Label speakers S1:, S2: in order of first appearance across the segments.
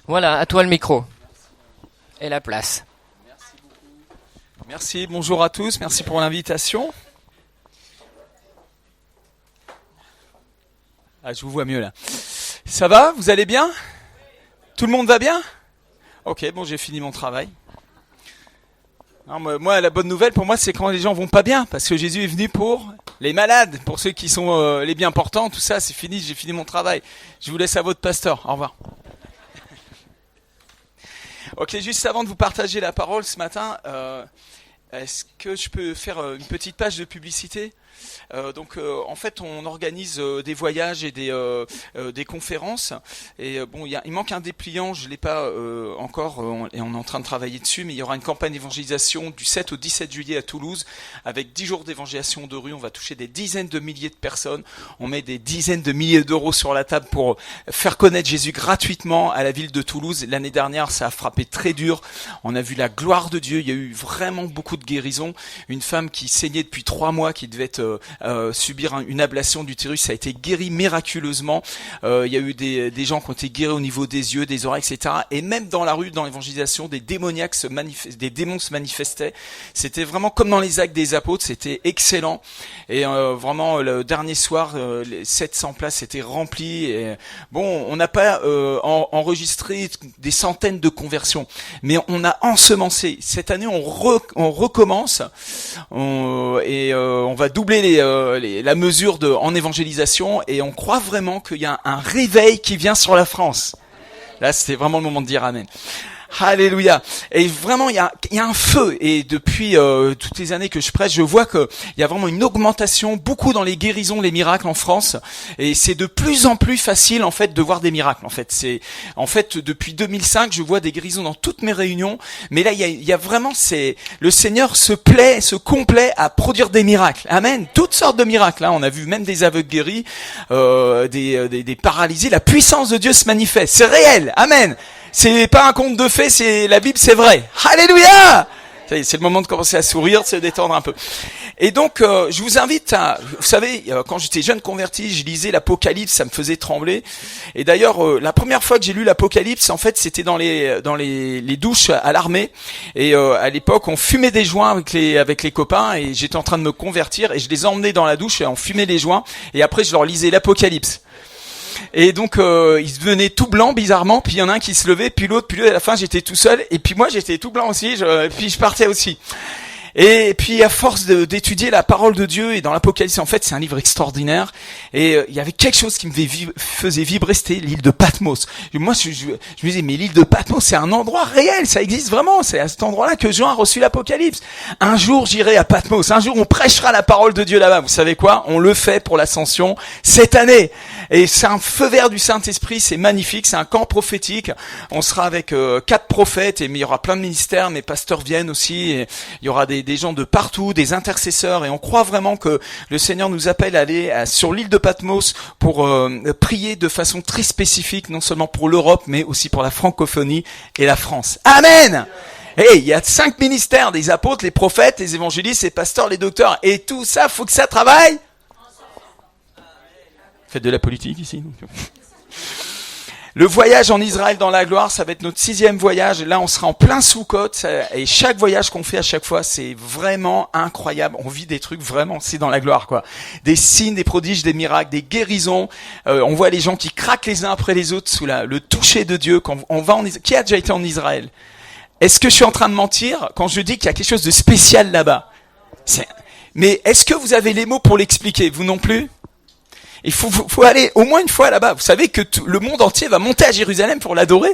S1: Voilà, à toi le micro et la place.
S2: Merci, bonjour à tous, merci pour l'invitation. Ah, je vous vois mieux là. Ça va? Vous allez bien? Tout le monde va bien? Ok, bon, j'ai fini mon travail. Non, moi, la bonne nouvelle pour moi, c'est quand les gens vont pas bien, parce que Jésus est venu pour les malades, pour ceux qui sont les bien portants, tout ça, c'est fini, j'ai fini mon travail. Je vous laisse à votre pasteur. Au revoir. Ok, juste avant de vous partager la parole ce matin, est-ce que je peux faire une petite page de publicité? En fait, on organise des voyages et des conférences. Et bon, il manque un dépliant, je l'ai pas encore, et on est en train de travailler dessus. Mais il y aura une campagne d'évangélisation du 7 au 17 juillet à Toulouse, avec 10 jours d'évangélisation de rue. On va toucher des dizaines de milliers de personnes. On met des dizaines de milliers d'euros sur la table pour faire connaître Jésus gratuitement à la ville de Toulouse. L'année dernière, ça a frappé très dur. On a vu la gloire de Dieu. Il y a eu vraiment beaucoup de guérisons. Une femme qui saignait depuis 3 mois, qui devait être subir une ablation d'utérus, ça a été guéri miraculeusement. Il y a eu des gens qui ont été guéris au niveau des yeux, des oreilles, etc. Et même dans la rue, dans l'évangélisation, des démons se manifestaient. C'était vraiment comme dans les actes des apôtres, c'était excellent. Et vraiment, le dernier soir, les 700 places étaient remplies. Et, bon, on n'a pas enregistré des centaines de conversions, mais on a ensemencé. Cette année, on recommence. On va doubler la mesure en évangélisation, et on croit vraiment qu'il y a un réveil qui vient sur la France. Là, c'était vraiment le moment de dire amen. Alléluia. Et vraiment, il y a un feu. Et depuis toutes les années que je prêche, je vois que il y a vraiment une augmentation, beaucoup dans les guérisons, les miracles en France. Et c'est de plus en plus facile, en fait, de voir des miracles. En fait, depuis 2005, je vois des guérisons dans toutes mes réunions. Mais là, il y a vraiment, le Seigneur se complaît à produire des miracles. Amen. Toutes sortes de miracles. Hein. On a vu même des aveugles guéris, des paralysés. La puissance de Dieu se manifeste. C'est réel. Amen. C'est pas un conte de fées, c'est la Bible, c'est vrai. Alléluia! C'est le moment de commencer à sourire, de se détendre un peu. Et donc, je vous invite à... Vous savez, quand j'étais jeune converti, je lisais l'Apocalypse, ça me faisait trembler. Et d'ailleurs, la première fois que j'ai lu l'Apocalypse, en fait, c'était dans les douches à l'armée. Et à l'époque, on fumait des joints avec les copains, et j'étais en train de me convertir, et je les emmenais dans la douche, et on fumait les joints, et après, je leur lisais l'Apocalypse. Et donc ils devenaient tout blancs bizarrement, puis il y en a un qui se levait, puis l'autre, à la fin j'étais tout seul, et puis moi j'étais tout blanc aussi, puis je partais aussi. Et puis à force d'étudier la parole de Dieu, et dans l'Apocalypse, en fait c'est un livre extraordinaire, et il y avait quelque chose qui me faisait vibrer, c'était l'île de Patmos. Et moi je me disais, mais l'île de Patmos c'est un endroit réel, ça existe vraiment, c'est à cet endroit-là que Jean a reçu l'Apocalypse. Un jour j'irai à Patmos, un jour on prêchera la parole de Dieu là-bas. Vous savez quoi? On le fait pour l'Ascension cette année. Et c'est un feu vert du Saint-Esprit, c'est magnifique, c'est un camp prophétique. On sera avec 4 prophètes, mais il y aura plein de ministères, mes pasteurs viennent aussi, et il y aura des gens de partout, des intercesseurs, et on croit vraiment que le Seigneur nous appelle à aller sur l'île de Patmos pour prier de façon très spécifique, non seulement pour l'Europe, mais aussi pour la francophonie et la France. Amen! Et il y a 5 ministères, des apôtres, les prophètes, les évangélistes, les pasteurs, les docteurs, et tout ça, faut que ça travaille. Faites de la politique ici. Le voyage en Israël dans la gloire, ça va être notre 6e voyage. Là, on sera en plein Soukot, et chaque voyage qu'on fait à chaque fois, c'est vraiment incroyable. On vit des trucs vraiment, c'est dans la gloire, quoi. Des signes, des prodiges, des miracles, des guérisons. On voit les gens qui craquent les uns après les autres sous le toucher de Dieu. Quand on va Qui a déjà été en Israël? Est-ce que je suis en train de mentir quand je dis qu'il y a quelque chose de spécial là-bas? Mais est-ce que vous avez les mots pour l'expliquer? Vous non plus? Il faut aller au moins une fois là-bas. Vous savez que le monde entier va monter à Jérusalem pour l'adorer.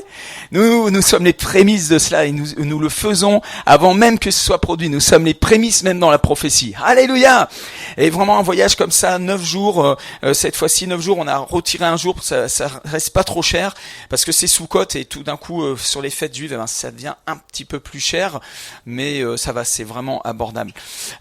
S2: Nous sommes les prémices de cela, et nous le faisons avant même que ce soit produit. Nous sommes les prémices même dans la prophétie. Alléluia! Et vraiment un voyage comme ça, 9 jours, cette fois-ci 9 jours, on a retiré un jour, ça reste pas trop cher, parce que c'est Soukot, et tout d'un coup, sur les fêtes juives, ça devient un petit peu plus cher, mais ça va, c'est vraiment abordable.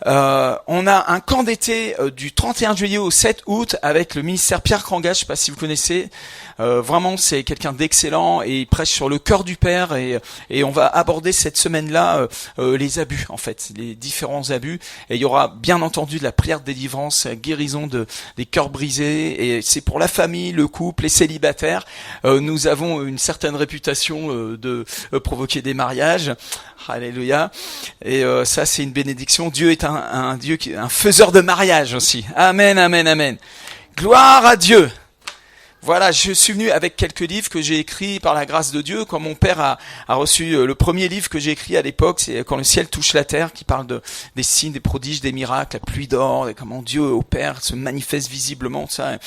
S2: On a un camp d'été du 31 juillet au 7 août avec le ministère Pierre Krangas, je sais pas si vous connaissez. Vraiment, c'est quelqu'un d'excellent et il prêche sur le cœur du Père et on va aborder cette semaine-là les abus, en fait, les différents abus. Et il y aura bien entendu de la prière de délivrance, guérison des cœurs brisés. Et c'est pour la famille, le couple, les célibataires. Nous avons une certaine réputation de provoquer des mariages. Alléluia. Et ça, c'est une bénédiction. Dieu est un Dieu un faiseur de mariage aussi. Amen, amen, amen. Gloire à Dieu. Voilà, je suis venu avec quelques livres que j'ai écrits par la grâce de Dieu. Quand mon père a reçu le premier livre que j'ai écrit à l'époque, c'est Quand le ciel touche la terre, qui parle des signes, des prodiges, des miracles, la pluie d'or, et comment Dieu opère, se manifeste visiblement, tout ça.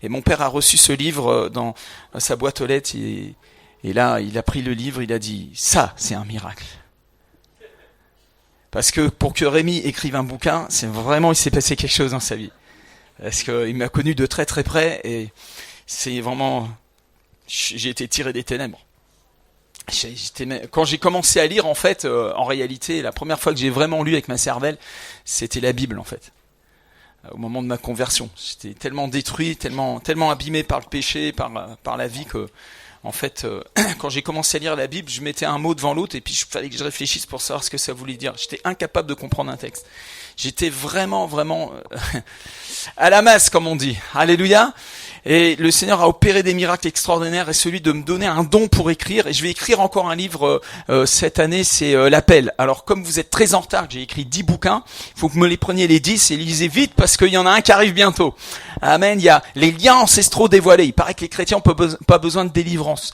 S2: Et mon père a reçu ce livre dans sa boîte aux lettres et là, il a pris le livre, il a dit, ça, c'est un miracle. Parce que pour que Rémi écrive un bouquin, c'est vraiment, il s'est passé quelque chose dans sa vie. Parce qu'il m'a connu de très très près et c'est vraiment, j'ai été tiré des ténèbres. Quand j'ai commencé à lire, en fait, en réalité, la première fois que j'ai vraiment lu avec ma cervelle, c'était la Bible, en fait. Au moment de ma conversion, j'étais tellement détruit, tellement abîmé par le péché, par la vie que, en fait, quand j'ai commencé à lire la Bible, je mettais un mot devant l'autre et puis il fallait que je réfléchisse pour savoir ce que ça voulait dire. J'étais incapable de comprendre un texte. J'étais vraiment à la masse, comme on dit. Alléluia. Et le Seigneur a opéré des miracles extraordinaires et celui de me donner un don pour écrire. Et je vais écrire encore un livre cette année, c'est l'appel. Alors comme vous êtes très en retard, j'ai écrit 10 bouquins, il faut que vous me les preniez les 10 et lisez vite parce qu'il y en a un qui arrive bientôt. Amen. Il y a les liens ancestraux dévoilés. Il paraît que les chrétiens n'ont pas besoin de délivrance.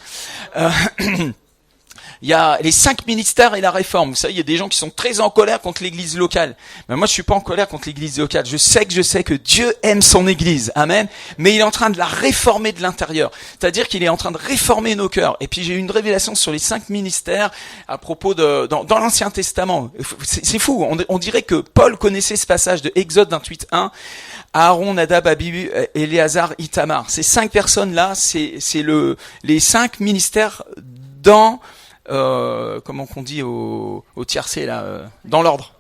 S2: Il y a les 5 ministères et la réforme. Vous savez, il y a des gens qui sont très en colère contre l'église locale. Mais moi, je suis pas en colère contre l'église locale. Je sais que Dieu aime son église. Amen. Mais il est en train de la réformer de l'intérieur. C'est-à-dire qu'il est en train de réformer nos cœurs. Et puis, j'ai eu une révélation sur les 5 ministères à propos dans l'Ancien Testament. C'est fou. On dirait que Paul connaissait ce passage de Exode 28:1. Aaron, Nadab, Abihu, Éléazar, Ithamar. Ces 5 personnes-là, c'est les 5 ministères dans comment qu'on dit au tiercé là, dans l'ordre.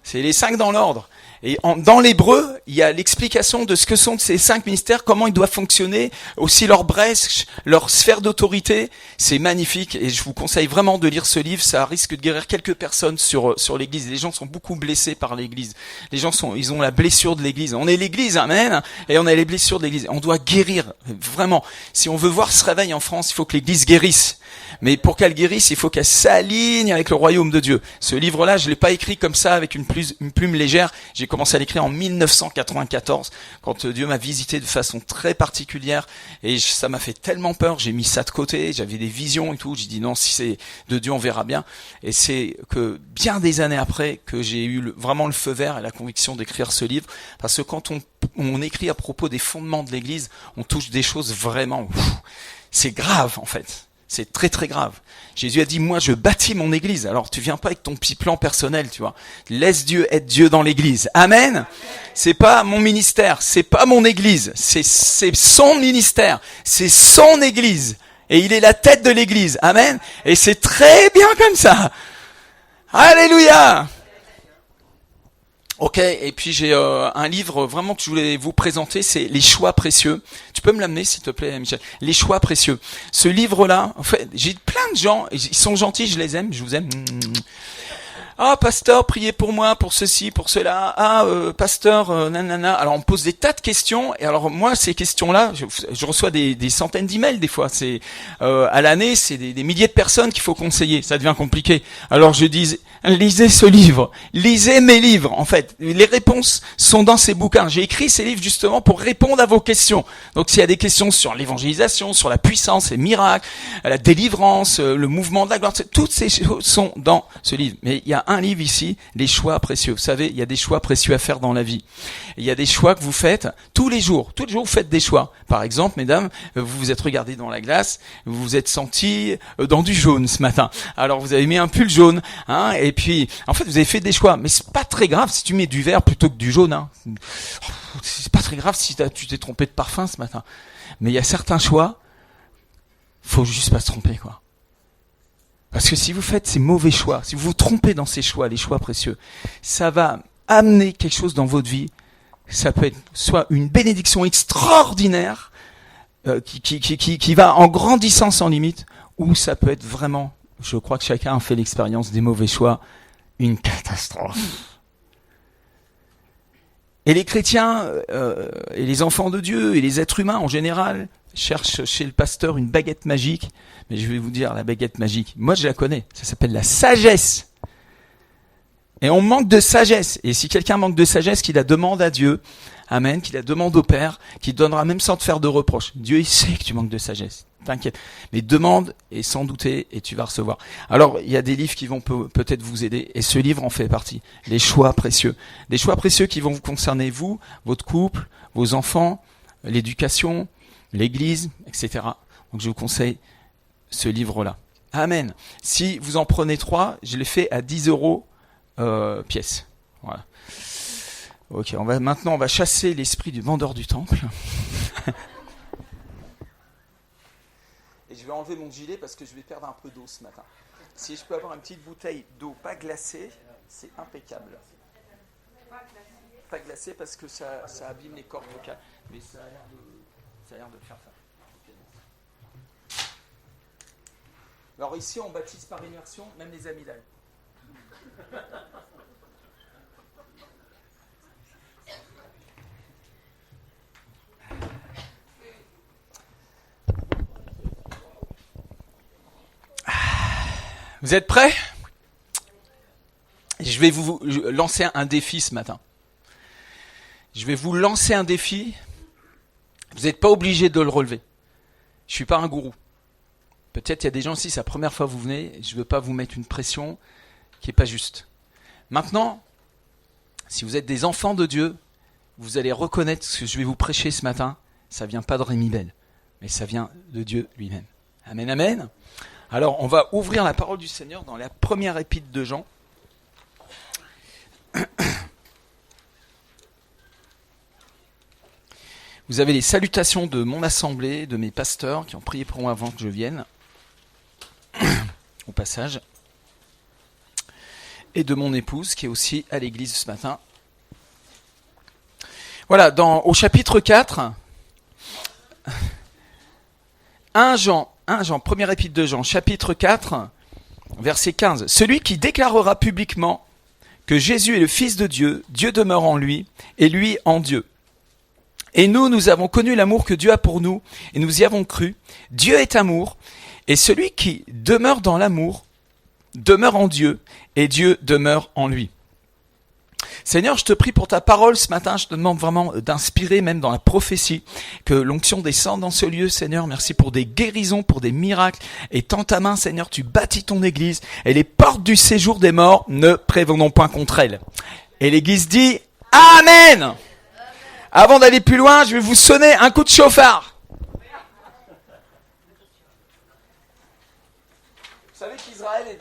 S2: C'est les 5 dans l'ordre. Et dans l'hébreu, il y a l'explication de ce que sont ces 5 ministères, comment ils doivent fonctionner, aussi leur brèche, leur sphère d'autorité. C'est magnifique et je vous conseille vraiment de lire ce livre. Ça risque de guérir quelques personnes sur l'église. Les gens sont beaucoup blessés par l'église. Les gens ils ont la blessure de l'église. On est l'église, amen, et on a les blessures de l'église. On doit guérir, vraiment. Si on veut voir ce réveil en France, il faut que l'église guérisse. Mais pour qu'elle guérisse, il faut qu'elle s'aligne avec le royaume de Dieu. Ce livre-là, je l'ai pas écrit comme ça avec une plume légère. J'ai commencé à l'écrire en 1994, quand Dieu m'a visité de façon très particulière. Et ça m'a fait tellement peur, j'ai mis ça de côté, j'avais des visions et tout. J'ai dit non, si c'est de Dieu, on verra bien. Et c'est que bien des années après que j'ai eu vraiment le feu vert et la conviction d'écrire ce livre. Parce que quand on écrit à propos des fondements de l'Église, on touche des choses vraiment... c'est grave en fait. C'est très très grave. Jésus a dit, moi je bâtis mon église. Alors tu viens pas avec ton petit plan personnel, tu vois. Laisse Dieu être Dieu dans l'église. Amen. C'est pas mon ministère, c'est pas mon église. C'est son ministère, c'est son église. Et il est la tête de l'église. Amen. Et c'est très bien comme ça. Alléluia. Ok, et puis j'ai un livre vraiment que je voulais vous présenter, c'est Les choix précieux. Tu peux me l'amener s'il te plaît, Michel? Les choix précieux. Ce livre-là, en fait, j'ai plein de gens, ils sont gentils, je les aime, je vous aime. Ah, pasteur, priez pour moi, pour ceci, pour cela. Ah, pasteur, nanana. Alors, on me pose des tas de questions. Et alors, moi, ces questions-là, je reçois des centaines d'emails, des fois. C'est à l'année, c'est des milliers de personnes qu'il faut conseiller. Ça devient compliqué. Alors, je dis, lisez ce livre. Lisez mes livres. En fait, les réponses sont dans ces bouquins. J'ai écrit ces livres justement pour répondre à vos questions. Donc, s'il y a des questions sur l'évangélisation, sur la puissance, les miracles, la délivrance, le mouvement de la gloire, toutes ces choses sont dans ce livre. Mais il y a un livre ici, les choix précieux. Vous savez, il y a des choix précieux à faire dans la vie. Il y a des choix que vous faites tous les jours. Tous les jours, vous faites des choix. Par exemple, mesdames, vous vous êtes regardé dans la glace, vous vous êtes senti dans du jaune ce matin. Alors, vous avez mis un pull jaune, hein, et puis, en fait, vous avez fait des choix. Mais c'est pas très grave si tu mets du vert plutôt que du jaune, hein. C'est pas très grave si tu t'es trompé de parfum ce matin. Mais il y a certains choix, faut juste pas se tromper, quoi. Parce que si vous faites ces mauvais choix, si vous vous trompez dans ces choix, les choix précieux, ça va amener quelque chose dans votre vie ça peut être soit une bénédiction extraordinaire, qui va en grandissant sans limite, ou ça peut être vraiment, je crois que chacun a fait l'expérience des mauvais choix, une catastrophe. Et les chrétiens, et les enfants de Dieu, et les êtres humains en général, cherchent chez le pasteur une baguette magique. Mais je vais vous dire, la baguette magique, moi je la connais, ça s'appelle la sagesse. Et on manque de sagesse. Et si quelqu'un manque de sagesse, qu'il la demande à Dieu, amen, qu'il la demande au Père, qu'il donnera même sans te faire de reproches. Dieu, il sait que tu manques de sagesse. T'inquiète. Mais demande et sans douter et tu vas recevoir. Alors, il y a des livres qui vont peut-être vous aider et ce livre en fait partie. Les choix précieux. Des choix précieux qui vont vous concerner vous, votre couple, vos enfants, l'éducation, l'église, etc. Donc, je vous conseille ce livre-là. Amen. Si vous en prenez 3, je l'ai fait à 10 € pièce. Voilà. Ok, maintenant on va chasser l'esprit du vendeur du temple. Et je vais enlever mon gilet parce que je vais perdre un peu d'eau ce matin. Si je peux avoir une petite bouteille d'eau pas glacée, c'est impeccable. Pas glacée parce que ça abîme les cordes vocales. Mais ça a l'air de faire ça. Alors ici on baptise par immersion même les amygdales. Vous êtes prêts ? Je vais vous lancer un défi ce matin. Je vais vous lancer un défi. Vous n'êtes pas obligé de le relever. Je ne suis pas un gourou. Peut-être il y a des gens ici, c'est la première fois que vous venez. Je ne veux pas vous mettre une pression qui n'est pas juste. Maintenant, si vous êtes des enfants de Dieu, vous allez reconnaître ce que je vais vous prêcher ce matin. Ça ne vient pas de Rémi Bell, mais ça vient de Dieu lui-même. Amen, amen. Alors, on va ouvrir la parole du Seigneur dans la première épître de Jean. Vous avez les salutations de mon assemblée, de mes pasteurs qui ont prié pour moi avant que je vienne, au passage, et de mon épouse qui est aussi à l'église ce matin. Voilà, au chapitre 4, 1 Jean, première épître de Jean, chapitre 4, verset 15. Celui qui déclarera publiquement que Jésus est le Fils de Dieu, Dieu demeure en lui, et lui en Dieu. Et nous avons connu l'amour que Dieu a pour nous, et nous y avons cru. Dieu est amour, et celui qui demeure dans l'amour demeure en Dieu, et Dieu demeure en lui. Seigneur, je te prie pour ta parole ce matin, je te demande vraiment d'inspirer même dans la prophétie, que l'onction descende dans ce lieu, Seigneur. Merci pour des guérisons, pour des miracles. Et tends ta main, Seigneur, tu bâtis ton église, et les portes du séjour des morts ne prévenons point contre elles. Et l'église dit Amen. Avant d'aller plus loin, je vais vous sonner un coup de chauffard. Vous savez qu'Israël est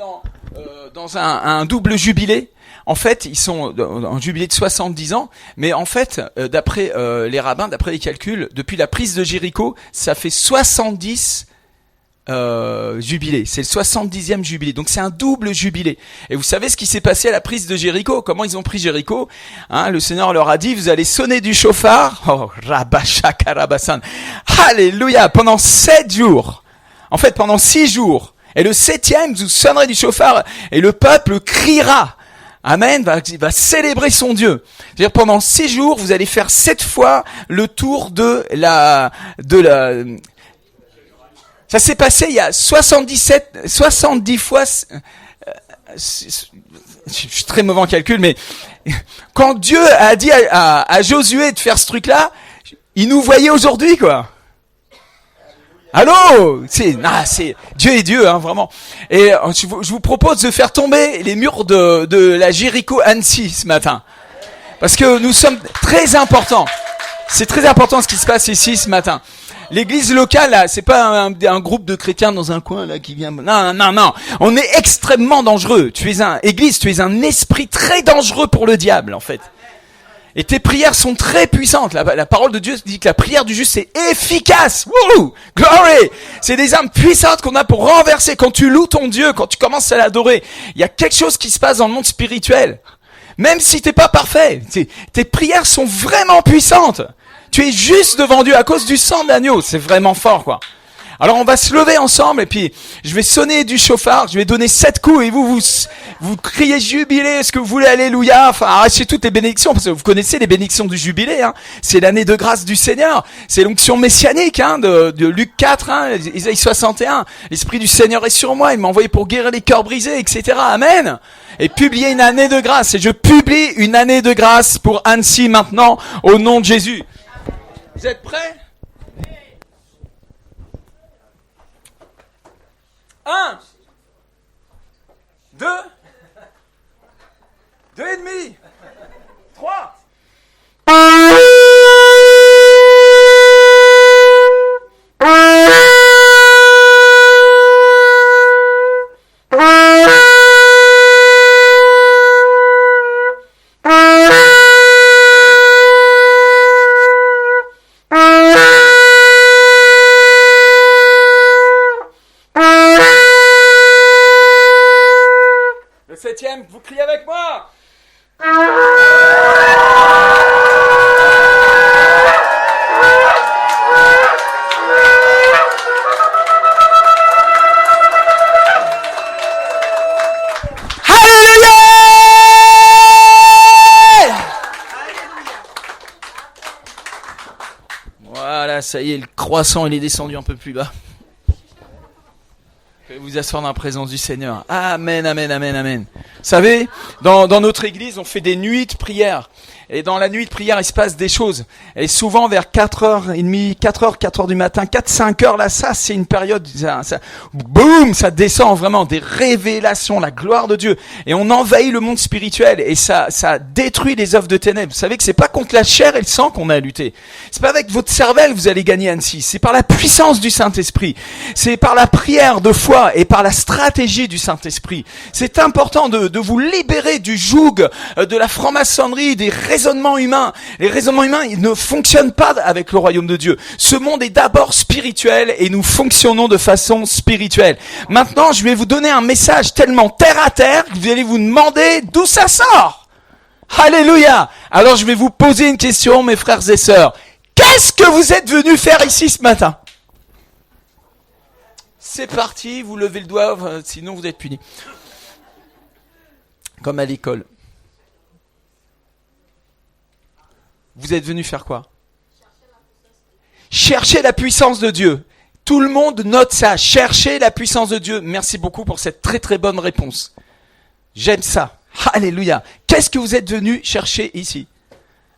S2: dans un double jubilé. En fait, ils sont en jubilé de 70 ans, mais en fait, d'après les rabbins, d'après les calculs, depuis la prise de Jéricho, ça fait 70 jubilés. C'est le 70e jubilé. Donc c'est un double jubilé. Et vous savez ce qui s'est passé à la prise de Jéricho? Comment ils ont pris Jéricho? Le Seigneur leur a dit, vous allez sonner du chauffard. Oh, Rabashakarabasan. Alléluia! Pendant 7 jours. En fait, pendant 6 jours. Et le 7e, vous sonnerez du chauffard et le peuple criera. Amen, va célébrer son Dieu. C'est-à-dire pendant 6 jours, vous allez faire 7 fois le tour de la. Ça s'est passé il y a 70 fois. Je suis très mauvais en calcul, mais quand Dieu a dit à Josué de faire ce truc-là, il nous voyait aujourd'hui, quoi. Allô, c'est Dieu est Dieu, vraiment. Et je vous propose de faire tomber les murs de la Jéricho Annecy ce matin, parce que nous sommes très importants. C'est très important ce qui se passe ici ce matin. L'église locale, là, c'est pas un groupe de chrétiens dans un coin là qui vient. Non. On est extrêmement dangereux. Tu es un esprit très dangereux pour le diable, en fait. Et tes prières sont très puissantes. La parole de Dieu dit que la prière du juste est efficace. Wouh! Glory! C'est des armes puissantes qu'on a pour renverser. Quand tu loues ton Dieu, quand tu commences à l'adorer, il y a quelque chose qui se passe dans le monde spirituel. Même si t'es pas parfait, tes prières sont vraiment puissantes. Tu es juste devant Dieu à cause du sang de l'agneau. C'est vraiment fort, quoi. Alors on va se lever ensemble et puis je vais sonner du chauffard, je vais donner 7 coups et vous criez jubilé, est-ce que vous voulez alléluia, enfin arrachez toutes les bénédictions parce que vous connaissez les bénédictions du jubilé, hein. C'est l'année de grâce du Seigneur, c'est l'onction messianique, hein, de Luc 4, hein, Isaïe 61, l'esprit du Seigneur est sur moi, il m'a envoyé pour guérir les cœurs brisés, etc. Amen. Et publier une année de grâce, et je publie une année de grâce pour Annecy maintenant au nom de Jésus. Vous êtes prêts? 1, 2, 2,5, 3. Le 7e, vous criez avec moi. Voilà, ça y est, le croissant, il est descendu un peu plus bas. Vous pouvez vous asseoir dans la présence du Seigneur. Amen, amen, amen, amen. Vous savez, dans notre église, on fait des nuits de prière. Et dans la nuit de prière, il se passe des choses. Et souvent, vers 4h30, 4h du matin, 4-5h, là, ça, c'est une période, boum, ça descend vraiment, des révélations, la gloire de Dieu. Et on envahit le monde spirituel. Et ça détruit les œuvres de ténèbres. Vous savez que c'est pas contre la chair et le sang qu'on a à lutter. C'est pas avec votre cervelle que vous allez gagner Annecy. C'est par la puissance du Saint-Esprit. C'est par la prière de foi et par la stratégie du Saint-Esprit. C'est important de vous libérer du joug de la franc-maçonnerie, des raisonnements humains. Les raisonnements humains, ils ne fonctionnent pas avec le royaume de Dieu. Ce monde est d'abord spirituel et nous fonctionnons de façon spirituelle. Maintenant, je vais vous donner un message tellement terre à terre que vous allez vous demander d'où ça sort. Alléluia. Alors je vais vous poser une question, mes frères et sœurs. Qu'est-ce que vous êtes venus faire ici ce matin? C'est parti, vous levez le doigt, sinon vous êtes punis. Comme à l'école. Vous êtes venus faire quoi? Chercher la puissance de Dieu. Tout le monde note ça. Chercher la puissance de Dieu. Merci beaucoup pour cette très très bonne réponse. J'aime ça. Alléluia. Qu'est-ce que vous êtes venus chercher ici?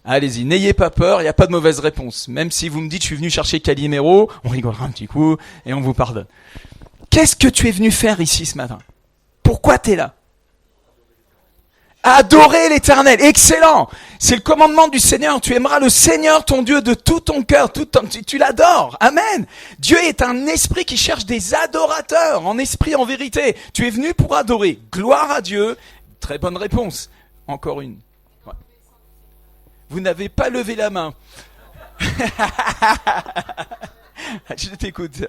S2: Allez-y, n'ayez pas peur, il n'y a pas de mauvaise réponse. Même si vous me dites je suis venu chercher Calimero, on rigolera un petit coup et on vous pardonne. Qu'est-ce que tu es venu faire ici ce matin? Pourquoi tu es là? Adorer l'Éternel. Excellent. C'est le commandement du Seigneur. Tu aimeras le Seigneur ton Dieu de tout ton cœur, tu l'adores. Amen. Dieu est un esprit qui cherche des adorateurs, en esprit, en vérité. Tu es venu pour adorer. Gloire à Dieu. Très bonne réponse. Encore une. Ouais. Vous n'avez pas levé la main. Je t'écoute.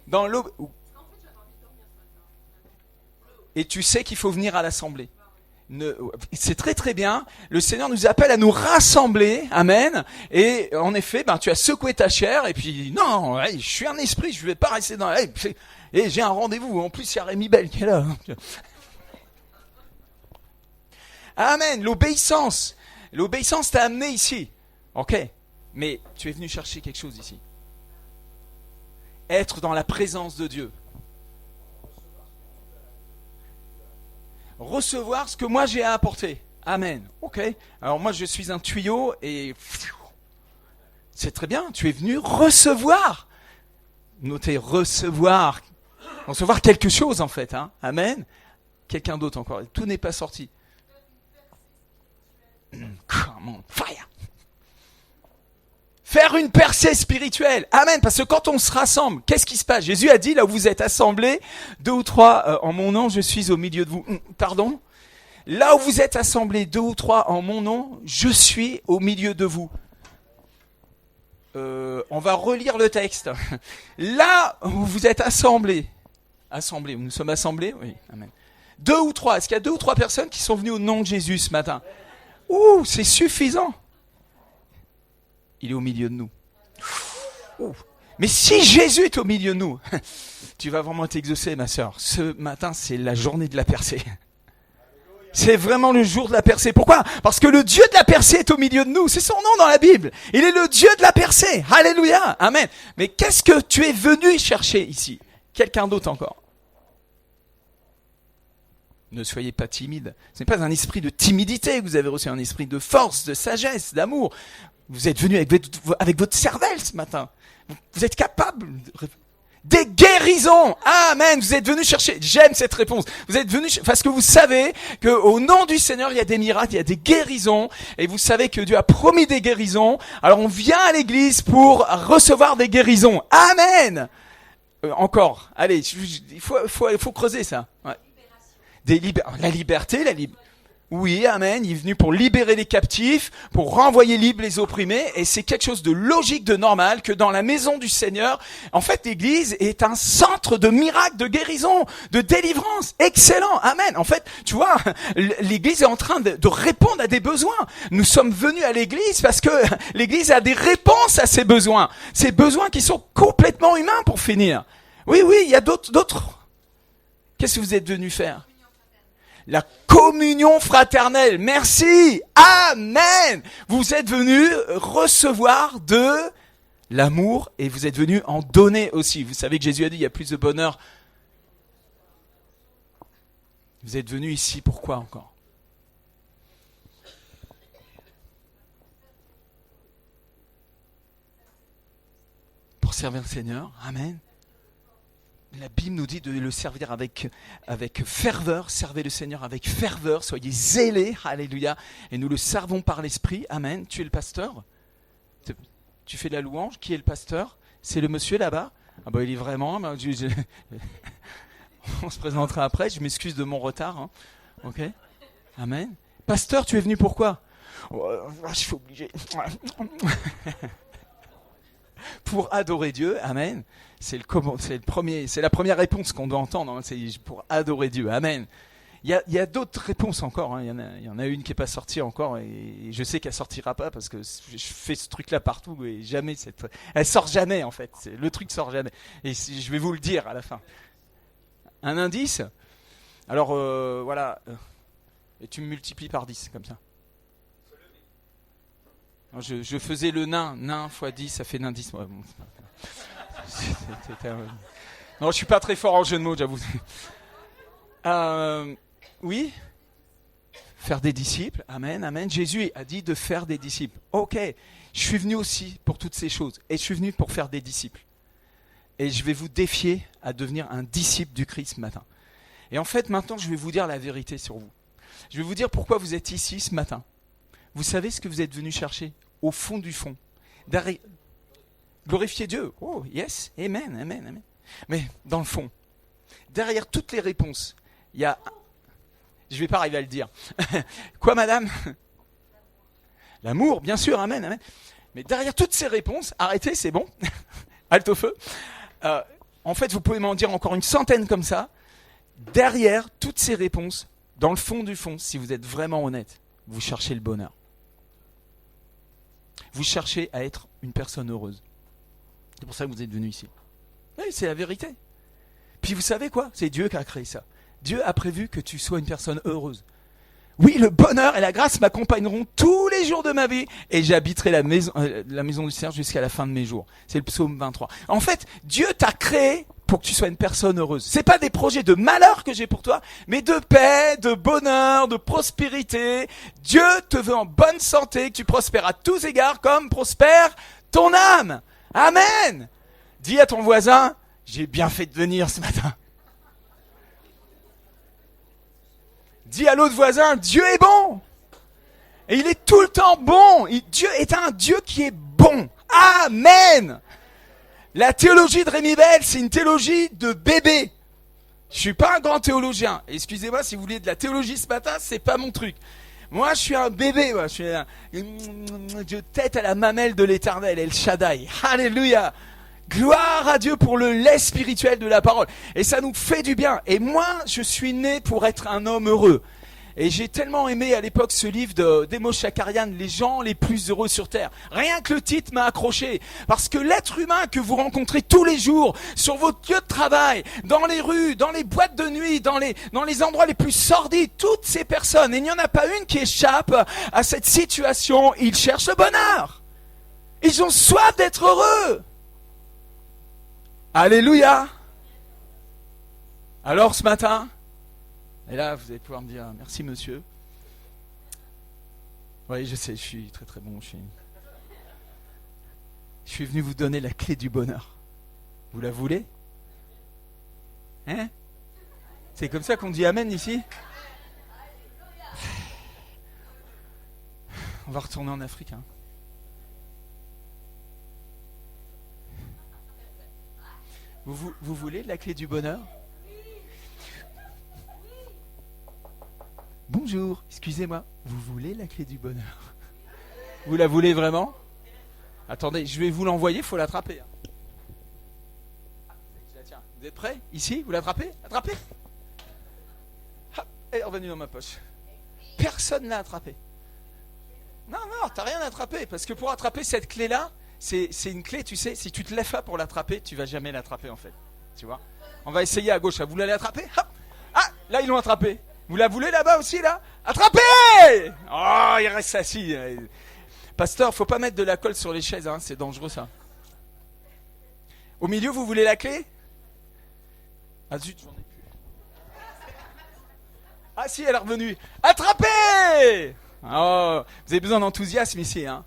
S2: Dans l'eau. Et tu sais qu'il faut venir à l'assemblée. C'est très très bien. Le Seigneur nous appelle à nous rassembler. Amen. Et en effet, tu as secoué ta chair et puis non, je suis un esprit, je vais pas rester dans. Et j'ai un rendez-vous. En plus, il y a Rémi Bell qui est là. Amen. L'obéissance t'a amené ici. Ok. Mais tu es venu chercher quelque chose ici. Être dans la présence de Dieu. Recevoir ce que moi j'ai à apporter. Amen. Ok. Alors moi je suis un tuyau et c'est très bien. Tu es venu recevoir. Notez recevoir quelque chose en fait. Hein. Amen. Quelqu'un d'autre encore. Tout n'est pas sorti. Come on, fire. Faire une percée spirituelle. Amen. Parce que quand on se rassemble, qu'est-ce qui se passe? Jésus a dit, là où vous êtes assemblés, 2 ou 3 en mon nom, je suis au milieu de vous. Pardon? Là où vous êtes assemblés, 2 ou 3 en mon nom, je suis au milieu de vous. On va relire le texte. Là où vous êtes assemblés. Nous sommes assemblés? Oui. Amen. 2 ou 3. Est-ce qu'il y a 2 ou 3 personnes qui sont venues au nom de Jésus ce matin? Ouh, c'est suffisant. Il est au milieu de nous. Ouh. Mais si Jésus est au milieu de nous, tu vas vraiment t'exaucer, ma sœur. Ce matin, c'est la journée de la percée. C'est vraiment le jour de la percée. Pourquoi? Parce que le Dieu de la percée est au milieu de nous. C'est son nom dans la Bible. Il est le Dieu de la percée. Alléluia. Amen. Mais qu'est-ce que tu es venu chercher ici? Quelqu'un d'autre encore? Ne soyez pas timide. Ce n'est pas un esprit de timidité que vous avez reçu, un esprit de force, de sagesse, d'amour. Vous êtes venu avec votre cervelle ce matin. Vous êtes capable. Des guérisons. Amen. Vous êtes venu chercher. J'aime cette réponse. Vous êtes venu parce que vous savez que au nom du Seigneur, il y a des miracles, il y a des guérisons. Et vous savez que Dieu a promis des guérisons. Alors on vient à l'église pour recevoir des guérisons. Amen. Encore. Allez, il faut creuser ça. Ouais. La liberté, oui, amen, il est venu pour libérer les captifs, pour renvoyer libres les opprimés, et c'est quelque chose de logique, de normal, que dans la maison du Seigneur, en fait, l'église est un centre de miracles, de guérison, de délivrance. Excellent, amen. En fait, tu vois, l'église est en train de répondre à des besoins. Nous sommes venus à l'église parce que l'église a des réponses à ces besoins qui sont complètement humains pour finir. Oui, il y a d'autres. Qu'est-ce que vous êtes venus faire? La communion fraternelle. Merci. Amen. Vous êtes venus recevoir de l'amour et vous êtes venus en donner aussi. Vous savez que Jésus a dit il y a plus de bonheur. Vous êtes venus ici pourquoi encore? Pour servir le Seigneur. Amen. La Bible nous dit de le servir avec ferveur. Servez le Seigneur avec ferveur. Soyez zélés. Alléluia. Et nous le servons par l'Esprit. Amen. Tu es le pasteur? Tu fais de la louange? Qui est le pasteur? C'est le monsieur là-bas? Ah bah il est vraiment... On se présentera après. Je m'excuse de mon retard. Hein. Ok. Amen. Pasteur, tu es venu pourquoi? Je suis obligé. Pour adorer Dieu. Amen. C'est la première réponse qu'on doit entendre, hein, c'est pour adorer Dieu. Amen. Il y a d'autres réponses encore. Hein. Il y en a une qui n'est pas sortie encore et je sais qu'elle sortira pas parce que je fais ce truc-là partout et jamais elle sort jamais en fait. Le truc sort jamais. Et je vais vous le dire à la fin. Un indice. Alors voilà. Et tu me multiplies par 10 comme ça. Je faisais le nain x 10, ça fait nain 10. Ouais, bon. Non, je suis pas très fort en jeu de mots, j'avoue. Oui, faire des disciples, amen, amen. Jésus a dit de faire des disciples. Ok, je suis venu aussi pour toutes ces choses. Et je suis venu pour faire des disciples. Et je vais vous défier à devenir un disciple du Christ ce matin. Et en fait, maintenant, je vais vous dire la vérité sur vous. Je vais vous dire pourquoi vous êtes ici ce matin. Vous savez ce que vous êtes venu chercher au fond du fond. Glorifier Dieu. Oh, yes, amen, amen, amen. Mais dans le fond, derrière toutes les réponses, il y a... Je ne vais pas arriver à le dire. Quoi, madame? L'amour, bien sûr, amen, amen. Mais derrière toutes ces réponses, arrêtez, c'est bon. Halte au feu. En fait, vous pouvez m'en dire encore une centaine comme ça. Derrière toutes ces réponses, dans le fond du fond, si vous êtes vraiment honnête, vous cherchez le bonheur. Vous cherchez à être une personne heureuse. C'est pour ça que vous êtes venu ici. Oui, c'est la vérité. Puis vous savez quoi? C'est Dieu qui a créé ça. Dieu a prévu que tu sois une personne heureuse. Oui, le bonheur et la grâce m'accompagneront tous les jours de ma vie et j'habiterai la maison du Seigneur jusqu'à la fin de mes jours. C'est le psaume 23. En fait, Dieu t'a créé pour que tu sois une personne heureuse. C'est pas des projets de malheur que j'ai pour toi, mais de paix, de bonheur, de prospérité. Dieu te veut en bonne santé, que tu prospères à tous égards comme prospère ton âme. Amen. Dis à ton voisin, j'ai bien fait de venir ce matin. Dis à l'autre voisin, Dieu est bon. Et il est tout le temps bon. Dieu est un Dieu qui est bon. Amen. La théologie de Rémi Bell, c'est une théologie de bébé. Je suis pas un grand théologien. Excusez-moi si vous voulez de la théologie ce matin, c'est pas mon truc. Moi, je suis un bébé. Moi. Je tête à la mamelle de l'Éternel, El Shaddai. Alléluia. Gloire à Dieu pour le lait spirituel de la parole. Et ça nous fait du bien. Et moi, je suis né pour être un homme heureux. Et j'ai tellement aimé à l'époque ce livre d'Emos Shakarian, Les gens les plus heureux sur Terre. Rien que le titre m'a accroché. Parce que l'être humain que vous rencontrez tous les jours, sur votre lieu de travail, dans les rues, dans les boîtes de nuit, dans les endroits les plus sordides, toutes ces personnes, et il n'y en a pas une qui échappe à cette situation, ils cherchent le bonheur. Ils ont soif d'être heureux. Alléluia. Alors ce matin, et là vous allez pouvoir me dire merci monsieur. Oui, je sais, je suis très très bon. Je suis venu vous donner la clé du bonheur. Vous la voulez? Hein? C'est comme ça qu'on dit amen ici? On va retourner en Afrique. Hein. Vous voulez la clé du bonheur? Bonjour, excusez-moi, vous voulez la clé du bonheur? Vous la voulez vraiment? Attendez, je vais vous l'envoyer, il faut l'attraper. Tiens, vous êtes prêts? Ici, vous l'attrapez? Attrapez! Hop, elle est revenue dans ma poche. Personne ne l'a attrapée. Non, t'as rien attrapé, parce que pour attraper cette clé-là, c'est une clé, tu sais, si tu te lèves pas pour l'attraper, tu vas jamais l'attraper en fait. Tu vois? On va essayer à gauche, vous l'allez attraper? Hop! Ah, là ils l'ont attrapé. Vous la voulez là-bas aussi là? Attrapez! Oh, il reste assis. Pasteur, faut pas mettre de la colle sur les chaises, hein, c'est dangereux ça. Au milieu, vous voulez la clé? Ah zut, j'en ai plus. Ah si, elle est revenue. Attrapez! Oh, vous avez besoin d'enthousiasme ici, hein?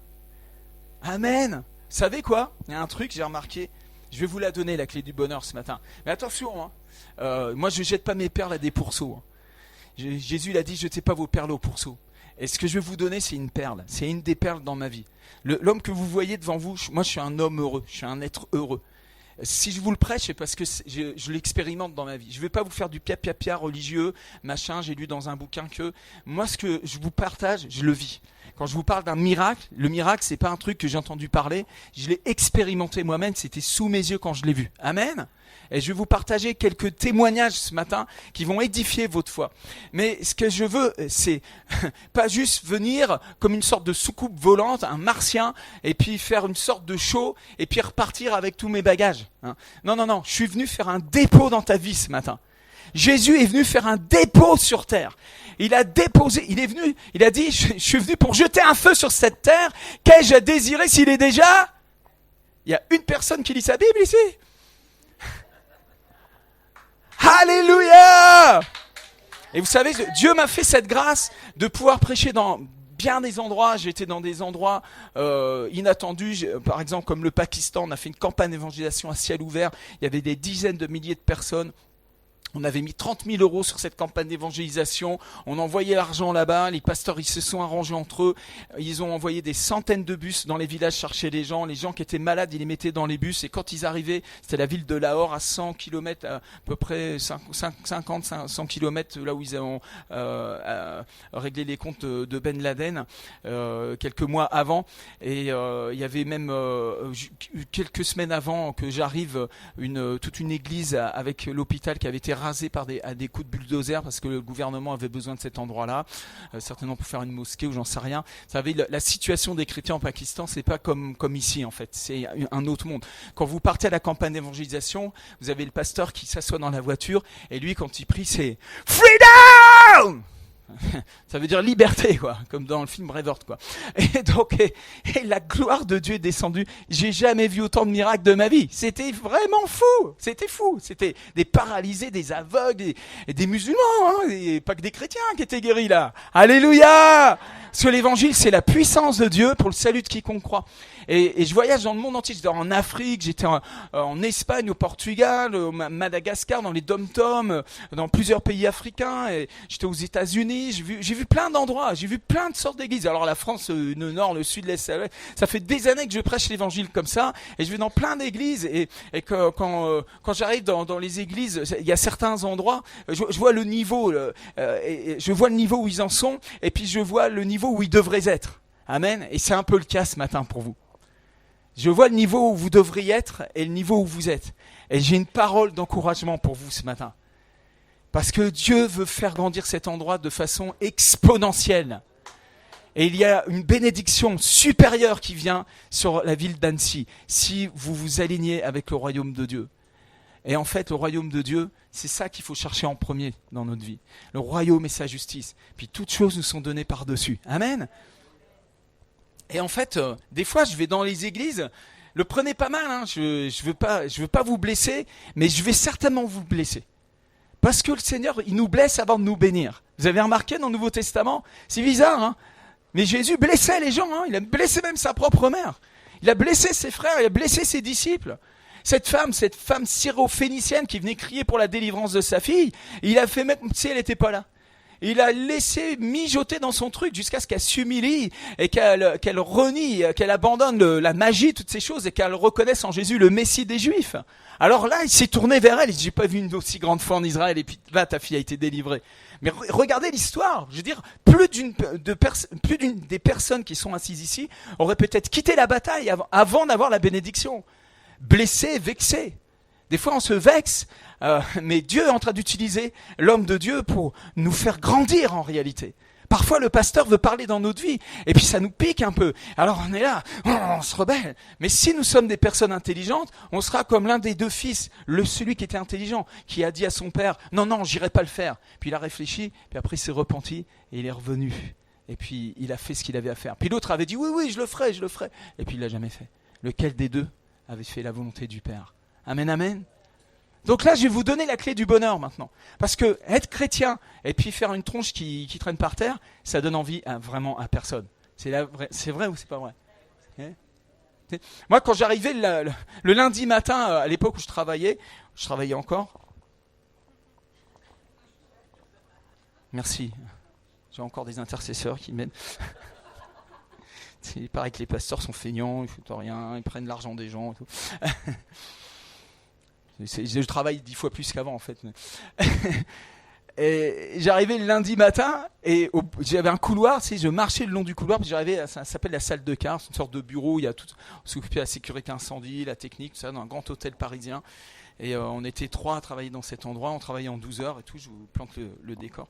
S2: Amen. Vous savez quoi? Il y a un truc, j'ai remarqué. Je vais vous la donner, la clé du bonheur ce matin. Mais attention, hein. Moi je jette pas mes perles à des pourceaux. Hein. Jésus l'a dit, jetez pas vos perles aux pourceaux. Et ce que je vais vous donner, c'est une perle. C'est une des perles dans ma vie. L'homme que vous voyez devant vous, moi je suis un homme heureux. Je suis un être heureux. Si je vous le prêche, c'est parce que je l'expérimente dans ma vie. Je ne vais pas vous faire du pia religieux, machin, j'ai lu dans un bouquin que... Moi, ce que je vous partage, je le vis. Quand je vous parle d'un miracle, le miracle, c'est pas un truc que j'ai entendu parler. Je l'ai expérimenté moi-même, c'était sous mes yeux quand je l'ai vu. Amen. Et je vais vous partager quelques témoignages ce matin qui vont édifier votre foi. Mais ce que je veux, c'est pas juste venir comme une sorte de soucoupe volante, un martien, et puis faire une sorte de show, et puis repartir avec tous mes bagages. Hein. Non, je suis venu faire un dépôt dans ta vie ce matin. Jésus est venu faire un dépôt sur terre. Il a déposé, il est venu, il a dit, je suis venu pour jeter un feu sur cette terre. Qu'ai-je à désirer s'il est déjà? Il y a une personne qui lit sa Bible ici. Alléluia! Et vous savez, Dieu m'a fait cette grâce de pouvoir prêcher dans bien des endroits. J'ai été dans des endroits inattendus, par exemple comme le Pakistan. On a fait une campagne d'évangélisation à ciel ouvert. Il y avait des dizaines de milliers de personnes. On avait mis 30 000 € sur cette campagne d'évangélisation. On envoyait l'argent là-bas. Les pasteurs, ils se sont arrangés entre eux. Ils ont envoyé des centaines de bus dans les villages chercher les gens. Les gens qui étaient malades, ils les mettaient dans les bus. Et quand ils arrivaient, c'était la ville de Lahore, à 100 km, à peu près 50-100 km, là où ils ont réglé les comptes de Ben Laden quelques mois avant. Et il y avait même quelques semaines avant que j'arrive toute une église avec l'hôpital qui avait été rasé à des coups de bulldozer parce que le gouvernement avait besoin de cet endroit-là, certainement pour faire une mosquée ou j'en sais rien. Vous savez, la situation des chrétiens en Pakistan, c'est pas comme ici en fait, c'est un autre monde. Quand vous partez à la campagne d'évangélisation, vous avez le pasteur qui s'assoit dans la voiture et lui quand il prie c'est Freedom! Ça veut dire liberté, quoi, comme dans le film Braveheart, quoi. Et donc, et la gloire de Dieu est descendue. J'ai jamais vu autant de miracles de ma vie. C'était vraiment fou. C'était fou. C'était des paralysés, des aveugles, des musulmans, hein, et pas que des chrétiens qui étaient guéris là. Alléluia! Parce que l'évangile, c'est la puissance de Dieu pour le salut de quiconque croit. Et je voyage dans le monde entier. J'étais en Afrique, j'étais en Espagne, au Portugal, au Madagascar, dans les dom-toms, dans plusieurs pays africains. Et j'étais aux États-Unis. J'ai vu plein d'endroits. J'ai vu plein de sortes d'églises. Alors la France, le Nord, le Sud, l'Est, ça fait des années que je prêche l'évangile comme ça. Et je vais dans plein d'églises. Et quand j'arrive dans les églises, il y a certains endroits, je vois le niveau. Je vois le niveau où ils en sont. Et puis je vois le niveau où ils devraient être. Amen. Et c'est un peu le cas ce matin pour vous. Je vois le niveau où vous devriez être et le niveau où vous êtes. Et j'ai une parole d'encouragement pour vous ce matin. Parce que Dieu veut faire grandir cet endroit de façon exponentielle. Et il y a une bénédiction supérieure qui vient sur la ville d'Annecy, si vous vous alignez avec le royaume de Dieu. Et en fait, le royaume de Dieu, c'est ça qu'il faut chercher en premier dans notre vie. Le royaume et sa justice. Puis toutes choses nous sont données par-dessus. Amen. Et en fait, des fois, je vais dans les églises, le prenez pas mal, hein, je veux pas vous blesser, mais je vais certainement vous blesser. Parce que le Seigneur, il nous blesse avant de nous bénir. Vous avez remarqué dans le Nouveau Testament? C'est bizarre, hein? Mais Jésus blessait les gens, hein. Il a blessé même sa propre mère. Il a blessé ses frères, il a blessé ses disciples. Cette femme syro-phénicienne qui venait crier pour la délivrance de sa fille, il a fait même si elle n'était pas là. Il a laissé mijoter dans son truc jusqu'à ce qu'elle s'humilie et qu'elle renie, qu'elle abandonne la magie, toutes ces choses, et qu'elle reconnaisse en Jésus le Messie des Juifs. Alors là, il s'est tourné vers elle, il dit, j'ai pas vu une aussi grande foi en Israël, et puis là, ta fille a été délivrée. Mais regardez l'histoire, je veux dire, plus d'une des personnes qui sont assises ici auraient peut-être quitté la bataille avant d'avoir la bénédiction. Blessé, vexé. Des fois, on se vexe, mais Dieu est en train d'utiliser l'homme de Dieu pour nous faire grandir en réalité. Parfois, le pasteur veut parler dans notre vie, et puis ça nous pique un peu. Alors on est là, on se rebelle. Mais si nous sommes des personnes intelligentes, on sera comme l'un des deux fils, celui qui était intelligent, qui a dit à son père, non, j'irai pas le faire. Puis il a réfléchi, puis après il s'est repenti, et il est revenu. Et puis il a fait ce qu'il avait à faire. Puis l'autre avait dit, oui, je le ferai. Et puis il l'a jamais fait. Lequel des deux avait fait la volonté du Père? Amen, amen. Donc là, je vais vous donner la clé du bonheur maintenant. Parce que être chrétien et puis faire une tronche qui traîne par terre, ça donne envie vraiment à personne. C'est vrai ou c'est pas vrai? Moi, quand j'arrivais le lundi matin, à l'époque où je travaillais encore. Merci. J'ai encore des intercesseurs qui m'aident. Il paraît que les pasteurs sont feignants, ils foutent rien, ils prennent l'argent des gens et tout. Je travaille 10 fois plus qu'avant en fait. Et j'arrivais le lundi matin et j'avais un couloir, je marchais le long du couloir, puis j'arrivais, ça s'appelle la salle de quart, c'est une sorte de bureau, il y a tout, on s'occupait de la sécurité incendie, la technique, tout ça, dans un grand hôtel parisien. Et on était 3 à travailler dans cet endroit, on travaillait en 12 heures et tout, je vous plante le décor.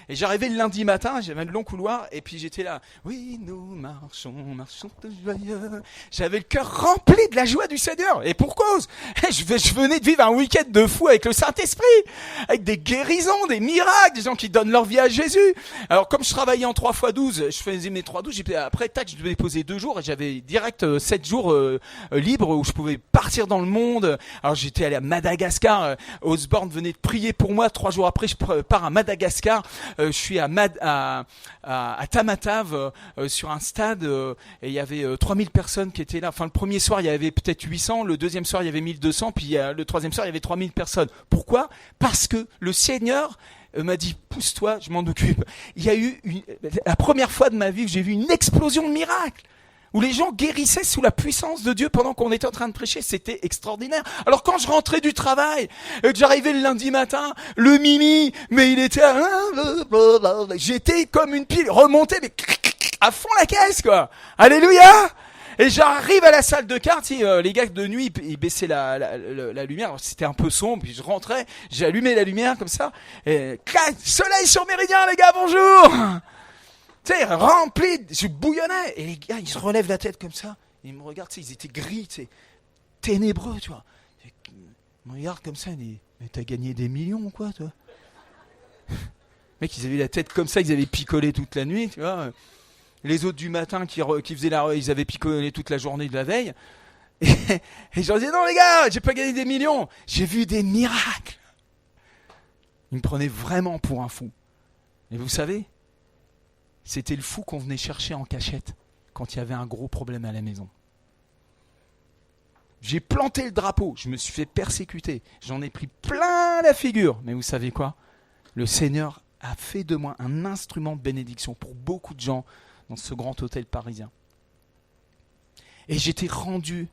S2: Et j'arrivais le lundi matin, j'avais un long couloir, et puis j'étais là, oui, nous marchons de joyeux. J'avais le cœur rempli de la joie du Seigneur, et pour cause. Je venais de vivre un week-end de fou avec le Saint-Esprit, avec des guérisons, des miracles, des gens qui donnent leur vie à Jésus. Alors comme je travaillais en 3x12, je faisais mes 3-12, après, tac, je devais poser 2 jours, et j'avais direct 7 jours libres où je pouvais partir dans le monde. Alors j'étais allé à Madagascar, Osborne venait de prier pour moi, 3 jours après je pars à Madagascar. Je suis à Tamatave sur un stade et il y avait 3000 personnes qui étaient là. Enfin, le premier soir, il y avait peut-être 800, le deuxième soir, il y avait 1200, puis le troisième soir, il y avait 3000 personnes. Pourquoi? Parce que le Seigneur m'a dit, pousse-toi, je m'en occupe. Il y a eu la première fois de ma vie que j'ai vu une explosion de miracles, où les gens guérissaient sous la puissance de Dieu pendant qu'on était en train de prêcher. C'était extraordinaire. Alors quand je rentrais du travail, et que j'arrivais le lundi matin, le Mimi, mais il était... J'étais comme une pile, remonté, mais à fond la caisse, quoi. Alléluia. Et j'arrive à la salle de quart, les gars de nuit, ils baissaient la lumière, alors, c'était un peu sombre, puis je rentrais, j'allumais la lumière comme ça, et clac, soleil sur Méridien, les gars, bonjour. Tu sais, rempli, je bouillonnais. Et les gars, ils se relèvent la tête comme ça. Et ils me regardent, ils étaient gris, ténébreux, tu vois. Ils me regardent comme ça, ils disent, mais t'as gagné des millions, quoi, toi. Mec, ils avaient la tête comme ça, ils avaient picolé toute la nuit, tu vois. Les autres du matin qui faisaient ils avaient picolé toute la journée de la veille. Et je leur disais, non, les gars, j'ai pas gagné des millions. J'ai vu des miracles. Ils me prenaient vraiment pour un fou. Et vous savez, c'était le fou qu'on venait chercher en cachette quand il y avait un gros problème à la maison. J'ai planté le drapeau, je me suis fait persécuter, j'en ai pris plein la figure. Mais vous savez quoi? Le Seigneur a fait de moi un instrument de bénédiction pour beaucoup de gens dans ce grand hôtel parisien. Et j'étais rendu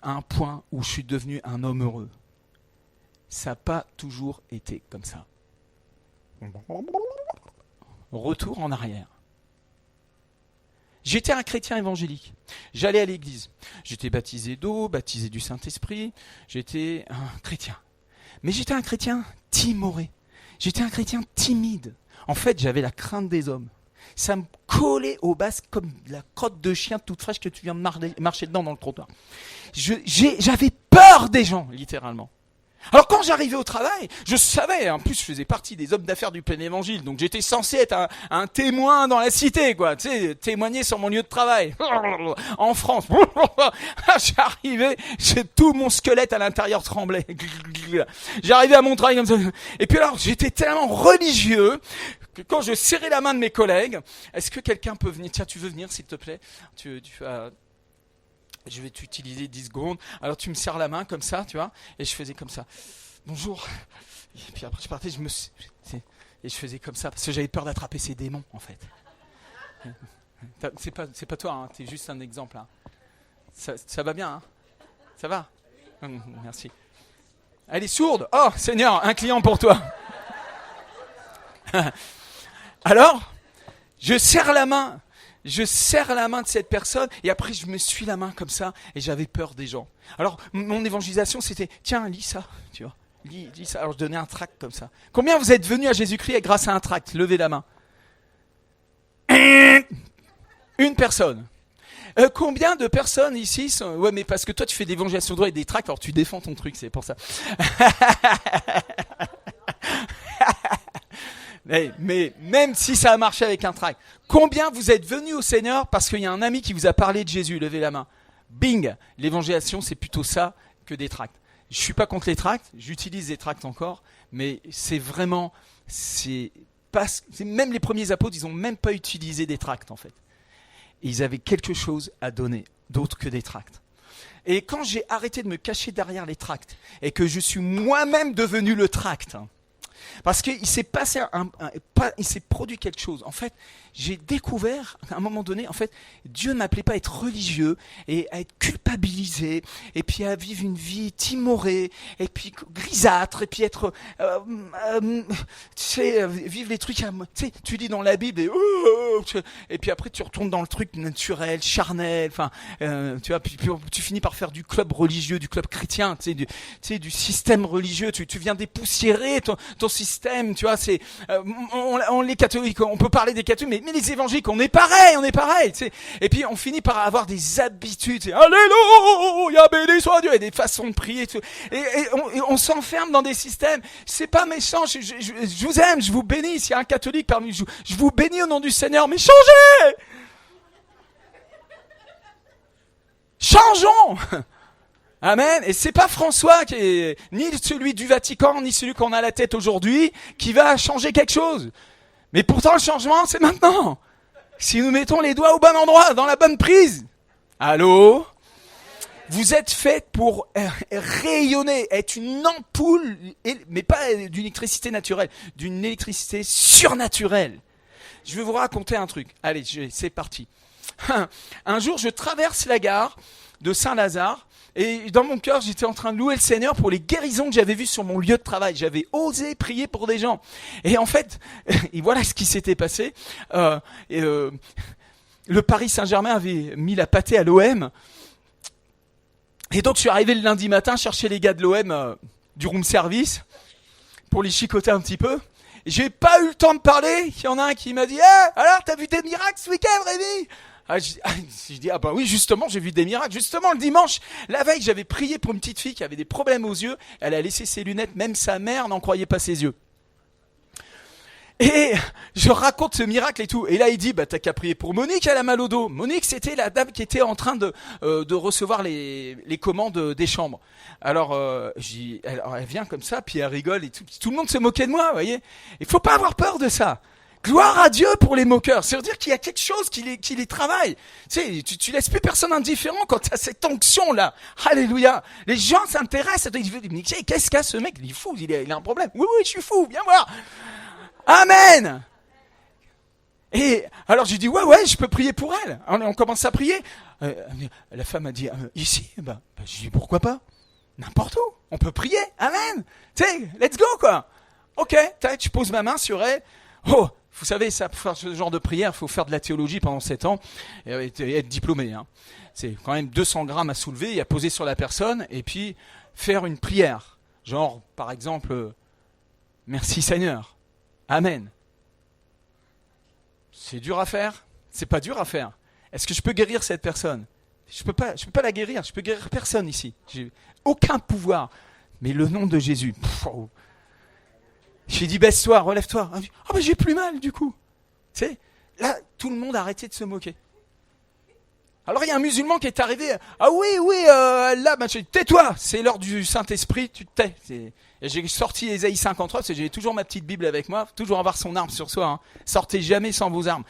S2: à un point où je suis devenu un homme heureux. Ça n'a pas toujours été comme ça. Retour en arrière. J'étais un chrétien évangélique. J'allais à l'église. J'étais baptisé d'eau, baptisé du Saint-Esprit. J'étais un chrétien. Mais j'étais un chrétien timoré. J'étais un chrétien timide. En fait, j'avais la crainte des hommes. Ça me collait au bas comme la crotte de chien toute fraîche que tu viens de marcher dedans dans le trottoir. J'avais peur des gens, littéralement. Alors quand j'arrivais au travail, je savais, en plus je faisais partie des hommes d'affaires du plein évangile, donc j'étais censé être un témoin dans la cité, quoi, tu sais, témoigner sur mon lieu de travail. En France, j'arrivais, tout mon squelette à l'intérieur tremblait. J'arrivais à mon travail comme ça. Et puis alors, j'étais tellement religieux que quand je serrais la main de mes collègues, est-ce que quelqu'un peut venir? Tiens, tu veux venir s'il te plaît? Je vais t'utiliser 10 secondes. Alors tu me serres la main comme ça, tu vois, et je faisais comme ça. Bonjour. Et puis après je partais, et je faisais comme ça parce que j'avais peur d'attraper ces démons en fait. C'est pas toi, hein, t'es juste un exemple. Hein. Ça va bien, hein? Ça va? Merci. Elle est sourde. Oh Seigneur, un client pour toi. Alors, je serre la main de cette personne et après je me suis la main comme ça et j'avais peur des gens. Alors mon évangélisation c'était tiens lis ça, tu vois, lis ça. Alors je donnais un tract comme ça. Combien vous êtes venus à Jésus-Christ grâce à un tract? Levez la main. Une personne. Combien de personnes ici sont... Ouais mais parce que toi tu fais de l'évangélisation droit et des tracts, alors tu défends ton truc, c'est pour ça. Mais même si ça a marché avec un tract, combien vous êtes venus au Seigneur parce qu'il y a un ami qui vous a parlé de Jésus? Levez la main. Bing. L'évangélisation, c'est plutôt ça que des tracts. Je suis pas contre les tracts, j'utilise les tracts encore, mais c'est vraiment, même les premiers apôtres, ils ont même pas utilisé des tracts en fait. Et ils avaient quelque chose à donner, d'autre que des tracts. Et quand j'ai arrêté de me cacher derrière les tracts et que je suis moi-même devenu le tract, parce qu'il s'est passé il s'est produit quelque chose. En fait, j'ai découvert, à un moment donné, en fait, Dieu ne m'appelait pas à être religieux et à être culpabilisé et puis à vivre une vie timorée et puis grisâtre et puis être, tu sais, vivre les trucs, tu sais, tu lis dans la Bible et puis après tu retournes dans le truc naturel, charnel, enfin, tu vois, puis tu finis par faire du club religieux, du club chrétien, tu sais, du système religieux, tu viens dépoussiérer ton système, tu vois, c'est, on les catholiques, on peut parler des catholiques, mais les évangéliques, on est pareil, tu sais. Et puis on finit par avoir des habitudes, alléluia, béni soit Dieu, et des façons de prier, et on s'enferme dans des systèmes. C'est pas méchant, je vous aime, je vous bénis. S'il y a un catholique parmi vous, je vous bénis au nom du Seigneur, mais changeons. Amen. Et c'est pas François qui est ni celui du Vatican, ni celui qu'on a à la tête aujourd'hui, qui va changer quelque chose. Mais pourtant, le changement, c'est maintenant. Si nous mettons les doigts au bon endroit, dans la bonne prise. Allô? Vous êtes fait pour rayonner, être une ampoule, mais pas d'une électricité naturelle, d'une électricité surnaturelle. Je vais vous raconter un truc. Allez, c'est parti. Un jour, je traverse la gare de Saint-Lazare. Et dans mon cœur, j'étais en train de louer le Seigneur pour les guérisons que j'avais vues sur mon lieu de travail. J'avais osé prier pour des gens. Et en fait, et voilà ce qui s'était passé. Le Paris Saint-Germain avait mis la pâtée à l'OM. Et donc, je suis arrivé le lundi matin chercher les gars de l'OM du room service pour les chicoter un petit peu. Et j'ai pas eu le temps de parler. Il y en a un qui m'a dit « alors, t'as vu des miracles ce week-end, Rémi ?» Je dis, bah oui, justement, j'ai vu des miracles. Justement, le dimanche, la veille, j'avais prié pour une petite fille qui avait des problèmes aux yeux. Elle a laissé ses lunettes, même sa mère n'en croyait pas ses yeux. Et je raconte ce miracle et tout. Et là, il dit, bah t'as qu'à prier pour Monique, elle a mal au dos. Monique, c'était la dame qui était en train de recevoir les commandes des chambres. Alors, elle vient comme ça, puis elle rigole et tout le monde se moquait de moi, vous voyez. Il faut pas avoir peur de ça. Gloire à Dieu pour les moqueurs. Ça veut dire qu'il y a quelque chose qui les travaille. Tu sais, tu laisses plus personne indifférent quand tu as cette onction-là. Alléluia. Les gens s'intéressent. Ils disent, qu'est-ce qu'a ce mec? Il est fou, il a un problème. Oui, je suis fou, viens voir. Amen. Et alors j'ai dit, ouais, je peux prier pour elle. On commence à prier. La femme a dit, ici? Je dis, pourquoi pas? N'importe où. On peut prier. Amen. Tu sais, let's go, quoi. Ok, tu poses ma main sur elle. Oh, Vous savez, ça, pour faire ce genre de prière, il faut faire de la théologie pendant 7 ans et être diplômé. Hein. C'est quand même 200 grammes à soulever et à poser sur la personne et puis faire une prière. Genre, par exemple, merci Seigneur. Amen. C'est dur à faire? C'est pas dur à faire. Est-ce que je peux guérir cette personne? Je peux pas la guérir. Je peux guérir personne ici. J'ai aucun pouvoir. Mais le nom de Jésus. J'ai dit baisse-toi, relève-toi. Oh mais j'ai plus mal du coup. Tu sais, là tout le monde a arrêté de se moquer. Alors il y a un musulman qui est arrivé. Ah oui, là, tais-toi. C'est l'heure du Saint-Esprit. Tu te tais. Et j'ai sorti Ésaïe 53 parce que j'ai toujours ma petite Bible avec moi. Toujours avoir son arme sur soi. Hein. Sortez jamais sans vos armes.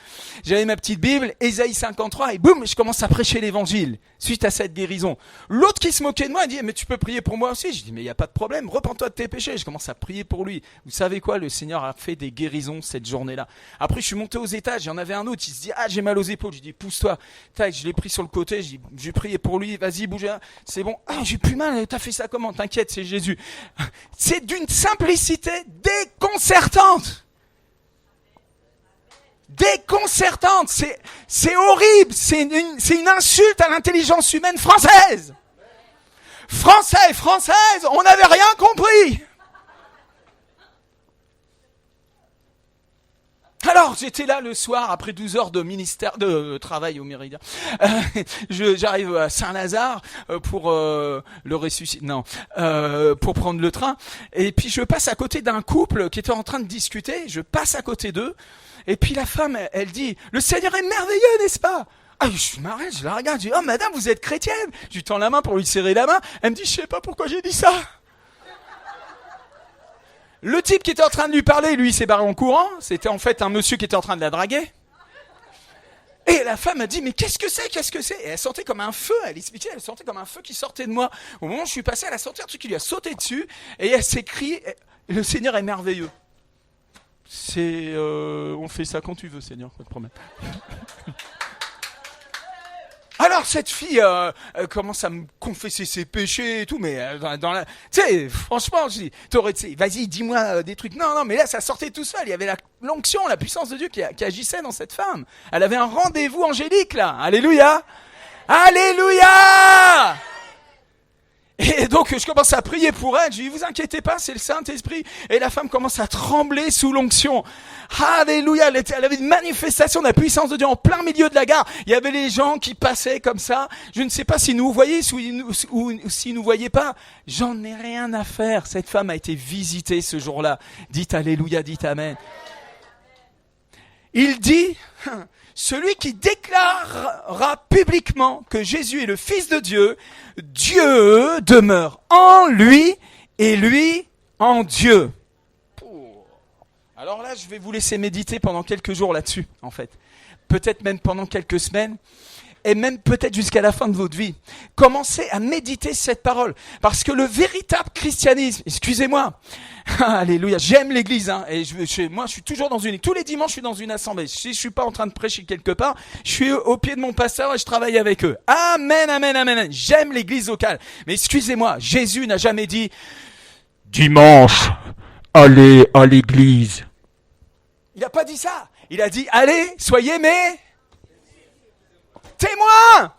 S2: J'avais ma petite Bible, Ésaïe 53 et boum, je commence à prêcher l'évangile suite à cette guérison. L'autre qui se moquait de moi, il dit mais tu peux prier pour moi aussi. Je dis mais il y a pas de problème. Repens-toi de tes péchés. Je commence à prier pour lui. Vous savez quoi? Le Seigneur a fait des guérisons cette journée-là. Après je suis monté aux étages. Il y en avait un autre. Il se dit j'ai mal aux épaules. Je dis pousse-toi. Tac, je l'ai pris sur le côté. J'ai prié pour lui. Vas-y bouge. C'est bon. J'ai plus mal. T'as fait ça comment? T'inquiète, c'est Jésus. C'est d'une simplicité déconcertante. Déconcertante. C'est horrible. C'est une insulte à l'intelligence humaine française. Français, française, on n'avait rien compris. Alors, j'étais là le soir, après 12 heures de ministère, de travail au Méridien. J'arrive à Saint-Lazare pour le ressusciter, pour prendre le train. Et puis je passe à côté d'un couple qui était en train de discuter. Je passe à côté d'eux. Et puis la femme, elle dit, le Seigneur est merveilleux, n'est-ce pas? Ah, je m'arrête, je la regarde, je dis, oh madame, vous êtes chrétienne? Je lui tends la main pour lui serrer la main. Elle me dit, je sais pas pourquoi j'ai dit ça. Le type qui était en train de lui parler, lui, il s'est barré en courant. C'était en fait un monsieur qui était en train de la draguer. Et la femme a dit, mais qu'est-ce que c'est? Et elle sentait comme un feu, elle expliquait, elle sentait comme un feu qui sortait de moi. Au moment où je suis passé, elle a senti un truc qui lui a sauté dessus. Et elle s'est criée, le Seigneur est merveilleux. On fait ça quand tu veux, Seigneur, pas de problème. Alors cette fille commence à me confesser ses péchés et tout, mais dans la, tu sais, franchement, je dis, vas-y, dis-moi des trucs. Non, mais là, ça sortait tout seul. Il y avait l'onction, la puissance de Dieu qui agissait dans cette femme. Elle avait un rendez-vous angélique là. Alléluia, alléluia. Et donc je commence à prier pour elle, je dis vous inquiétez pas, c'est le Saint-Esprit. Et la femme commence à trembler sous l'onction. Alléluia, elle avait une manifestation de la puissance de Dieu en plein milieu de la gare. Il y avait les gens qui passaient comme ça. Je ne sais pas si nous voyez ou si nous voyez pas. J'en ai rien à faire. Cette femme a été visitée ce jour-là. Dites Alléluia, dites Amen. Il dit, celui qui déclarera publiquement que Jésus est le Fils de Dieu, Dieu demeure en lui et lui en Dieu. Alors là, je vais vous laisser méditer pendant quelques jours là-dessus, en fait. Peut-être même pendant quelques semaines. Et même peut-être jusqu'à la fin de votre vie. Commencez à méditer cette parole. Parce que le véritable christianisme, excusez-moi, alléluia, j'aime l'église, hein, et moi je suis toujours dans une, tous les dimanches je suis dans une assemblée. Si je suis pas en train de prêcher quelque part, je suis au pied de mon pasteur et je travaille avec eux. Amen, amen, amen. J'aime l'église locale. Mais excusez-moi, Jésus n'a jamais dit, dimanche, allez à l'église. Il n'a pas dit ça. Il a dit, allez, soyez mes témoins.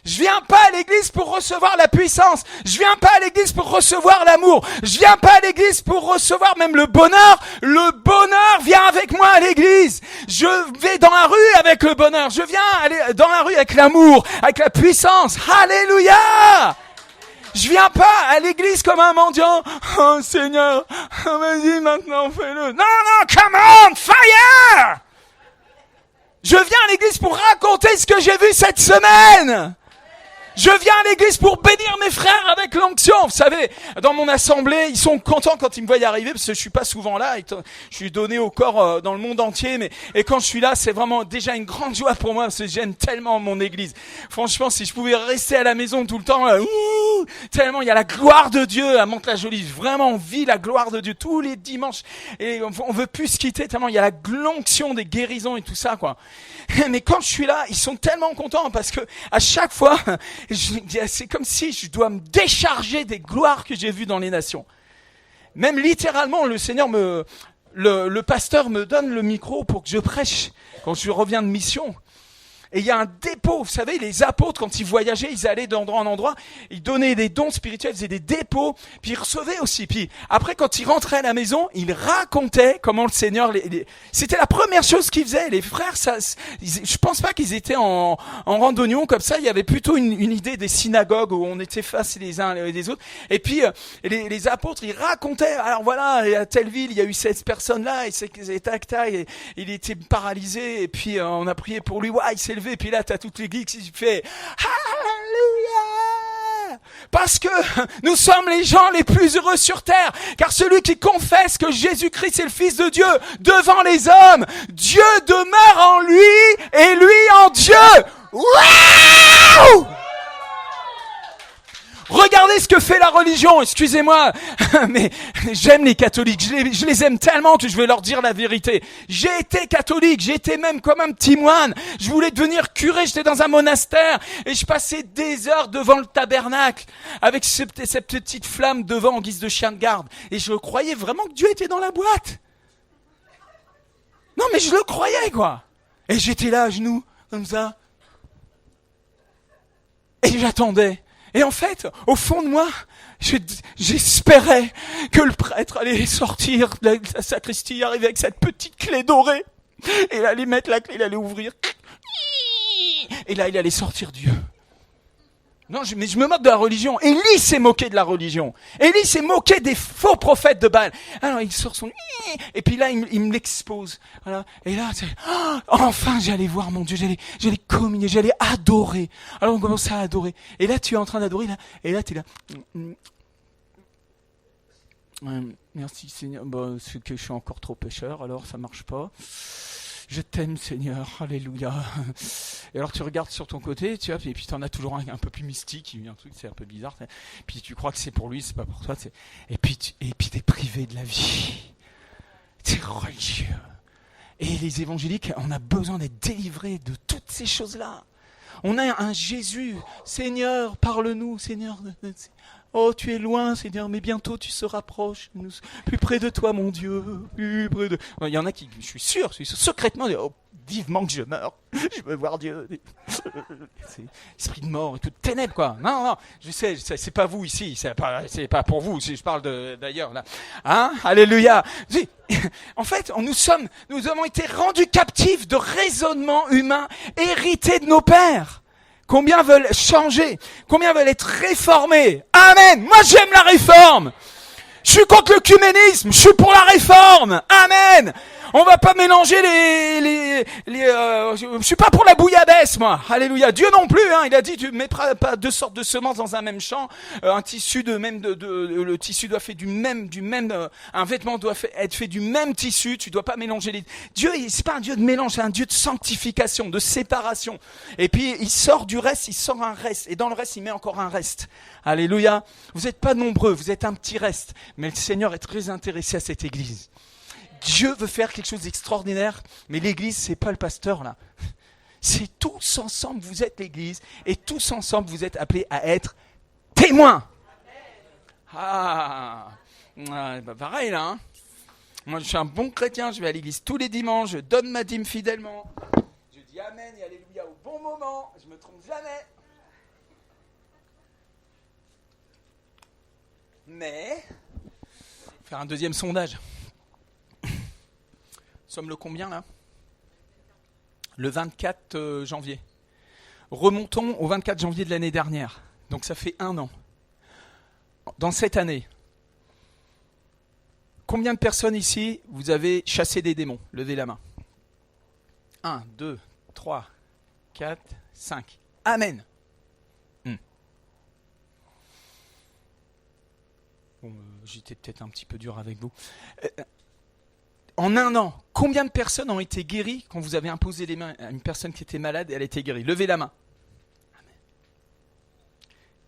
S2: Je viens pas à l'église pour recevoir la puissance. Je viens pas à l'église pour recevoir l'amour. Je viens pas à l'église pour recevoir même le bonheur. Le bonheur vient avec moi à l'église. Je vais dans la rue avec le bonheur. Je viens aller dans la rue avec l'amour, avec la puissance. Alléluia! Je viens pas à l'église comme un mendiant. Oh Seigneur, vas-y maintenant fais-le. Non, come on, fire! Je viens à l'église pour raconter ce que j'ai vu cette semaine. Je viens à l'église pour bénir mes frères avec l'onction. Vous savez, dans mon assemblée, ils sont contents quand ils me voient y arriver parce que je suis pas souvent là. Je suis donné au corps dans le monde entier, et quand je suis là, c'est vraiment déjà une grande joie pour moi parce que j'aime tellement mon église. Franchement, si je pouvais rester à la maison tout le temps, tellement il y a la gloire de Dieu à Mantes-la-Jolie. Vraiment, on vit la gloire de Dieu tous les dimanches et on veut plus se quitter tellement il y a l'onction des guérisons et tout ça, quoi. Mais quand je suis là, ils sont tellement contents parce que à chaque fois, c'est comme si je dois me décharger des gloires que j'ai vues dans les nations. Même littéralement, le Seigneur le pasteur me donne le micro pour que je prêche quand je reviens de mission. Et il y a un dépôt, vous savez, les apôtres, quand ils voyageaient, ils allaient d'endroit en endroit, ils donnaient des dons spirituels, ils faisaient des dépôts, puis ils recevaient aussi. Puis après, quand ils rentraient à la maison, ils racontaient comment le Seigneur... C'était la première chose qu'ils faisaient. Les frères, je pense pas qu'ils étaient en randonnion comme ça. Il y avait plutôt une idée des synagogues où on était face les uns les autres. Et puis, les apôtres, ils racontaient, alors voilà, à telle ville, il y a eu cette personne-là, et il était paralysé, et puis on a prié pour lui, il s'est levé. Et puis là, t'as toute l'église qui fait Alléluia! Parce que nous sommes les gens les plus heureux sur terre. Car celui qui confesse que Jésus-Christ est le Fils de Dieu devant les hommes, Dieu demeure en lui et lui en Dieu. Waouh! Regardez ce que fait la religion, excusez-moi, mais j'aime les catholiques, je les aime tellement que je vais leur dire la vérité. J'ai été catholique, j'étais même comme un petit moine, je voulais devenir curé, j'étais dans un monastère, et je passais des heures devant le tabernacle, avec cette petite flamme devant en guise de chien de garde, et je croyais vraiment que Dieu était dans la boîte. Non mais je le croyais quoi. Et j'étais là à genoux, comme ça, et j'attendais. Et en fait, au fond de moi, j'espérais que le prêtre allait sortir de la sacristie, arriver avec cette petite clé dorée. Et il allait mettre la clé, il allait ouvrir. Et là, il allait sortir Dieu. Non, mais je me moque de la religion. Élie s'est moqué de la religion. Élie s'est moqué des faux prophètes de Baal. Alors, il sort son... Et puis là, il me l'expose. Voilà. Et là, enfin, j'allais voir mon Dieu. J'allais communier, j'allais adorer. Alors, on commence à adorer. Et là, tu es en train d'adorer. Là, et là, tu es là. Merci, Seigneur. Bon, c'est que je suis encore trop pécheur, alors ça marche pas. Je t'aime Seigneur, alléluia. Et alors tu regardes sur ton côté, tu vois, et puis tu en as toujours un peu plus mystique, un truc c'est un peu bizarre. Puis tu crois que c'est pour lui, c'est pas pour toi. Et puis t'es privé de la vie. T'es religieux. Et les évangéliques, on a besoin d'être délivrés de toutes ces choses-là. On a un Jésus, Seigneur, parle-nous, Seigneur. Oh, tu es loin, Seigneur, mais bientôt tu se rapproches. Plus près de toi, mon Dieu. Plus près de... Il y en a qui, je suis sûr, secrètement, vivement que je meurs. Je veux voir Dieu. C'est esprit de mort et tout, ténèbres, quoi. Non, je sais, c'est pas vous ici, c'est pas pour vous, je parle d'ailleurs, là. Hein? Alléluia. En fait, nous avons été rendus captifs de raisonnements humains hérités de nos pères. Combien veulent changer? Combien veulent être réformés? Amen. Moi, j'aime la réforme. Je suis contre l'œcuménisme. Je suis pour la réforme. Amen. On va pas mélanger je suis pas pour la bouillabaisse, moi. Alléluia. Dieu non plus, hein. Il a dit, tu mettras pas deux sortes de semences dans un même champ. Un tissu le tissu doit faire du même, un vêtement doit être fait du même tissu. Tu dois pas mélanger les... Dieu, c'est pas un Dieu de mélange, c'est un Dieu de sanctification, de séparation. Et puis, il sort du reste, il sort un reste. Et dans le reste, il met encore un reste. Alléluia. Vous êtes pas nombreux, vous êtes un petit reste. Mais le Seigneur est très intéressé à cette église. Dieu veut faire quelque chose d'extraordinaire, mais l'église, c'est pas le pasteur, là. C'est tous ensemble, vous êtes l'église, et tous ensemble, vous êtes appelés à être témoins. Pareil, là. Hein. Moi, je suis un bon chrétien, je vais à l'église tous les dimanches, je donne ma dîme fidèlement. Je dis Amen et Alléluia au bon moment, je me trompe jamais. Mais, faire un deuxième sondage. Nous sommes le combien là? Le 24 janvier. Remontons au 24 janvier de l'année dernière. Donc ça fait 1 an. Dans cette année, combien de personnes ici vous avez chassé des démons? Levez la main. 1, 2, 3, 4, 5. Amen. Bon, j'étais peut-être un petit peu dur avec vous. En 1 an, combien de personnes ont été guéries quand vous avez imposé les mains à une personne qui était malade et elle a été guérie? Levez la main. Amen.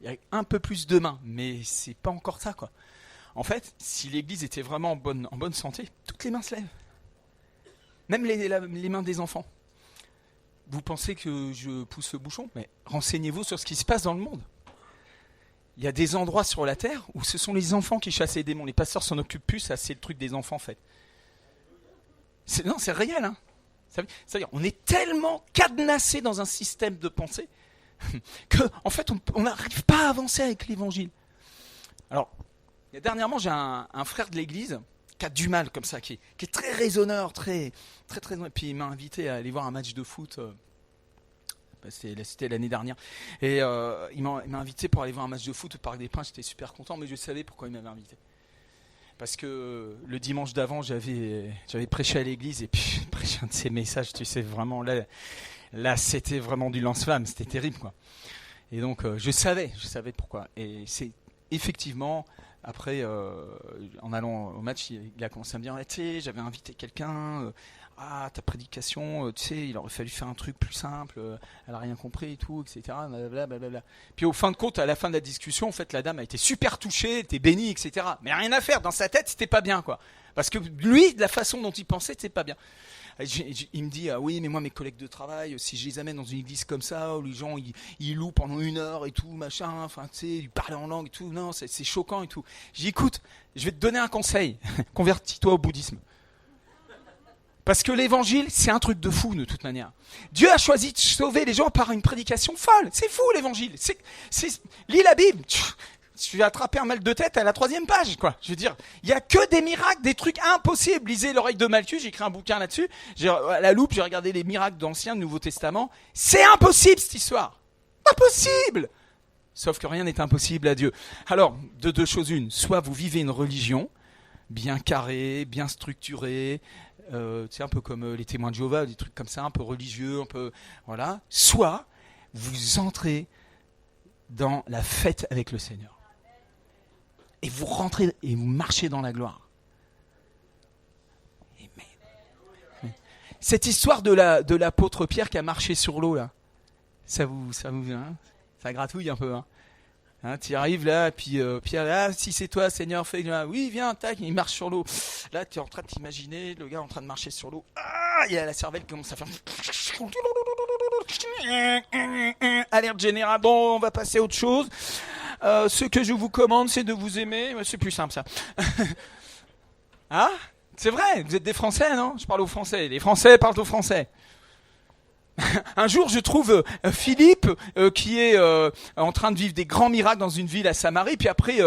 S2: Il y a un peu plus de mains, mais c'est pas encore ça, quoi. En fait, si l'église était vraiment en bonne santé, toutes les mains se lèvent. Même les mains des enfants. Vous pensez que je pousse le bouchon? Mais renseignez-vous sur ce qui se passe dans le monde. Il y a des endroits sur la terre où ce sont les enfants qui chassent les démons. Les pasteurs s'en occupent plus, ça c'est le truc des enfants en fait. C'est réel, hein. C'est-à-dire, on est tellement cadenassé dans un système de pensée que, en fait, on n'arrive pas à avancer avec l'évangile. Alors, dernièrement, j'ai un frère de l'église qui a du mal comme ça, qui est très raisonneur, très. Et puis il m'a invité à aller voir un match de foot. C'était l'année dernière. Et il m'a invité pour aller voir un match de foot au Parc des Princes. J'étais super content, mais je savais pourquoi il m'avait invité. Parce que le dimanche d'avant, j'avais prêché à l'église et puis prêché un de ces messages, tu sais, vraiment, là c'était vraiment du lance-flamme, c'était terrible, quoi. Et donc, je savais pourquoi. Et c'est effectivement, après, en allant au match, il a commencé à me dire, tu sais, j'avais invité quelqu'un, ta prédication, tu sais, il aurait fallu faire un truc plus simple, elle a rien compris et tout, etc. Blablabla. Puis au fin de compte, à la fin de la discussion, en fait, la dame a été super touchée, était bénie, etc. Mais rien à faire, dans sa tête, c'était pas bien, quoi. Parce que lui, de la façon dont il pensait, c'était pas bien. Il me dit, oui, mais moi, mes collègues de travail, si je les amène dans une église comme ça, où les gens, ils louent pendant 1 heure et tout, machin, enfin, tu sais, ils parlent en langue et tout, non, c'est choquant et tout. J'ai dit, écoute, je vais te donner un conseil, convertis-toi au bouddhisme. Parce que l'évangile, c'est un truc de fou, de toute manière. Dieu a choisi de sauver les gens par une prédication folle. C'est fou, l'évangile. Lis la Bible. Tu vas attraper un mal de tête à la 3e page, quoi. Je veux dire, il y a que des miracles, des trucs impossibles. Lisez l'oreille de Malchus, j'ai écrit un bouquin là-dessus. À la loupe, j'ai regardé les miracles d'Ancien, de Nouveau Testament. C'est impossible, cette histoire. Impossible. Sauf que rien n'est impossible à Dieu. Alors, de 2 choses une. Soit vous vivez une religion bien carrée, bien structurée, c'est un peu comme les témoins de Jéhovah, des trucs comme ça, un peu religieux, un peu, voilà. Soit vous entrez dans la fête avec le Seigneur. Et vous rentrez et vous marchez dans la gloire. Amen. Cette histoire de l'apôtre Pierre qui a marché sur l'eau, là, ça vous hein, ça gratouille un peu, hein. Hein, tu arrives là, puis Pierre, là, si c'est toi, Seigneur, fais là. Oui, viens, tac, il marche sur l'eau. Là, tu es en train de t'imaginer, le gars en train de marcher sur l'eau. Ah, il y a la cervelle qui commence à faire. Alerte générale, bon, on va passer à autre chose. Ce que je vous commande, c'est de vous aimer. C'est plus simple, ça. Hein? C'est vrai, vous êtes des Français, non? Je parle aux Français. Les Français parlent aux Français. Un jour, je trouve Philippe qui est en train de vivre des grands miracles dans une ville à Samarie. Puis après,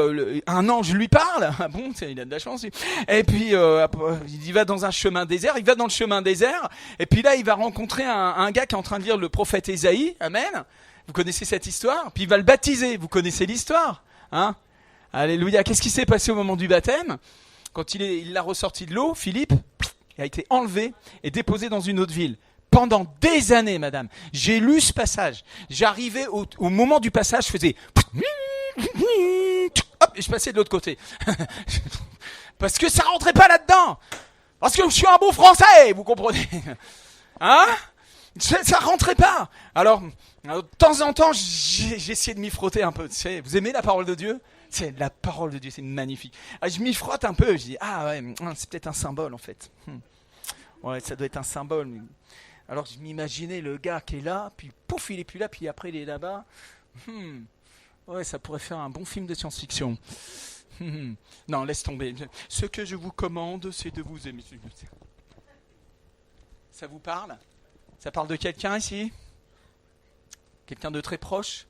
S2: un ange lui parle. Ah bon, il a de la chance. Et puis, il va dans un chemin désert. Il va dans le chemin désert. Et puis là, il va rencontrer un gars qui est en train de lire le prophète Ésaïe. Amen. Vous connaissez cette histoire? Puis il va le baptiser. Vous connaissez l'histoire, hein? Alléluia. Qu'est-ce qui s'est passé au moment du baptême? Quand il l'a ressorti de l'eau, Philippe a été enlevé et déposé dans une autre ville. Pendant des années, madame, j'ai lu ce passage. J'arrivais au moment du passage, je faisais hop, et je passais de l'autre côté. Parce que ça rentrait pas là-dedans. Parce que je suis un bon Français, vous comprenez? Hein? Ça rentrait pas. Alors, de temps en temps, j'ai essayé de m'y frotter un peu. Tu sais, vous aimez la parole de Dieu? C'est la parole de Dieu, c'est magnifique. Alors, je m'y frotte un peu. Je dis, c'est peut-être un symbole en fait. Ouais, ça doit être un symbole. Alors je m'imaginais le gars qui est là, puis pouf, il est plus là, puis après il est là-bas. Ouais, ça pourrait faire un bon film de science-fiction. Non, laisse tomber. Ce que je vous commande, c'est de vous aimer. Ça vous parle? Ça parle de quelqu'un ici? Quelqu'un de très proche?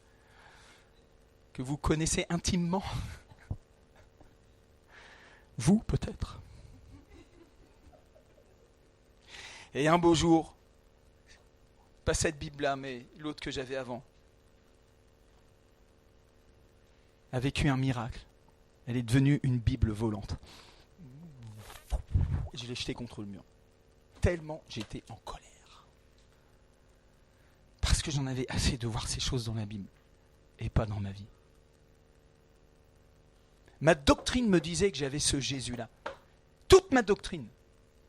S2: Que vous connaissez intimement? Vous, peut-être? Et un beau jour, pas cette Bible-là, mais l'autre que j'avais avant, a vécu un miracle. Elle est devenue une Bible volante. Je l'ai jetée contre le mur. Tellement j'étais en colère. Parce que j'en avais assez de voir ces choses dans la Bible et pas dans ma vie. Ma doctrine me disait que j'avais ce Jésus-là. Toute ma doctrine.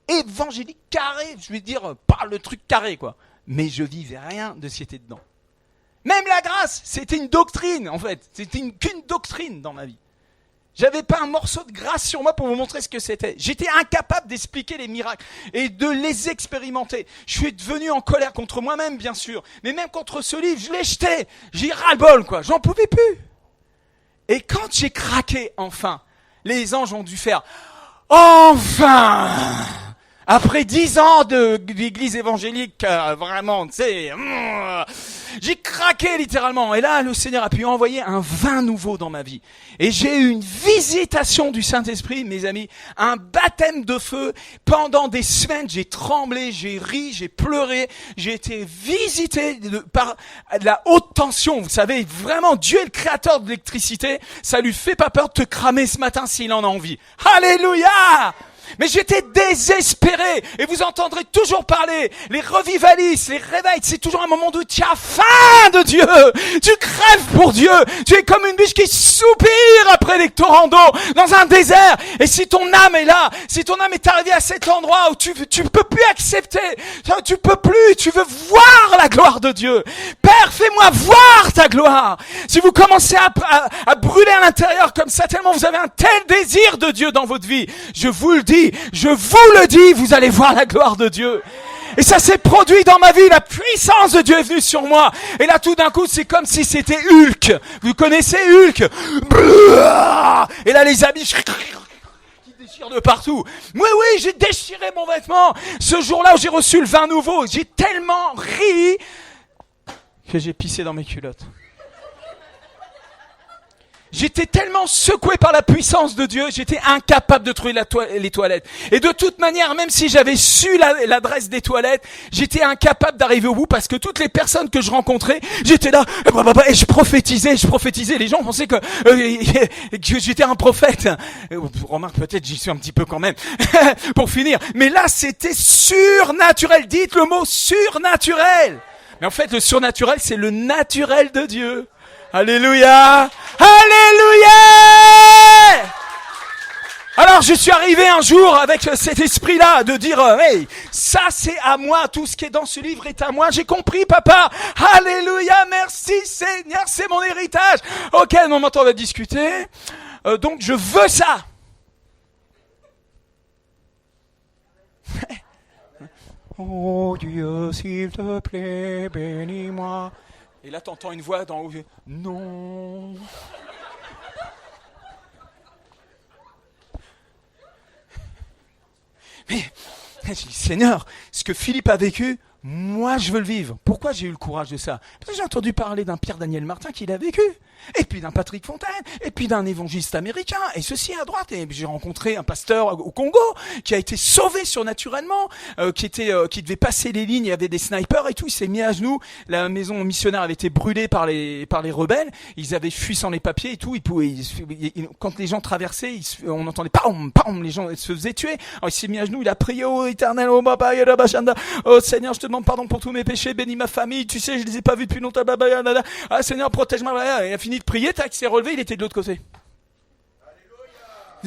S2: Évangélique carré, je veux dire, pas le truc carré, quoi. Mais je vivais rien de ce qui était dedans. Même la grâce, c'était une doctrine, en fait. C'était qu'une doctrine dans ma vie. J'avais pas un morceau de grâce sur moi pour vous montrer ce que c'était. J'étais incapable d'expliquer les miracles et de les expérimenter. Je suis devenu en colère contre moi-même, bien sûr. Mais même contre ce livre, je l'ai jeté. J'ai ras-le-bol, quoi. J'en pouvais plus. Et quand j'ai craqué, enfin, les anges ont dû faire « Enfin !» Après 10 ans d'église évangélique, vraiment, tu sais, j'ai craqué littéralement. Et là, le Seigneur a pu envoyer un vin nouveau dans ma vie. Et j'ai eu une visitation du Saint-Esprit, mes amis, un baptême de feu. Pendant des semaines, j'ai tremblé, j'ai ri, j'ai pleuré. J'ai été visité par la haute tension. Vous savez, vraiment, Dieu est le créateur de l'électricité. Ça lui fait pas peur de te cramer ce matin s'il en a envie. Alléluia! Mais j'étais désespéré, et vous entendrez toujours parler, les revivalistes, les réveils, c'est toujours un moment où tu as faim de Dieu, tu crèves pour Dieu, tu es comme une biche qui soupire après les torrents d'eau dans un désert, et si ton âme est là, si ton âme est arrivée à cet endroit où tu peux plus accepter, tu peux plus, tu veux voir la gloire de Dieu, Père, fais-moi voir ta gloire. Si vous commencez à brûler à l'intérieur comme ça, tellement vous avez un tel désir de Dieu dans votre vie, je vous le dis, vous allez voir la gloire de Dieu. Et ça s'est produit dans ma vie, la puissance de Dieu est venue sur moi. Et là, tout d'un coup, c'est comme si c'était Hulk. Vous connaissez Hulk? Et là, les habits qui déchirent de partout. Oui, j'ai déchiré mon vêtement. Ce jour-là où j'ai reçu le vin nouveau, j'ai tellement ri que j'ai pissé dans mes culottes. J'étais tellement secoué par la puissance de Dieu, j'étais incapable de trouver les toilettes. Et de toute manière, même si j'avais su l'adresse des toilettes, j'étais incapable d'arriver au bout parce que toutes les personnes que je rencontrais, j'étais là, et je prophétisais. Les gens pensaient que j'étais un prophète. Remarque, peut-être j'y suis un petit peu quand même, pour finir. Mais là, c'était surnaturel. Dites le mot surnaturel. Mais en fait, le surnaturel, c'est le naturel de Dieu. Alléluia! Alléluia! Alors je suis arrivé un jour avec cet esprit-là de dire hey, ça c'est à moi, tout ce qui est dans ce livre est à moi, j'ai compris papa. Alléluia, merci Seigneur, c'est mon héritage. Ok, maintenant on va discuter. Donc je veux ça. Oh Dieu, s'il te plaît, bénis-moi. Et là, t'entends une voix d'en haut. Non. Mais, je dis, Seigneur, ce que Philippe a vécu, moi, je veux le vivre. Pourquoi j'ai eu le courage de ça? Parce que j'ai entendu parler d'un Pierre-Daniel Martin qui l'a vécu. Et puis d'un Patrick Fontaine. Et puis d'un évangéliste américain. Et ceci à droite. Et j'ai rencontré un pasteur au Congo qui a été sauvé surnaturellement, qui devait passer les lignes. Il y avait des snipers et tout. Il s'est mis à genoux. La maison missionnaire avait été brûlée par les rebelles. Ils avaient fui sans les papiers et tout. Quand les gens traversaient, on entendait pam, pam, les gens se faisaient tuer. Alors il s'est mis à genoux. Il a prié au Éternel, oh Seigneur, je te demande pardon pour tous mes péchés. Bénis ma famille. Tu sais, je les ai pas vus depuis longtemps. Ah Seigneur, protège-moi. Il a fini de prier, tac, il s'est relevé, il était de l'autre côté.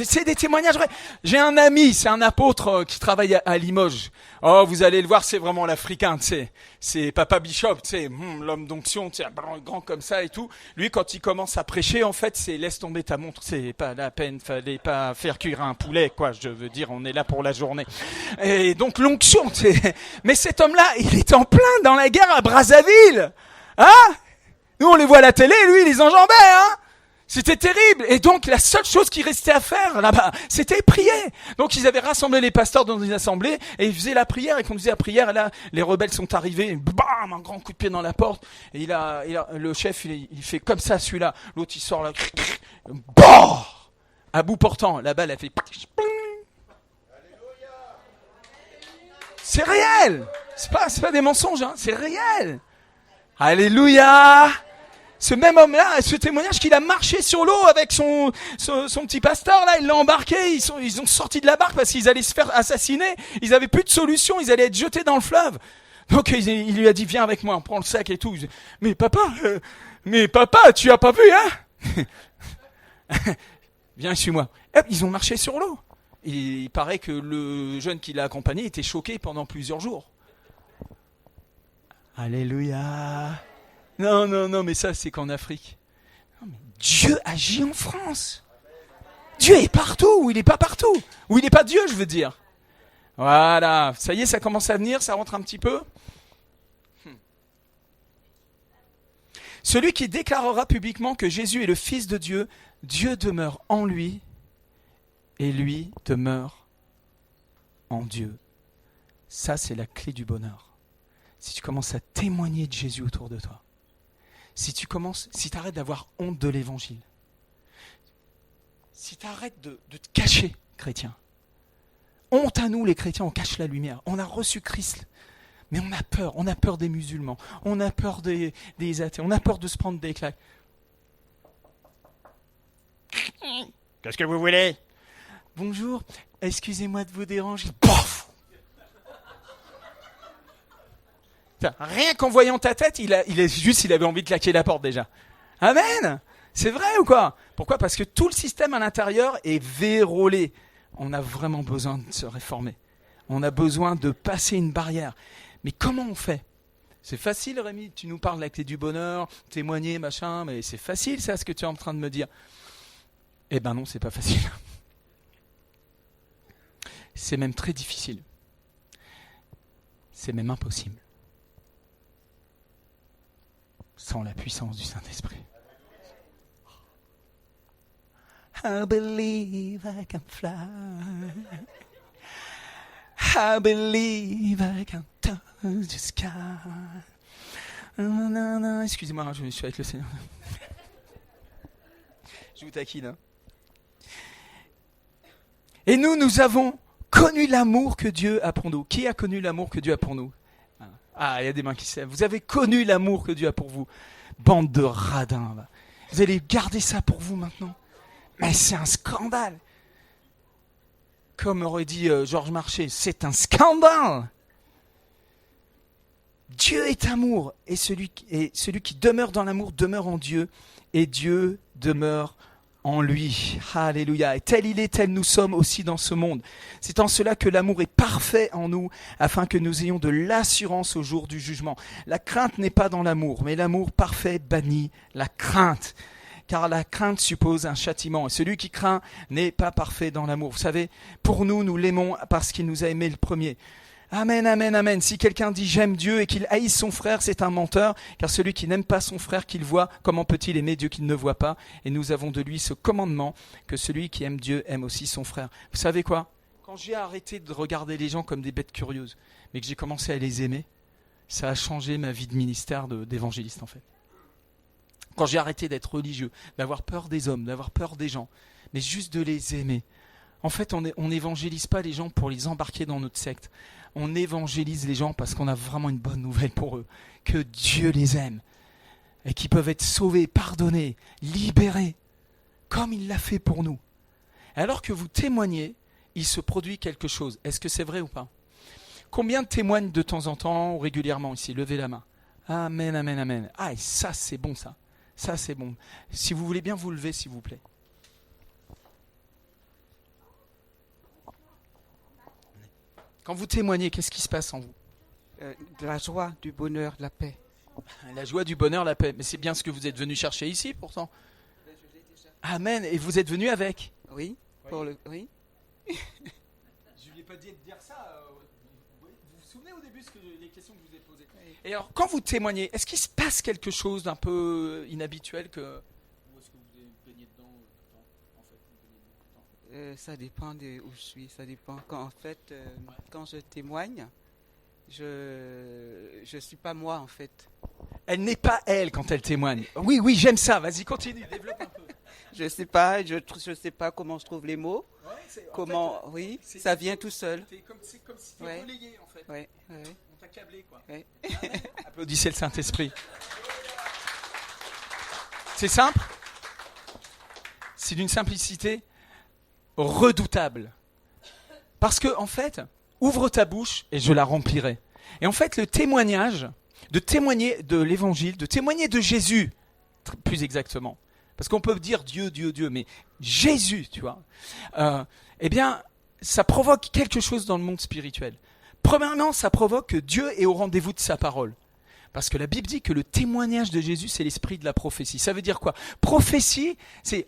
S2: C'est des témoignages vrais. J'ai un ami, c'est un apôtre qui travaille à Limoges. Oh, vous allez le voir, c'est vraiment l'Africain, tu sais. C'est Papa Bishop, tu sais, l'homme d'onction, tu sais, grand comme ça et tout. Lui, quand il commence à prêcher, en fait, c'est laisse tomber ta montre. C'est pas la peine, fallait pas faire cuire un poulet, quoi. Je veux dire, on est là pour la journée. Et donc l'onction, tu sais. Mais cet homme-là, il est en plein dans la guerre à Brazzaville, hein? Nous, on les voit à la télé, lui, il les enjambait, hein. C'était terrible. Et donc, la seule chose qui restait à faire, là-bas, c'était prier. Donc, ils avaient rassemblé les pasteurs dans une assemblée, et ils faisaient la prière, et quand on faisait la prière, et là, les rebelles sont arrivés, bam, un grand coup de pied dans la porte, et le chef, il fait comme ça, celui-là. L'autre, il sort là, bah, à bout portant. La balle, elle fait, c'est réel. C'est pas des mensonges, hein. C'est réel. Alléluia. Ce même homme-là, ce témoignage qu'il a marché sur l'eau avec son petit pasteur, là, il l'a embarqué, ils ont sorti de la barque parce qu'ils allaient se faire assassiner, ils avaient plus de solution, ils allaient être jetés dans le fleuve. Donc il lui a dit, viens avec moi, on prend le sac et tout. Mais papa, tu as pas vu, hein? Viens, suis-moi. Hop, ils ont marché sur l'eau. Et il paraît que le jeune qui l'a accompagné était choqué pendant plusieurs jours. Alléluia. Non, mais ça, c'est qu'en Afrique. Non, mais Dieu agit en France. Dieu est partout, ou il n'est pas partout. Ou il n'est pas Dieu, je veux dire. Voilà, ça y est, ça commence à venir, ça rentre un petit peu. Celui qui déclarera publiquement que Jésus est le Fils de Dieu, Dieu demeure en lui, et lui demeure en Dieu. Ça, c'est la clé du bonheur. Si tu commences à témoigner de Jésus autour de toi, si tu arrêtes d'avoir honte de l'évangile, si tu arrêtes de te cacher, chrétien. Honte à nous, les chrétiens, on cache la lumière. On a reçu Christ, mais on a peur des musulmans, on a peur des athées, on a peur de se prendre des claques. Qu'est-ce que vous voulez ? Bonjour, excusez-moi de vous déranger. Pouf ! Rien qu'en voyant ta tête, il avait envie de claquer la porte déjà. Amen. C'est vrai ou quoi ? Pourquoi ? Parce que tout le système à l'intérieur est verrouillé. On a vraiment besoin de se réformer. On a besoin de passer une barrière. Mais comment on fait ? C'est facile, Rémi, tu nous parles de la clé du bonheur, témoigner, machin, mais c'est facile ça, ce que tu es en train de me dire. Eh ben non, c'est pas facile. C'est même très difficile. C'est même impossible. Sans la puissance du Saint-Esprit. I believe I can fly. I believe I can touch the sky. Non, excusez-moi, je suis avec le Seigneur. Je vous taquine. Hein. Et nous avons connu l'amour que Dieu a pour nous. Qui a connu l'amour que Dieu a pour nous ? Ah, il y a des mains qui se lèvent. Vous avez connu l'amour que Dieu a pour vous. Bande de radins. Là. Vous allez garder ça pour vous maintenant. Mais c'est un scandale. Comme aurait dit Georges Marchais, c'est un scandale. Dieu est amour. Et celui qui demeure dans l'amour demeure en Dieu. Et Dieu demeure en lui. Alléluia. Et tel il est, tel nous sommes aussi dans ce monde. C'est en cela que l'amour est parfait en nous, afin que nous ayons de l'assurance au jour du jugement. La crainte n'est pas dans l'amour, mais l'amour parfait bannit la crainte. Car la crainte suppose un châtiment. Et celui qui craint n'est pas parfait dans l'amour. Vous savez, pour nous l'aimons parce qu'il nous a aimés le premier. Amen, amen, amen. Si quelqu'un dit « j'aime Dieu » et qu'il haïsse son frère, c'est un menteur, car celui qui n'aime pas son frère qu'il voit, comment peut-il aimer Dieu qu'il ne voit pas ? Et nous avons de lui ce commandement, que celui qui aime Dieu aime aussi son frère. Vous savez quoi ? Quand j'ai arrêté de regarder les gens comme des bêtes curieuses, mais que j'ai commencé à les aimer, ça a changé ma vie de ministère d'évangéliste en fait. Quand j'ai arrêté d'être religieux, d'avoir peur des hommes, d'avoir peur des gens, mais juste de les aimer. En fait, on n'évangélise pas les gens pour les embarquer dans notre secte. On évangélise les gens parce qu'on a vraiment une bonne nouvelle pour eux. Que Dieu les aime. Et qu'ils peuvent être sauvés, pardonnés, libérés. Comme il l'a fait pour nous. Alors que vous témoignez, il se produit quelque chose. Est-ce que c'est vrai ou pas ? Combien témoignent de temps en temps ou régulièrement ici ? Levez la main. Amen, amen, amen. Ah, et ça c'est bon ça. Ça c'est bon. Si vous voulez bien vous lever s'il vous plaît. Quand vous témoignez, qu'est-ce qui se passe en vous ?
S3: De la joie, du bonheur, de la paix.
S2: La joie, du bonheur, la paix. Mais c'est bien ce que vous êtes venu chercher ici, pourtant. Amen. Et vous êtes venu avec ?
S3: Oui. Oui.
S2: Je ne lui ai pas dit de dire ça. Vous vous souvenez au début les questions que je vous ai posées ? Oui. Et alors, quand vous témoignez, est-ce qu'il se passe quelque chose d'un peu inhabituel que... Ou est-ce que vous baignez dedans tout le temps ? En fait, vous baignez dedans tout le temps.
S3: Ça dépend de où je suis. Ça dépend. Quand je témoigne, je suis pas moi en fait.
S2: Elle n'est pas elle quand elle témoigne. Oui, j'aime ça. Vas-y, continue, développe un peu.
S3: Je sais pas comment je trouve les mots.
S2: Ouais,
S3: ça vient tout seul.
S2: C'est comme si tu étais relayé en fait.
S3: Ouais.
S2: On t'a câblé quoi.
S3: Ouais.
S2: Applaudissez le Saint-Esprit. C'est simple. C'est d'une simplicité redoutable. Parce que, en fait, ouvre ta bouche et je la remplirai. Et en fait, le témoignage, de témoigner de l'évangile, de témoigner de Jésus, plus exactement. Parce qu'on peut dire Dieu, mais Jésus, tu vois. Eh bien, ça provoque quelque chose dans le monde spirituel. Premièrement, ça provoque que Dieu est au rendez-vous de sa parole. Parce que la Bible dit que le témoignage de Jésus, c'est l'esprit de la prophétie. Ça veut dire quoi ? Prophétie, c'est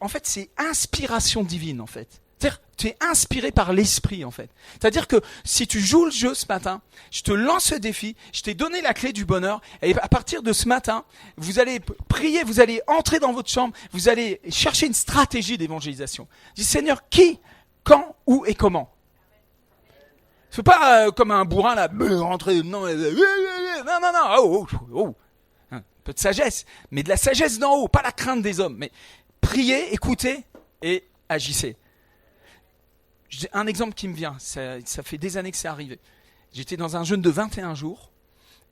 S2: inspiration divine, en fait. C'est-à-dire, tu es inspiré par l'esprit, en fait. C'est-à-dire que si tu joues le jeu ce matin, je te lance ce défi, je t'ai donné la clé du bonheur, et à partir de ce matin, vous allez prier, vous allez entrer dans votre chambre, vous allez chercher une stratégie d'évangélisation. Dis, Seigneur, qui, quand, où et comment ? Fais pas comme un bourrin là, rentrer, non, oh. Un peu de sagesse, mais de la sagesse d'en haut, pas la crainte des hommes. Mais priez, écoutez et agissez. J'ai un exemple qui me vient, ça fait des années que c'est arrivé. J'étais dans un jeûne de 21 jours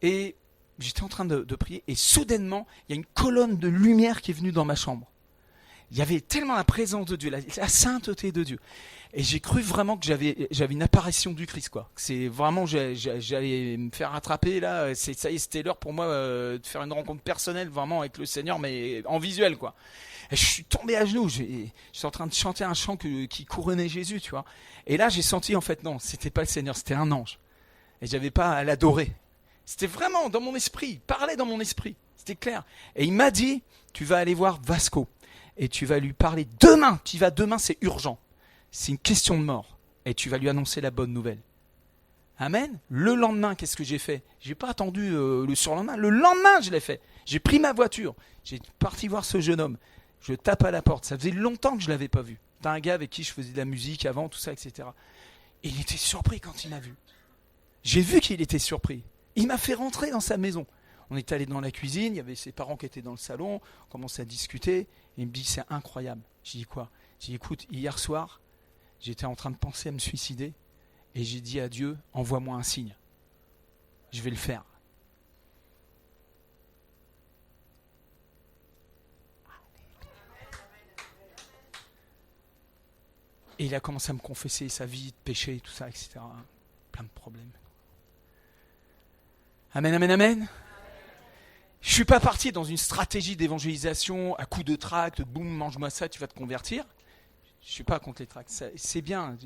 S2: et j'étais en train de prier et soudainement, il y a une colonne de lumière qui est venue dans ma chambre. Il y avait tellement la présence de Dieu, la sainteté de Dieu. Et j'ai cru vraiment que j'avais une apparition du Christ, quoi. C'est vraiment, j'allais me faire rattraper là. Ça y est, c'était l'heure pour moi de faire une rencontre personnelle vraiment avec le Seigneur, mais en visuel, quoi. Et je suis tombé à genoux. J'étais en train de chanter un chant qui couronnait Jésus, tu vois. Et là, j'ai senti en fait non, c'était pas le Seigneur, c'était un ange. Et j'avais pas à l'adorer. C'était vraiment dans mon esprit, il parlait dans mon esprit. C'était clair. Et il m'a dit, tu vas aller voir Vasco et tu vas lui parler demain. Tu vas demain, c'est urgent. C'est une question de mort. Et tu vas lui annoncer la bonne nouvelle. Amen. Le lendemain, qu'est-ce que j'ai fait? J'ai pas attendu le surlendemain. Le lendemain, je l'ai fait. J'ai pris ma voiture. J'ai parti voir ce jeune homme. Je tape à la porte. Ça faisait longtemps que je l'avais pas vu. C'était un gars avec qui je faisais de la musique avant, tout ça, etc. Et il était surpris quand il m'a vu. J'ai vu qu'il était surpris. Il m'a fait rentrer dans sa maison. On est allé dans la cuisine. Il y avait ses parents qui étaient dans le salon. On commençait à discuter. Et il me dit, c'est incroyable. J'ai dit quoi? J'ai dit, écoute, hier soir, j'étais en train de penser à me suicider et j'ai dit à Dieu, envoie-moi un signe. Je vais le faire. Et il a commencé à me confesser sa vie de péché, tout ça, etc. Plein de problèmes. Amen, amen, amen. Je ne suis pas parti dans une stratégie d'évangélisation à coup de tract, boum, mange-moi ça, tu vas te convertir. Je ne suis pas contre les tracts, c'est bien.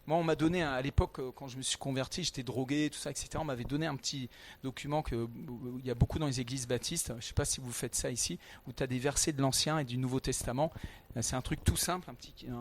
S2: Moi, on m'a donné, à l'époque, quand je me suis converti, j'étais drogué, tout ça, etc. On m'avait donné un petit document il y a beaucoup dans les églises baptistes. Je ne sais pas si vous faites ça ici, où tu as des versets de l'Ancien et du Nouveau Testament. C'est un truc tout simple, un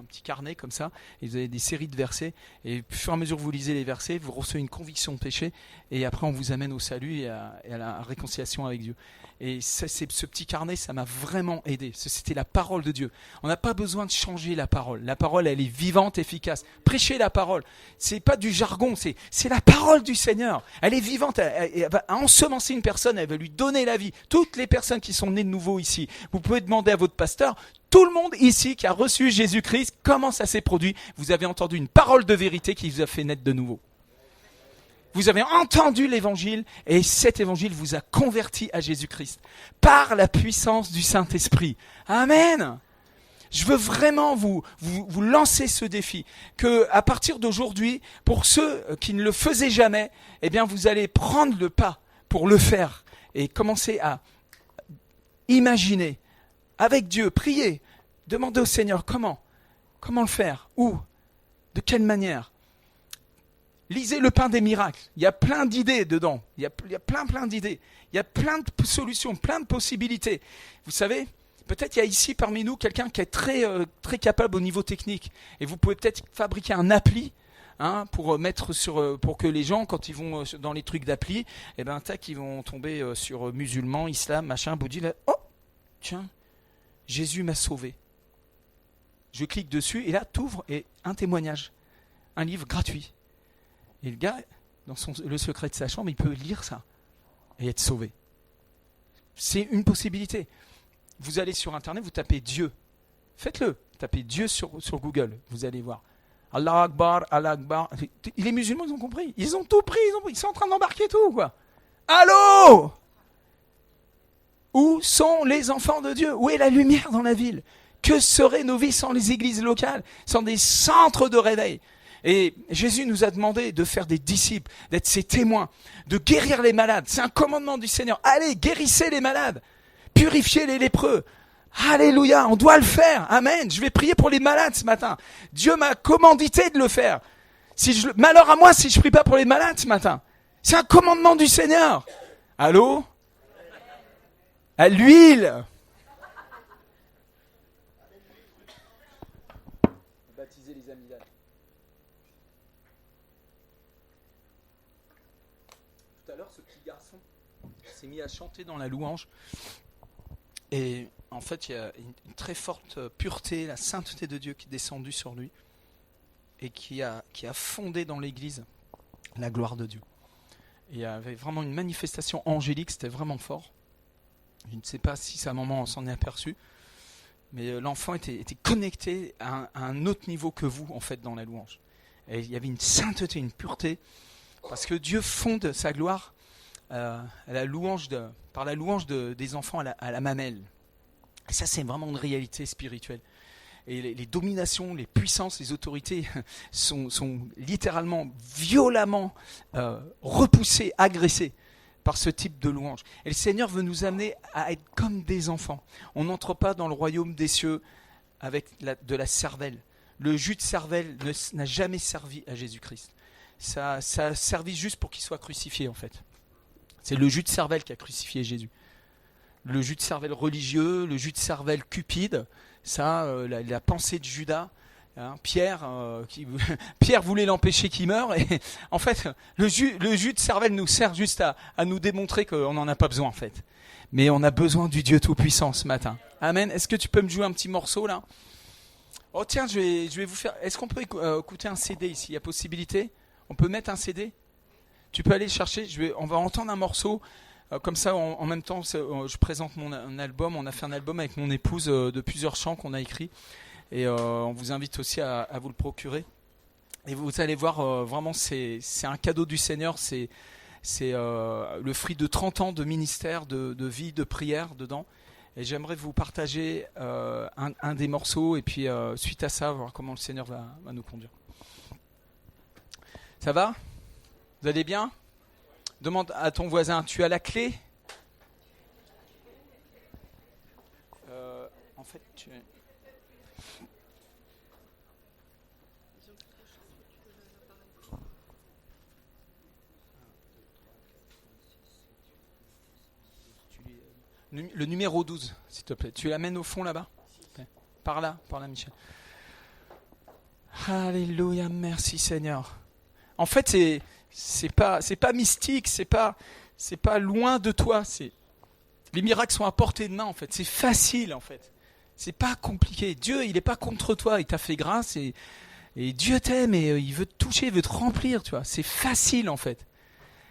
S2: petit carnet comme ça. Et vous avez des séries de versets. Et au fur et à mesure que vous lisez les versets, vous recevez une conviction de péché. Et après, on vous amène au salut et à la réconciliation avec Dieu. Et ce petit carnet, ça m'a vraiment aidé. C'était la parole de Dieu. On n'a pas besoin de changer la parole. La parole, elle est vivante, efficace. Prêchez la parole. C'est pas du jargon, c'est la parole du Seigneur. Elle est vivante. Elle va ensemencer une personne, elle va lui donner la vie. Toutes les personnes qui sont nées de nouveau ici, vous pouvez demander à votre pasteur. Tout le monde ici qui a reçu Jésus-Christ, comment ça s'est produit? Vous avez entendu une parole de vérité qui vous a fait naître de nouveau. Vous avez entendu l'évangile et cet évangile vous a converti à Jésus-Christ par la puissance du Saint-Esprit. Amen. Je veux vraiment vous lancer ce défi que à partir d'aujourd'hui, pour ceux qui ne le faisaient jamais, eh bien vous allez prendre le pas pour le faire et commencer à imaginer avec Dieu, prier, demander au Seigneur comment le faire, où, de quelle manière. Lisez le pain des miracles. Il y a plein d'idées dedans. Il y a plein d'idées. Il y a plein de solutions, plein de possibilités. Vous savez, peut-être il y a ici parmi nous quelqu'un qui est très capable au niveau technique. Et vous pouvez peut-être fabriquer un appli pour mettre pour que les gens, quand ils vont dans les trucs d'appli, eh ben, tac, ils vont tomber sur musulmans, islam, machin, bouddhisme. Oh, tiens, Jésus m'a sauvé. Je clique dessus et là, t'ouvres et un témoignage. Un livre gratuit. Et le gars, dans le secret de sa chambre, il peut lire ça et être sauvé. C'est une possibilité. Vous allez sur Internet, vous tapez Dieu. Faites-le. Tapez Dieu sur Google. Vous allez voir. Allah Akbar, Allah Akbar. Les musulmans, ils ont compris. Ils ont tout pris. Ils sont en train d'embarquer tout, quoi. Allô? Où sont les enfants de Dieu? Où est la lumière dans la ville? Que seraient nos vies sans les églises locales, sans des centres de réveil? Et Jésus nous a demandé de faire des disciples, d'être ses témoins, de guérir les malades. C'est un commandement du Seigneur. Allez, guérissez les malades, purifiez les lépreux. Alléluia, on doit le faire. Amen. Je vais prier pour les malades ce matin. Dieu m'a commandité de le faire. Malheur à moi si je prie pas pour les malades ce matin. C'est un commandement du Seigneur. Allô? À l'huile. Baptiser les amygdales. Tout à l'heure, ce petit garçon s'est mis à chanter dans la louange. Et en fait, il y a une très forte pureté, la sainteté de Dieu qui est descendue sur lui et qui a fondé dans l'église la gloire de Dieu. Et il y avait vraiment une manifestation angélique, c'était vraiment fort. Je ne sais pas si sa maman s'en est aperçue, mais l'enfant était connecté à un autre niveau que vous, en fait, dans la louange. Et il y avait une sainteté, une pureté, parce que Dieu fonde sa gloire par la louange des enfants à la mamelle. Et ça, c'est vraiment une réalité spirituelle. Et les dominations, les puissances, les autorités sont littéralement, violemment repoussées, agressées par ce type de louange. Et le Seigneur veut nous amener à être comme des enfants. On n'entre pas dans le royaume des cieux avec de la cervelle. Le jus de cervelle n'a jamais servi à Jésus-Christ. Ça a servi juste pour qu'il soit crucifié, en fait. C'est le jus de cervelle qui a crucifié Jésus. Le jus de cervelle religieux, le jus de cervelle cupide, ça, la pensée de Judas, hein, Pierre voulait l'empêcher qu'il meure. Et en fait, le jus de cervelle nous sert juste à nous démontrer qu'on n'en a pas besoin, en fait. Mais on a besoin du Dieu Tout-Puissant ce matin. Amen. Est-ce que tu peux me jouer un petit morceau là ? Oh tiens, je vais vous faire... Est-ce qu'on peut écouter un CD ici ? Il y a possibilité ? On peut mettre un CD ? Tu peux aller le chercher. On va entendre un morceau. Comme ça, en même temps, je présente mon album. On a fait un album avec mon épouse de plusieurs chants qu'on a écrits. Et on vous invite aussi à vous le procurer. Et vous allez voir, vraiment, c'est un cadeau du Seigneur. C'est le fruit de 30 ans de ministère, de vie, de prière dedans. Et j'aimerais vous partager un des morceaux. Et puis, suite à ça, voir comment le Seigneur va nous conduire. Ça va ? Vous allez bien ? Demande à ton voisin, tu as la clé ? En fait, le numéro 12, s'il te plaît. Tu l'amènes au fond là-bas ? Par là, Michel. Alléluia, merci Seigneur. En fait, c'est pas mystique, c'est pas loin de toi. Les miracles sont à portée de main, en fait. C'est facile, en fait. C'est pas compliqué. Dieu, il est pas contre toi. Il t'a fait grâce et Dieu t'aime et il veut te toucher, il veut te remplir, tu vois. C'est facile, en fait.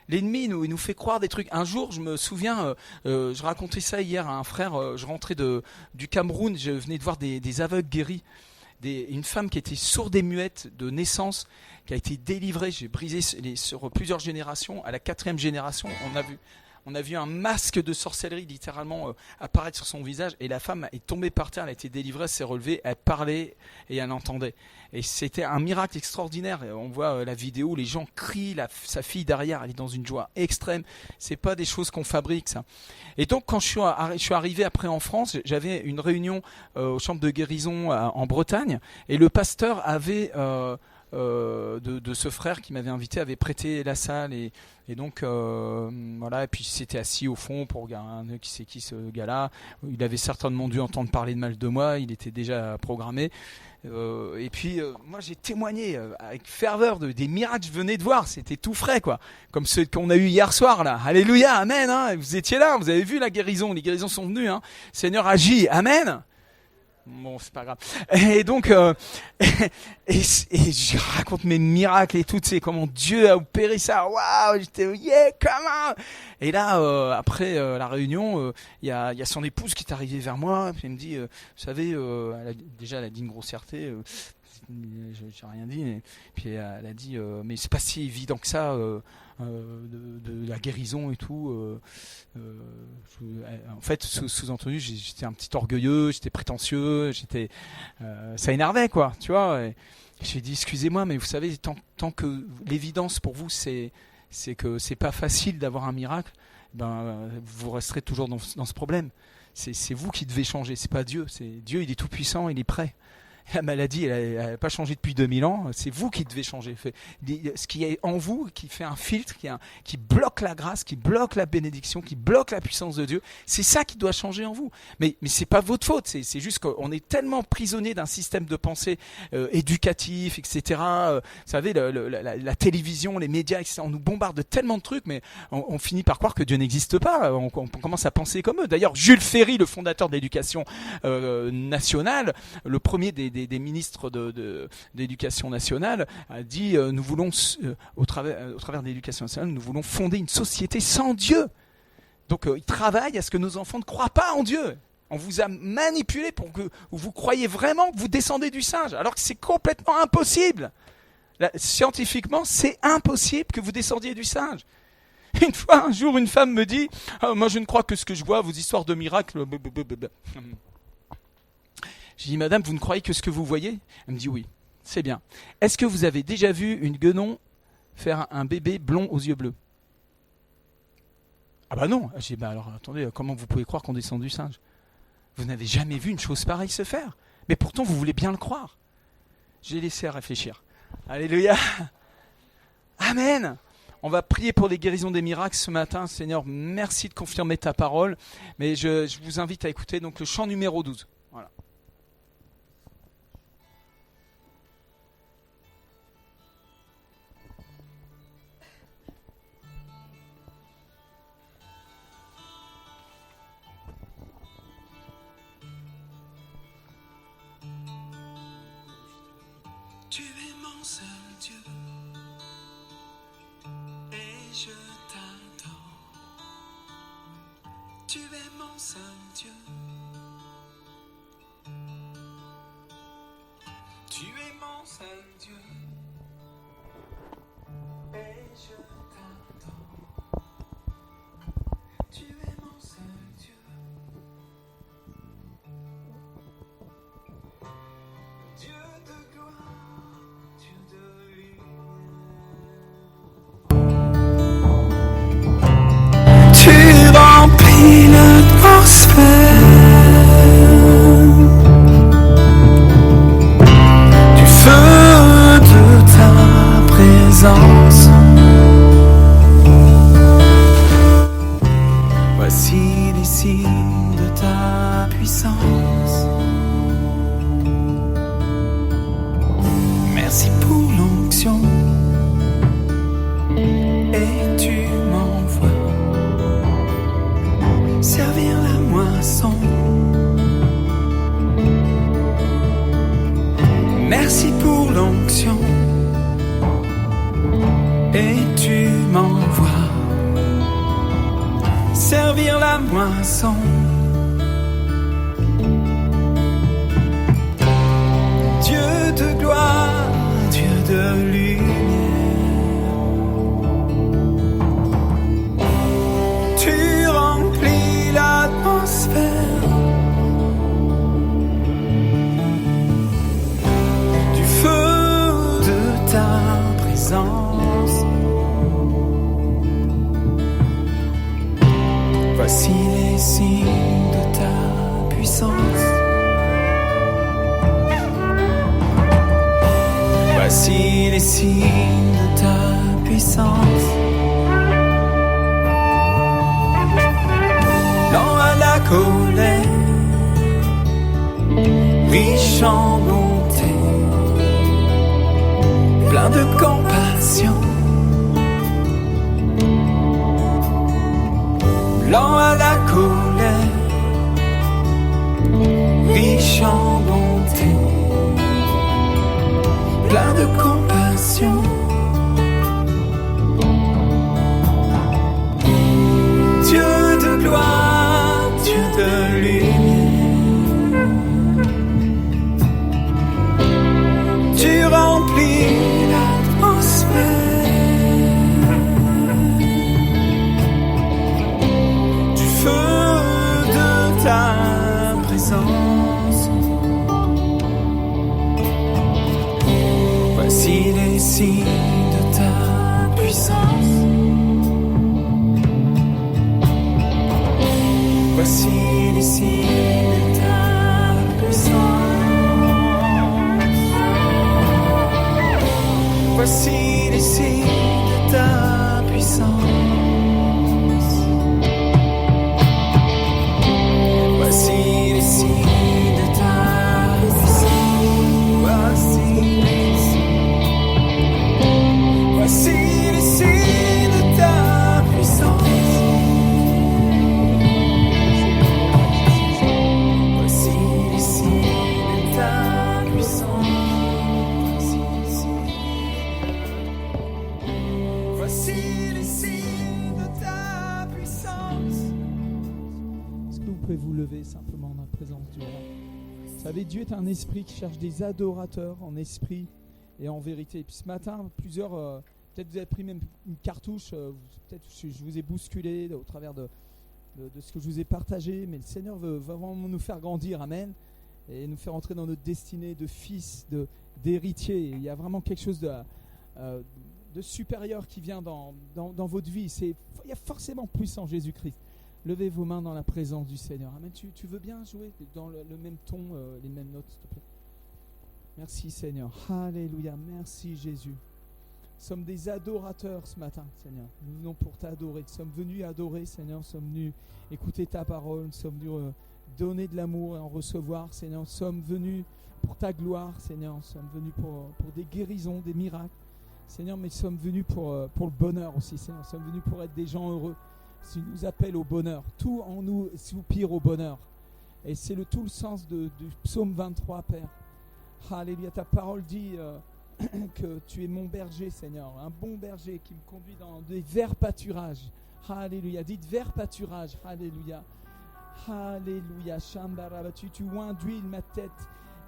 S2: L'ennemi, il nous fait croire des trucs. Un jour, je me souviens, je racontais ça hier à un frère. Je rentrais du Cameroun, je venais de voir des aveugles guéris. Une femme qui était sourde et muette de naissance, qui a été délivrée. J'ai brisé sur plusieurs générations. À la 4e génération, on a vu un masque de sorcellerie littéralement apparaître sur son visage. Et la femme est tombée par terre, elle a été délivrée, elle s'est relevée, elle parlait et elle entendait. Et c'était un miracle extraordinaire. Et on voit la vidéo, les gens crient, sa fille derrière, elle est dans une joie extrême. C'est pas des choses qu'on fabrique, ça. Et donc, quand je suis arrivé après en France, j'avais une réunion aux chambres de guérison en Bretagne. Et le pasteur avait... de ce frère qui m'avait invité avait prêté la salle et donc voilà, et puis il s'était assis au fond pour regarder qui c'est qui ce gars-là. Il avait certainement dû entendre parler de mal de moi, il était déjà programmé et puis moi j'ai témoigné avec ferveur des miracles que je venais de voir, c'était tout frais quoi, comme ceux qu'on a eu hier soir là. Alléluia, amen hein. Vous étiez là, vous avez vu la guérison, les guérisons sont venues hein. Seigneur agit, amen. Bon, c'est pas grave. Et donc, et je raconte mes miracles et tout, tu sais, comment Dieu a opéré ça. Waouh, j'étais, yeah, comment? Et là, après la réunion, il y a son épouse qui est arrivée vers moi, puis elle me dit, vous savez, elle a dit une grossièreté, j'ai rien dit, et puis elle a dit, mais c'est pas si évident que ça, de la guérison et tout. En fait, sous-entendu, j'étais un petit orgueilleux, j'étais prétentieux, ça énervait quoi, tu vois. Et j'ai dit excusez-moi, mais vous savez, tant que l'évidence pour vous c'est que c'est pas facile d'avoir un miracle, ben vous resterez toujours dans ce problème. C'est vous qui devez changer, c'est pas Dieu. Dieu, il est tout puissant, il est prêt. La maladie, elle n'a pas changé depuis 2000 ans. C'est vous qui devez changer. Ce qui est en vous, qui fait un filtre, qui bloque la grâce, qui bloque la bénédiction, qui bloque la puissance de Dieu. C'est ça qui doit changer en vous. Mais c'est pas votre faute. C'est juste qu'on est tellement prisonnier d'un système de pensée éducatif, etc. Vous savez, la télévision, les médias, etc. On nous bombarde de tellement de trucs, mais on finit par croire que Dieu n'existe pas. On commence à penser comme eux. D'ailleurs, Jules Ferry, le fondateur de l'éducation nationale, le premier des des ministres d'éducation nationale a dit nous voulons, au travers de l'éducation nationale, nous voulons fonder une société sans Dieu. Donc il travaille à ce que nos enfants ne croient pas en Dieu. On vous a manipulé pour que vous croyiez vraiment que vous descendez du singe, alors que c'est complètement impossible. Là, scientifiquement, c'est impossible que vous descendiez du singe. Une fois, un jour, une femme me dit « Moi, je ne crois que ce que je vois, vos histoires de miracles. » J'ai dit « Madame, vous ne croyez que ce que vous voyez ?» Elle me dit « Oui, c'est bien. Est-ce que vous avez déjà vu une guenon faire un bébé blond aux yeux bleus ?» Ah bah non. J'ai dit « alors, attendez, comment vous pouvez croire qu'on descend du singe ? Vous n'avez jamais vu une chose pareille se faire. Mais pourtant, vous voulez bien le croire. » J'ai laissé à réfléchir. Alléluia. Amen. On va prier pour les guérisons des miracles ce matin. Seigneur, merci de confirmer ta parole. Mais je vous invite à écouter donc le chant numéro 12. Voilà.
S4: Tu es mon seul Dieu. Je t'adore. Tu es mon seul Dieu. Tu es mon seul Dieu. Et je t'adore. Tu es mon seul Dieu. Dieu de gloire, Dieu de lumière. Tu remplis l'atmosphère du feu de ta présence. Voici les signes de ta puissance. Merci pour l'onction. Et tu m'envoies servir la moisson. Merci pour l'onction. Et tu m'envoies servir la moisson. Dieu de gloire, Dieu de lumière. Tu remplis l'atmosphère du feu de ta présence. Voici les signes de ta puissance. Voici les signes de ta puissance. Lent à la colère, riche en bonté, plein de compassion. Lent à la colère, riche en bonté, plein de compassion. Dieu de gloire, Dieu de lumière. Tu remplis l'atmosphère du feu de ta présence. Voici les signes de ta puissance. Voici les signes de ta puissance. Voici les signes de ta puissance. Voici les signes de ta puissance. Voici les signes de ta puissance. Voici les signes de ta puissance. Voici les signes de ta puissance.
S5: Est-ce que vous pouvez vous lever simplement en la présence du roi? Vous savez, Dieu est un esprit qui cherche des adorateurs en esprit et en vérité. Et puis ce matin, plusieurs, peut-être vous avez pris même une cartouche, peut-être je vous ai bousculé au travers de ce que je vous ai partagé, mais le Seigneur veut vraiment nous faire grandir, amen, et nous faire entrer dans notre destinée de fils, d'héritier. Il y a vraiment quelque chose de supérieur qui vient dans votre vie. Il y a forcément plus en Jésus-Christ. Levez vos mains dans la présence du Seigneur. Amen. Tu veux bien jouer dans le même ton, les mêmes notes, s'il te plaît? Merci Seigneur. Alléluia. Merci Jésus. Nous sommes des adorateurs ce matin, Seigneur. Nous venons pour t'adorer. Nous sommes venus adorer, Seigneur. Nous sommes venus écouter ta parole. Nous sommes venus donner de l'amour et en recevoir, Seigneur. Nous sommes venus pour ta gloire, Seigneur. Nous sommes venus pour des guérisons, des miracles, Seigneur. Mais nous sommes venus pour le bonheur aussi, Seigneur. Nous sommes venus pour être des gens heureux. Tu nous appelles au bonheur. Tout en nous soupire au bonheur. Et c'est tout le sens du psaume 23, Père. Alléluia. Ta parole dit que tu es mon berger, Seigneur. Un bon berger qui me conduit dans des verts pâturages. Alléluia. Dites verts pâturages. Alléluia. Alléluia. Shambaraba. Tu oins d'huile ma tête.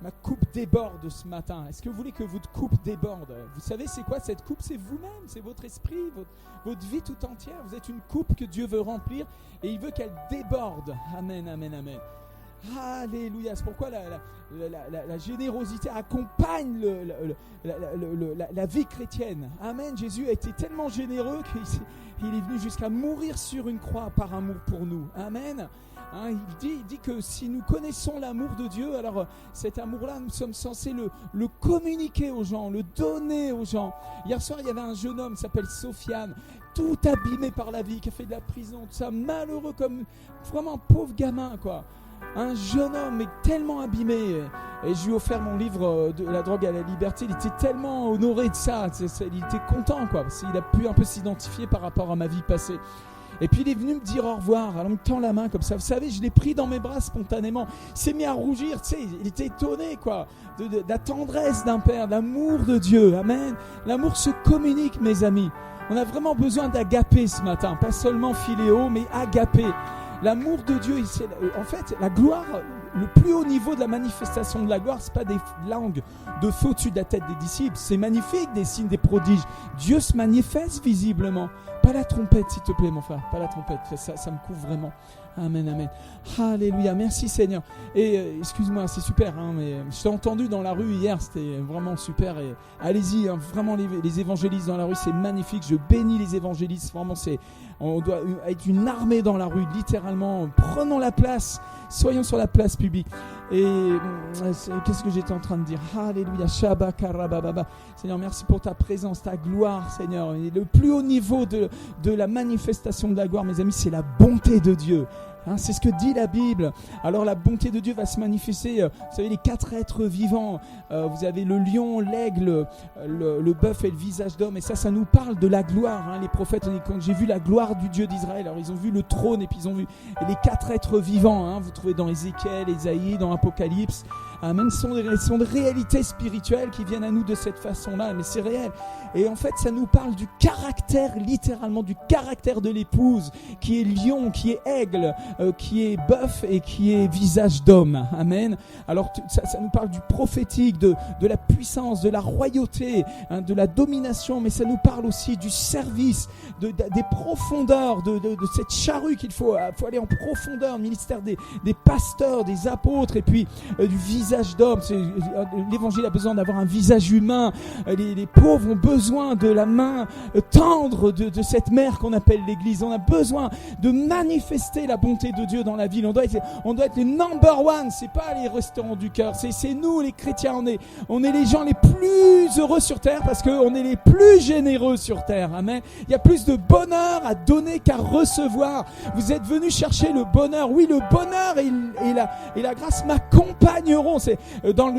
S5: Ma coupe déborde ce matin. Est-ce que vous voulez que votre coupe déborde? Vous savez c'est quoi cette coupe? C'est vous-même, c'est votre esprit, votre vie tout entière. Vous êtes une coupe que Dieu veut remplir et il veut qu'elle déborde. Amen, amen, amen. Alléluia. C'est pourquoi la générosité accompagne la vie chrétienne. Amen. Jésus a été tellement généreux qu'il est venu jusqu'à mourir sur une croix par amour pour nous. Amen. Hein, il dit que si nous connaissons l'amour de Dieu, alors cet amour-là, nous sommes censés le communiquer aux gens, le donner aux gens. Hier soir, il y avait un jeune homme qui s'appelle Sofiane, tout abîmé par la vie, qui a fait de la prison, tout ça, malheureux comme vraiment un pauvre gamin, quoi. Un jeune homme, mais tellement abîmé. Et je lui ai offert mon livre de la drogue à la liberté. Il était tellement honoré de ça. Il était content, quoi, parce qu'il a pu un peu s'identifier par rapport à ma vie passée. Et puis il est venu me dire au revoir, alors il me tend la main comme ça. Vous savez, je l'ai pris dans mes bras spontanément. Il s'est mis à rougir, tu sais, il était étonné, quoi, de la tendresse d'un père, de l'amour de Dieu. Amen. L'amour se communique, mes amis. On a vraiment besoin d'agapé ce matin, pas seulement philéo, mais agapé. L'amour de Dieu, en fait, la gloire, le plus haut niveau de la manifestation de la gloire, c'est pas des langues de feu au-dessus de la tête des disciples. C'est magnifique, des signes, des prodiges. Dieu se manifeste visiblement. Pas la trompette, s'il te plaît, mon frère. Pas la trompette, ça me couvre vraiment. Amen, amen. Alléluia, merci Seigneur. Et excuse-moi, c'est super, hein, mais je t'ai entendu dans la rue hier, c'était vraiment super. Et allez-y, hein, vraiment les évangélistes dans la rue, c'est magnifique. Je bénis les évangélistes, vraiment, on doit être une armée dans la rue, littéralement. Prenons la place, soyons sur la place publique. Et qu'est-ce que j'étais en train de dire? Alléluia, Shabbat Karababa. Seigneur, merci pour ta présence, ta gloire, Seigneur. Et le plus haut niveau de la manifestation de la gloire, mes amis, c'est la bonté de Dieu. Hein, c'est ce que dit la Bible. Alors la bonté de Dieu va se manifester. Vous savez, les 4 êtres vivants. Vous avez le lion, l'aigle, le bœuf et le visage d'homme. Et ça nous parle de la gloire. Hein. Les prophètes, quand j'ai vu la gloire du Dieu d'Israël, alors ils ont vu le trône et puis ils ont vu les 4 êtres vivants. Hein. Vous trouvez dans Ézéchiel, Ésaïe, dans Apocalypse. Amen. Ce sont des réalités spirituelles qui viennent à nous de cette façon-là. Mais c'est réel. Et en fait, ça nous parle du caractère, littéralement du caractère de l'épouse, qui est lion, qui est aigle, qui est bœuf et qui est visage d'homme. Amen. Alors ça nous parle du prophétique, de la puissance, de la royauté, hein, de la domination, mais ça nous parle aussi du service, des profondeurs, de cette charrue qu'il faut aller en profondeur, le ministère des pasteurs, des apôtres, et puis du visage d'homme. L'évangile a besoin d'avoir un visage humain. Les pauvres ont besoin de la main tendre de cette mère qu'on appelle l'Église. On a besoin de manifester la bonté de Dieu dans la ville. On doit être les number one. C'est pas les restaurants du cœur. C'est nous les chrétiens. On est les gens les plus heureux sur terre parce qu'on est les plus généreux sur terre. Amen. Il y a plus de bonheur à donner qu'à recevoir. Vous êtes venus chercher le bonheur. Oui, le bonheur et la grâce m'accompagneront.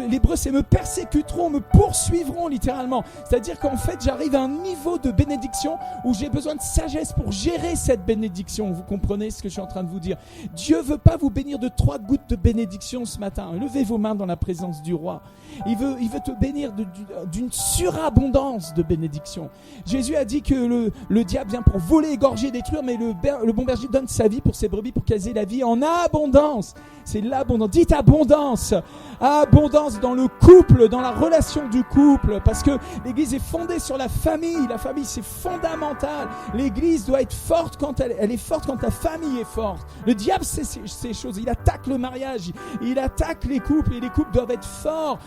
S5: L'hébreu, c'est me persécuteront, me poursuivront littéralement. C'est-à-dire qu'en fait, j'arrive à un niveau de bénédiction où j'ai besoin de sagesse pour gérer cette bénédiction. Vous comprenez ce que je suis en train de vous dire? Dieu veut pas vous bénir de 3 gouttes de bénédiction ce matin. Levez vos mains dans la présence du roi. Il veut te bénir d'une surabondance de bénédiction. Jésus a dit que le diable vient pour voler, égorger, détruire, mais le bon berger donne sa vie pour ses brebis, pour qu'elles aient la vie en abondance. C'est l'abondance. Dites abondance. Abondance dans le couple, dans la relation du couple, parce que l'Église est fondée sur la famille. La famille, c'est fondamental. L'Église doit être forte quand elle est forte quand ta famille est forte. Le diable sait ces choses. Il attaque le mariage, il attaque les couples, et les couples doivent être forts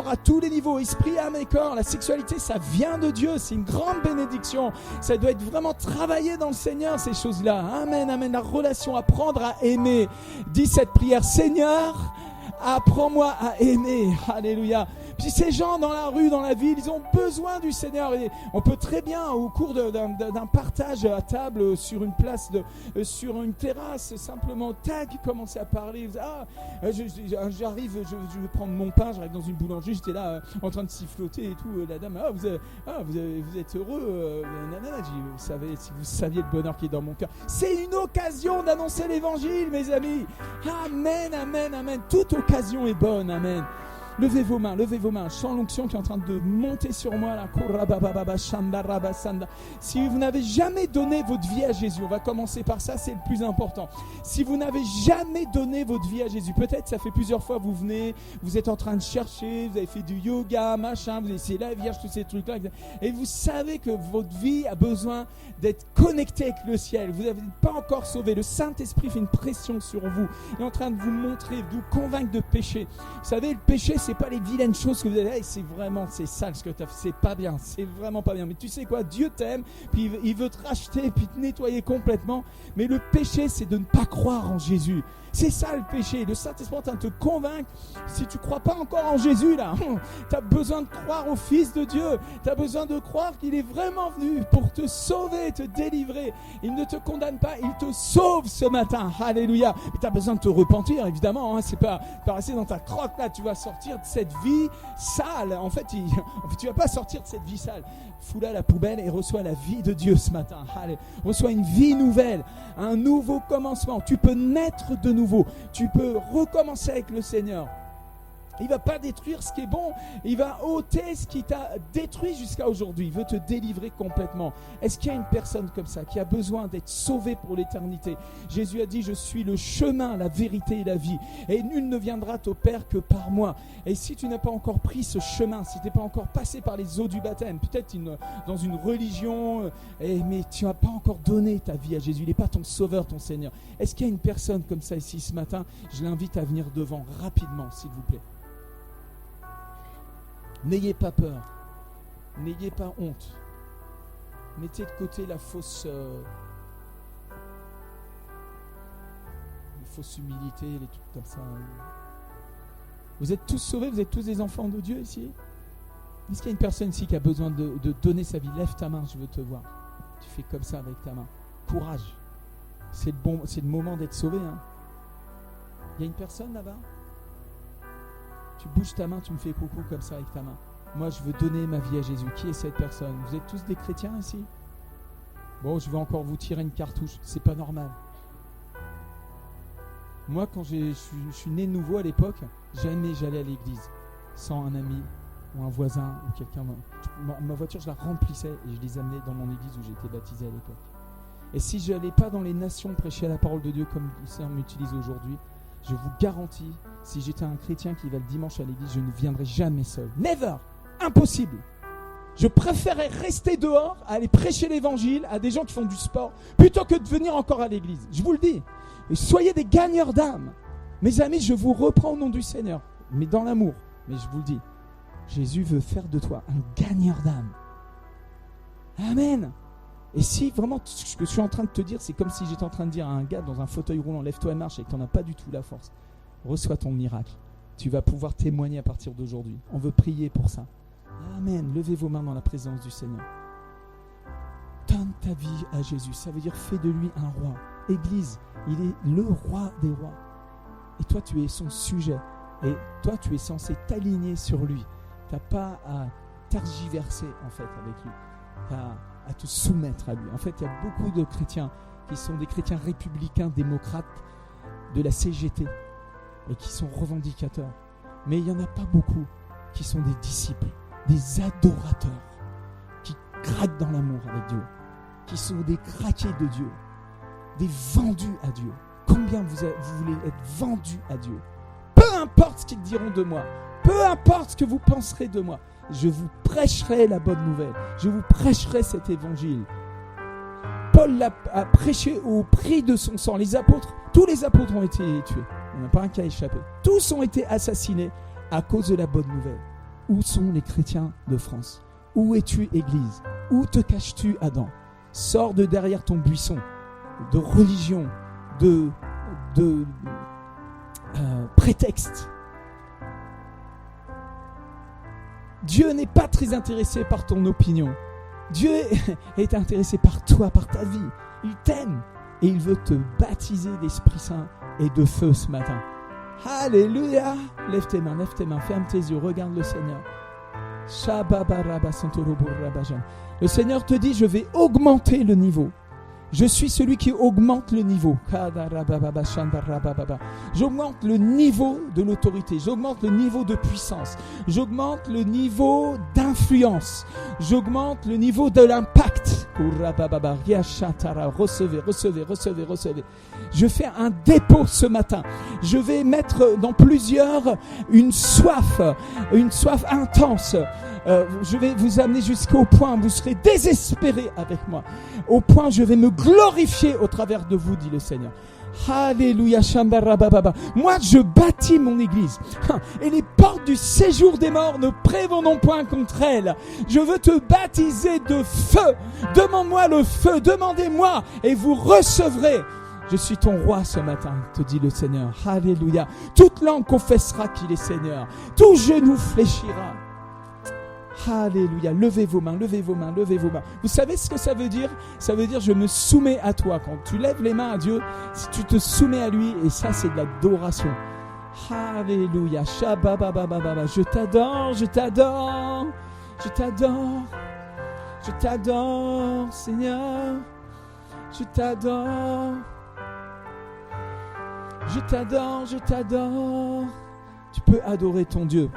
S5: à tous les niveaux, esprit, âme et corps. La sexualité, ça vient de Dieu, c'est une grande bénédiction. Ça doit être vraiment travaillé dans le Seigneur, ces choses-là. Amen, amen. La relation, apprendre à aimer. Dis cette prière: Seigneur, apprends-moi à aimer. Alléluia. Puis ces gens dans la rue, dans la ville, ils ont besoin du Seigneur. Et on peut très bien, au cours d'un partage à table, sur une place, sur une terrasse, simplement commencer à parler. J'arrive, je vais prendre mon pain, j'arrive dans une boulangerie, j'étais là en train de siffloter et tout. La dame, vous êtes heureux. Nanana, vous savez, si vous saviez le bonheur qui est dans mon cœur. C'est une occasion d'annoncer l'évangile, mes amis. Amen, amen, amen. Toute occasion est bonne, amen. Levez vos mains, je sens l'onction qui est en train de monter sur moi là. Si vous n'avez jamais donné votre vie à Jésus, on va commencer par ça, c'est le plus important. Si vous n'avez jamais donné votre vie à Jésus, peut-être ça fait plusieurs fois vous venez, vous êtes en train de chercher, vous avez fait du yoga, machin, vous avez essayé la Vierge, tous ces trucs-là, et vous savez que votre vie a besoin d'être connectée avec le ciel. Vous n'êtes pas encore sauvé. Le Saint-Esprit fait une pression sur vous. Il est en train de vous montrer, de vous convaincre de pécher. Vous savez, le péché, c'est pas les vilaines choses que vous avez. Hey, c'est sale ce que tu as fait. C'est pas bien. C'est vraiment pas bien. Mais tu sais quoi? Dieu t'aime, puis il veut te racheter, puis te nettoyer complètement. Mais le péché, c'est de ne pas croire en Jésus. C'est ça le péché. Le Saint-Esprit est en train de te convaincre. Si tu ne crois pas encore en Jésus, là, tu as besoin de croire au Fils de Dieu. Tu as besoin de croire qu'il est vraiment venu pour te sauver, te délivrer. Il ne te condamne pas, il te sauve ce matin. Alléluia. Mais tu as besoin de te repentir, évidemment. C'est pas rester dans ta crotte, là. Tu vas sortir de cette vie sale. En fait, tu ne vas pas sortir de cette vie sale. Fous-la à la poubelle et reçois la vie de Dieu ce matin. Allez, reçois une vie nouvelle, un nouveau commencement. Tu peux naître de nouveau. Tu peux recommencer avec le Seigneur. Il ne va pas détruire ce qui est bon. Il va ôter ce qui t'a détruit jusqu'à aujourd'hui. Il veut te délivrer complètement. Est-ce qu'il y a une personne comme ça qui a besoin d'être sauvée pour l'éternité? Jésus a dit: je suis le chemin, la vérité et la vie. Et nul ne viendra au Père que par moi. Et si tu n'as pas encore pris ce chemin, si tu n'es pas encore passé par les eaux du baptême, peut-être dans une religion, mais tu n'as pas encore donné ta vie à Jésus. Il n'est pas ton sauveur, ton Seigneur. Est-ce qu'il y a une personne comme ça ici ce matin? Je l'invite à venir devant rapidement, s'il vous plaît. N'ayez pas peur, n'ayez pas honte. Mettez de côté la fausse humilité, les trucs comme ça. Vous êtes tous sauvés, vous êtes tous des enfants de Dieu ici? Est-ce qu'il y a une personne ici qui a besoin de donner sa vie? Lève ta main, je veux te voir. Tu fais comme ça avec ta main. Courage. C'est le moment d'être sauvé. Hein. Il y a une personne là-bas? Tu bouges ta main, tu me fais coucou comme ça avec ta main. Moi, je veux donner ma vie à Jésus. Qui est cette personne? Vous êtes tous des chrétiens ici? Bon, je vais encore vous tirer une cartouche. C'est pas normal. Moi, quand je suis né nouveau à l'époque, jamais j'allais à l'église sans un ami ou un voisin ou quelqu'un. Ma voiture, je la remplissais et je les amenais dans mon église où j'étais baptisé à l'époque. Et si je n'allais pas dans les nations prêcher la parole de Dieu comme le Seigneur m'utilise aujourd'hui, je vous garantis, si j'étais un chrétien qui va le dimanche à l'église, je ne viendrai jamais seul. Never! Impossible! Je préférais rester dehors, à aller prêcher l'évangile à des gens qui font du sport, plutôt que de venir encore à l'église. Je vous le dis. Et soyez des gagneurs d'âme. Mes amis, je vous reprends au nom du Seigneur, mais dans l'amour. Mais je vous le dis, Jésus veut faire de toi un gagneur d'âme. Amen! Et si vraiment ce que je suis en train de te dire, c'est comme si j'étais en train de dire à un gars dans un fauteuil roulant, lève-toi et marche, et que tu n'en as pas du tout la force, reçois ton miracle. Tu vas pouvoir témoigner à partir d'aujourd'hui. On veut prier pour ça. Amen. Levez vos mains dans la présence du Seigneur. Donne ta vie à Jésus. Ça veut dire fais de lui un roi. Église, il est le roi des rois. Et toi, tu es son sujet. Et toi, tu es censé t'aligner sur lui. Tu n'as pas à tergiverser en fait avec lui. Tu as à te soumettre à lui. En fait, il y a beaucoup de chrétiens qui sont des chrétiens républicains, démocrates de la CGT et qui sont revendicateurs. Mais il n'y en a pas beaucoup qui sont des disciples, des adorateurs, qui craquent dans l'amour avec Dieu, qui sont des craqués de Dieu, des vendus à Dieu. Combien vous voulez être vendus à Dieu? Peu importe ce qu'ils diront de moi, peu importe ce que vous penserez de moi, je vous prêcherai la bonne nouvelle, je vous prêcherai cet évangile. Paul a prêché au prix de son sang. Les apôtres, tous les apôtres ont été tués. Il n'y en a pas un qui a échappé. Tous ont été assassinés à cause de la bonne nouvelle. Où sont les chrétiens de France? Où es-tu, Église? Où te caches-tu, Adam? Sors de derrière ton buisson de religion, de prétexte. Dieu n'est pas très intéressé par ton opinion. Dieu est intéressé par toi, par ta vie. Il t'aime et il veut te baptiser d'Esprit Saint et de feu ce matin. Alléluia! Lève tes mains, ferme tes yeux, regarde le Seigneur. Le Seigneur te dit, je vais augmenter le niveau. Je suis celui qui augmente le niveau. J'augmente le niveau de l'autorité. J'augmente le niveau de puissance. J'augmente le niveau d'influence. J'augmente le niveau de l'impact. Recevez. Je fais un dépôt ce matin. Je vais mettre dans plusieurs une soif intense. Je vais vous amener jusqu'au point où vous serez désespérés avec moi. Au point où je vais me glorifier au travers de vous, dit le Seigneur. Alléluia, Shambarababa. Moi, je bâtis mon église. Et les portes du séjour des morts ne prévaudront point contre elle. Je veux te baptiser de feu. Demande-moi le feu, demandez-moi et vous recevrez. Je suis ton roi ce matin, te dit le Seigneur. Alléluia. Toute langue confessera qu'il est Seigneur. Tout genou fléchira. Alléluia, levez vos mains. Vous savez ce que ça veut dire? Ça veure dire je me soumets à toi. Quand tu lèves les mains à Dieu, si tu te soumets à lui, et ça c'est de l'adoration. Alléluia, Shabababababa. Je t'adore, Seigneur. Je t'adore. Tu peux adorer ton Dieu.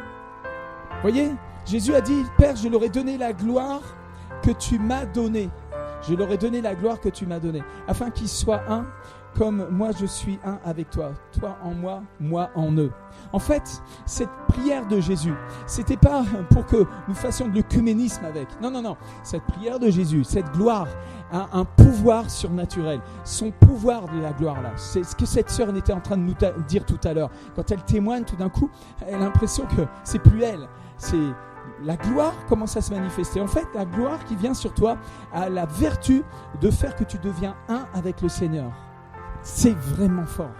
S5: Voyez? Jésus a dit, Père, je leur ai donné la gloire que tu m'as donnée. Afin qu'ils soient un, comme moi je suis un avec toi. Toi en moi, moi en eux. En fait, cette prière de Jésus, c'était pas pour que nous fassions de l'œcuménisme avec. Non. Cette prière de Jésus, cette gloire, a un pouvoir surnaturel. Son pouvoir de la gloire là. C'est ce que cette sœur était en train de nous dire tout à l'heure. Quand elle témoigne, tout d'un coup, elle a l'impression que c'est plus elle. C'est la gloire commence à se manifester. En fait, la gloire qui vient sur toi a la vertu de faire que tu deviens un avec le Seigneur. C'est vraiment fort.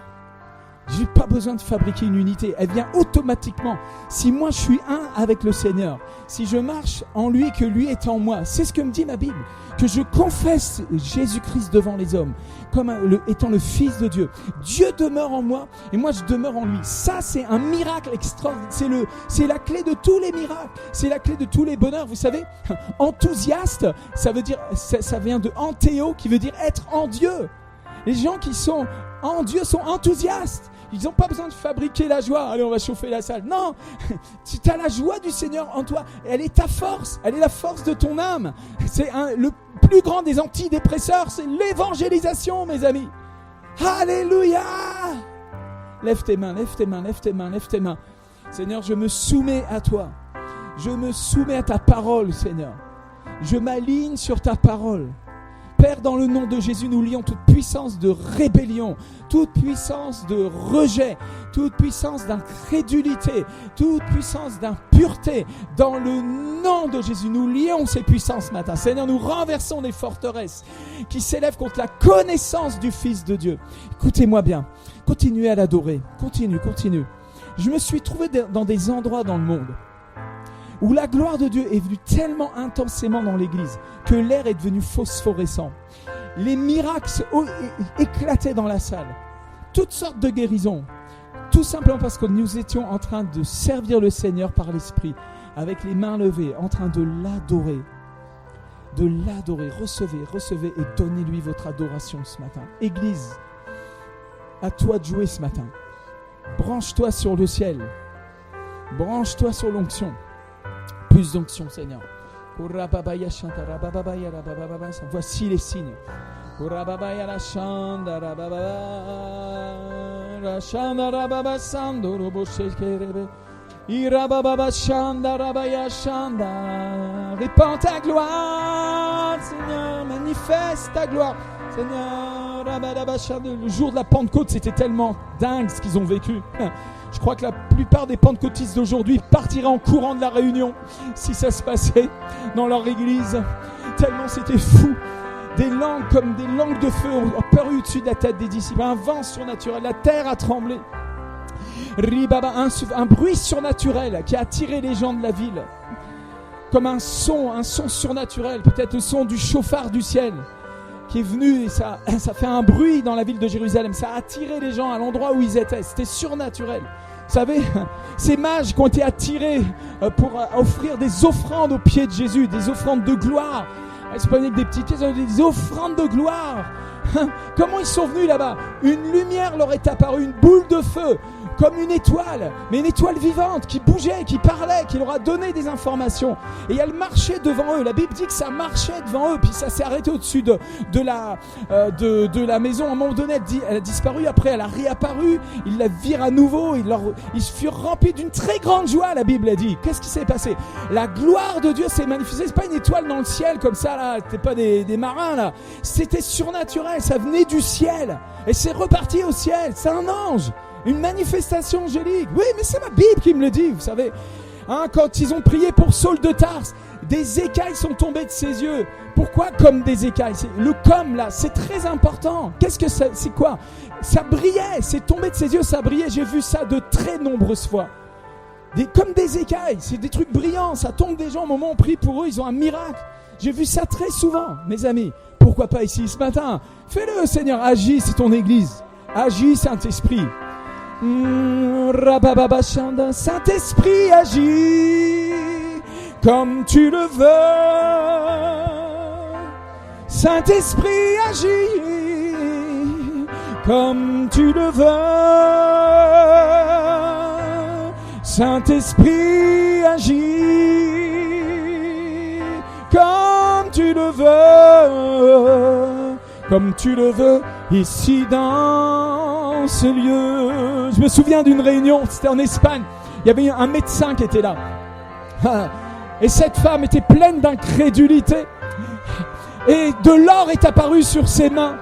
S5: J'ai pas besoin de fabriquer une unité. Elle vient automatiquement. Si moi je suis un avec le Seigneur, si je marche en lui, que lui est en moi, c'est ce que me dit ma Bible. Que je confesse Jésus-Christ devant les hommes comme étant le Fils de Dieu. Dieu demeure en moi et moi je demeure en lui. Ça c'est un miracle extraordinaire. C'est la clé de tous les miracles. C'est la clé de tous les bonheurs. Vous savez, enthousiaste, ça veut dire, ça vient de anthéo qui veut dire être en Dieu. Les gens qui sont en Dieu sont enthousiastes. Ils n'ont pas besoin de fabriquer la joie. Allez, on va chauffer la salle. Non, tu as la joie du Seigneur en toi. Elle est ta force. Elle est la force de ton âme. C'est le plus grand des antidépresseurs. C'est l'évangélisation, mes amis. Alléluia. Lève tes mains. Seigneur, je me soumets à toi. Je me soumets à ta parole, Seigneur. Je m'aligne sur ta parole. Père, dans le nom de Jésus, nous lions toute puissance de rébellion, toute puissance de rejet, toute puissance d'incrédulité, toute puissance d'impureté. Dans le nom de Jésus, nous lions ces puissances ce matin. Seigneur, nous renversons les forteresses qui s'élèvent contre la connaissance du Fils de Dieu. Écoutez-moi bien, continuez à l'adorer, continue. Je me suis trouvé dans des endroits dans le monde où la gloire de Dieu est venue tellement intensément dans l'église que l'air est devenu phosphorescent. Les miracles éclataient dans la salle. Toutes sortes de guérisons, tout simplement parce que nous étions en train de servir le Seigneur par l'Esprit, avec les mains levées, en train de l'adorer. De l'adorer. Recevez et donnez-lui votre adoration ce matin. Église, à toi de jouer ce matin. Branche-toi sur le ciel. Branche-toi sur l'onction. Plus d'onction, Seigneur. Voici les signes. Répands ta gloire, Seigneur, manifeste ta gloire, Seigneur. Le jour de la Pentecôte, c'était tellement dingue ce qu'ils ont vécu. Je crois que la plupart des pentecôtistes d'aujourd'hui partiraient en courant de la Réunion si ça se passait dans leur église. Tellement c'était fou. Des langues comme des langues de feu ont paru au-dessus de la tête des disciples. Un vent surnaturel, la terre a tremblé. Un bruit surnaturel qui a attiré les gens de la ville. Comme un son surnaturel, peut-être le son du chauffard du ciel qui est venu et ça fait un bruit dans la ville de Jérusalem. Ça a attiré les gens à l'endroit où ils étaient. C'était surnaturel. Vous savez, ces mages qui ont été attirés pour offrir des offrandes aux pieds de Jésus, des offrandes de gloire. C'est pas des petites pièces, des offrandes de gloire. Comment ils sont venus là-bas? Une lumière leur est apparue, une boule de feu, comme une étoile, mais une étoile vivante qui bougeait, qui parlait, qui leur a donné des informations. Et elle marchait devant eux. La Bible dit que ça marchait devant eux, puis ça s'est arrêté au-dessus de la maison. À un moment donné, elle a disparu. Après, elle a réapparu. Ils la virent à nouveau. Ils furent remplis d'une très grande joie, la Bible a dit. Qu'est-ce qui s'est passé? La gloire de Dieu s'est manifestée. C'est pas une étoile dans le ciel comme ça, là. C'était pas des marins, là. C'était surnaturel. Ça venait du ciel. Et c'est reparti au ciel. C'est un ange. Une manifestation angélique. Oui, mais c'est ma Bible qui me le dit, vous savez. Quand ils ont prié pour Saul de Tarse, des écailles sont tombées de ses yeux. Pourquoi comme des écailles? Le comme là, c'est très important. Qu'est-ce que c'est quoi? Ça brillait, c'est tombé de ses yeux, ça brillait. J'ai vu ça de très nombreuses fois. Comme des écailles, c'est des trucs brillants. Ça tombe des gens au moment où on prie pour eux, ils ont un miracle. J'ai vu ça très souvent, mes amis. Pourquoi pas ici ce matin? Fais-le, Seigneur, agis, c'est ton église. Agis, Saint-Esprit. Saint-Esprit agit comme tu le veux. Saint-Esprit agit comme tu le veux. Saint-Esprit agit comme tu le veux. Comme tu le veux ici dans ce lieu. Je me souviens d'une réunion, c'était en Espagne. Il y avait un médecin qui était là. Et cette femme était pleine d'incrédulité. Et de l'or est apparu sur ses mains.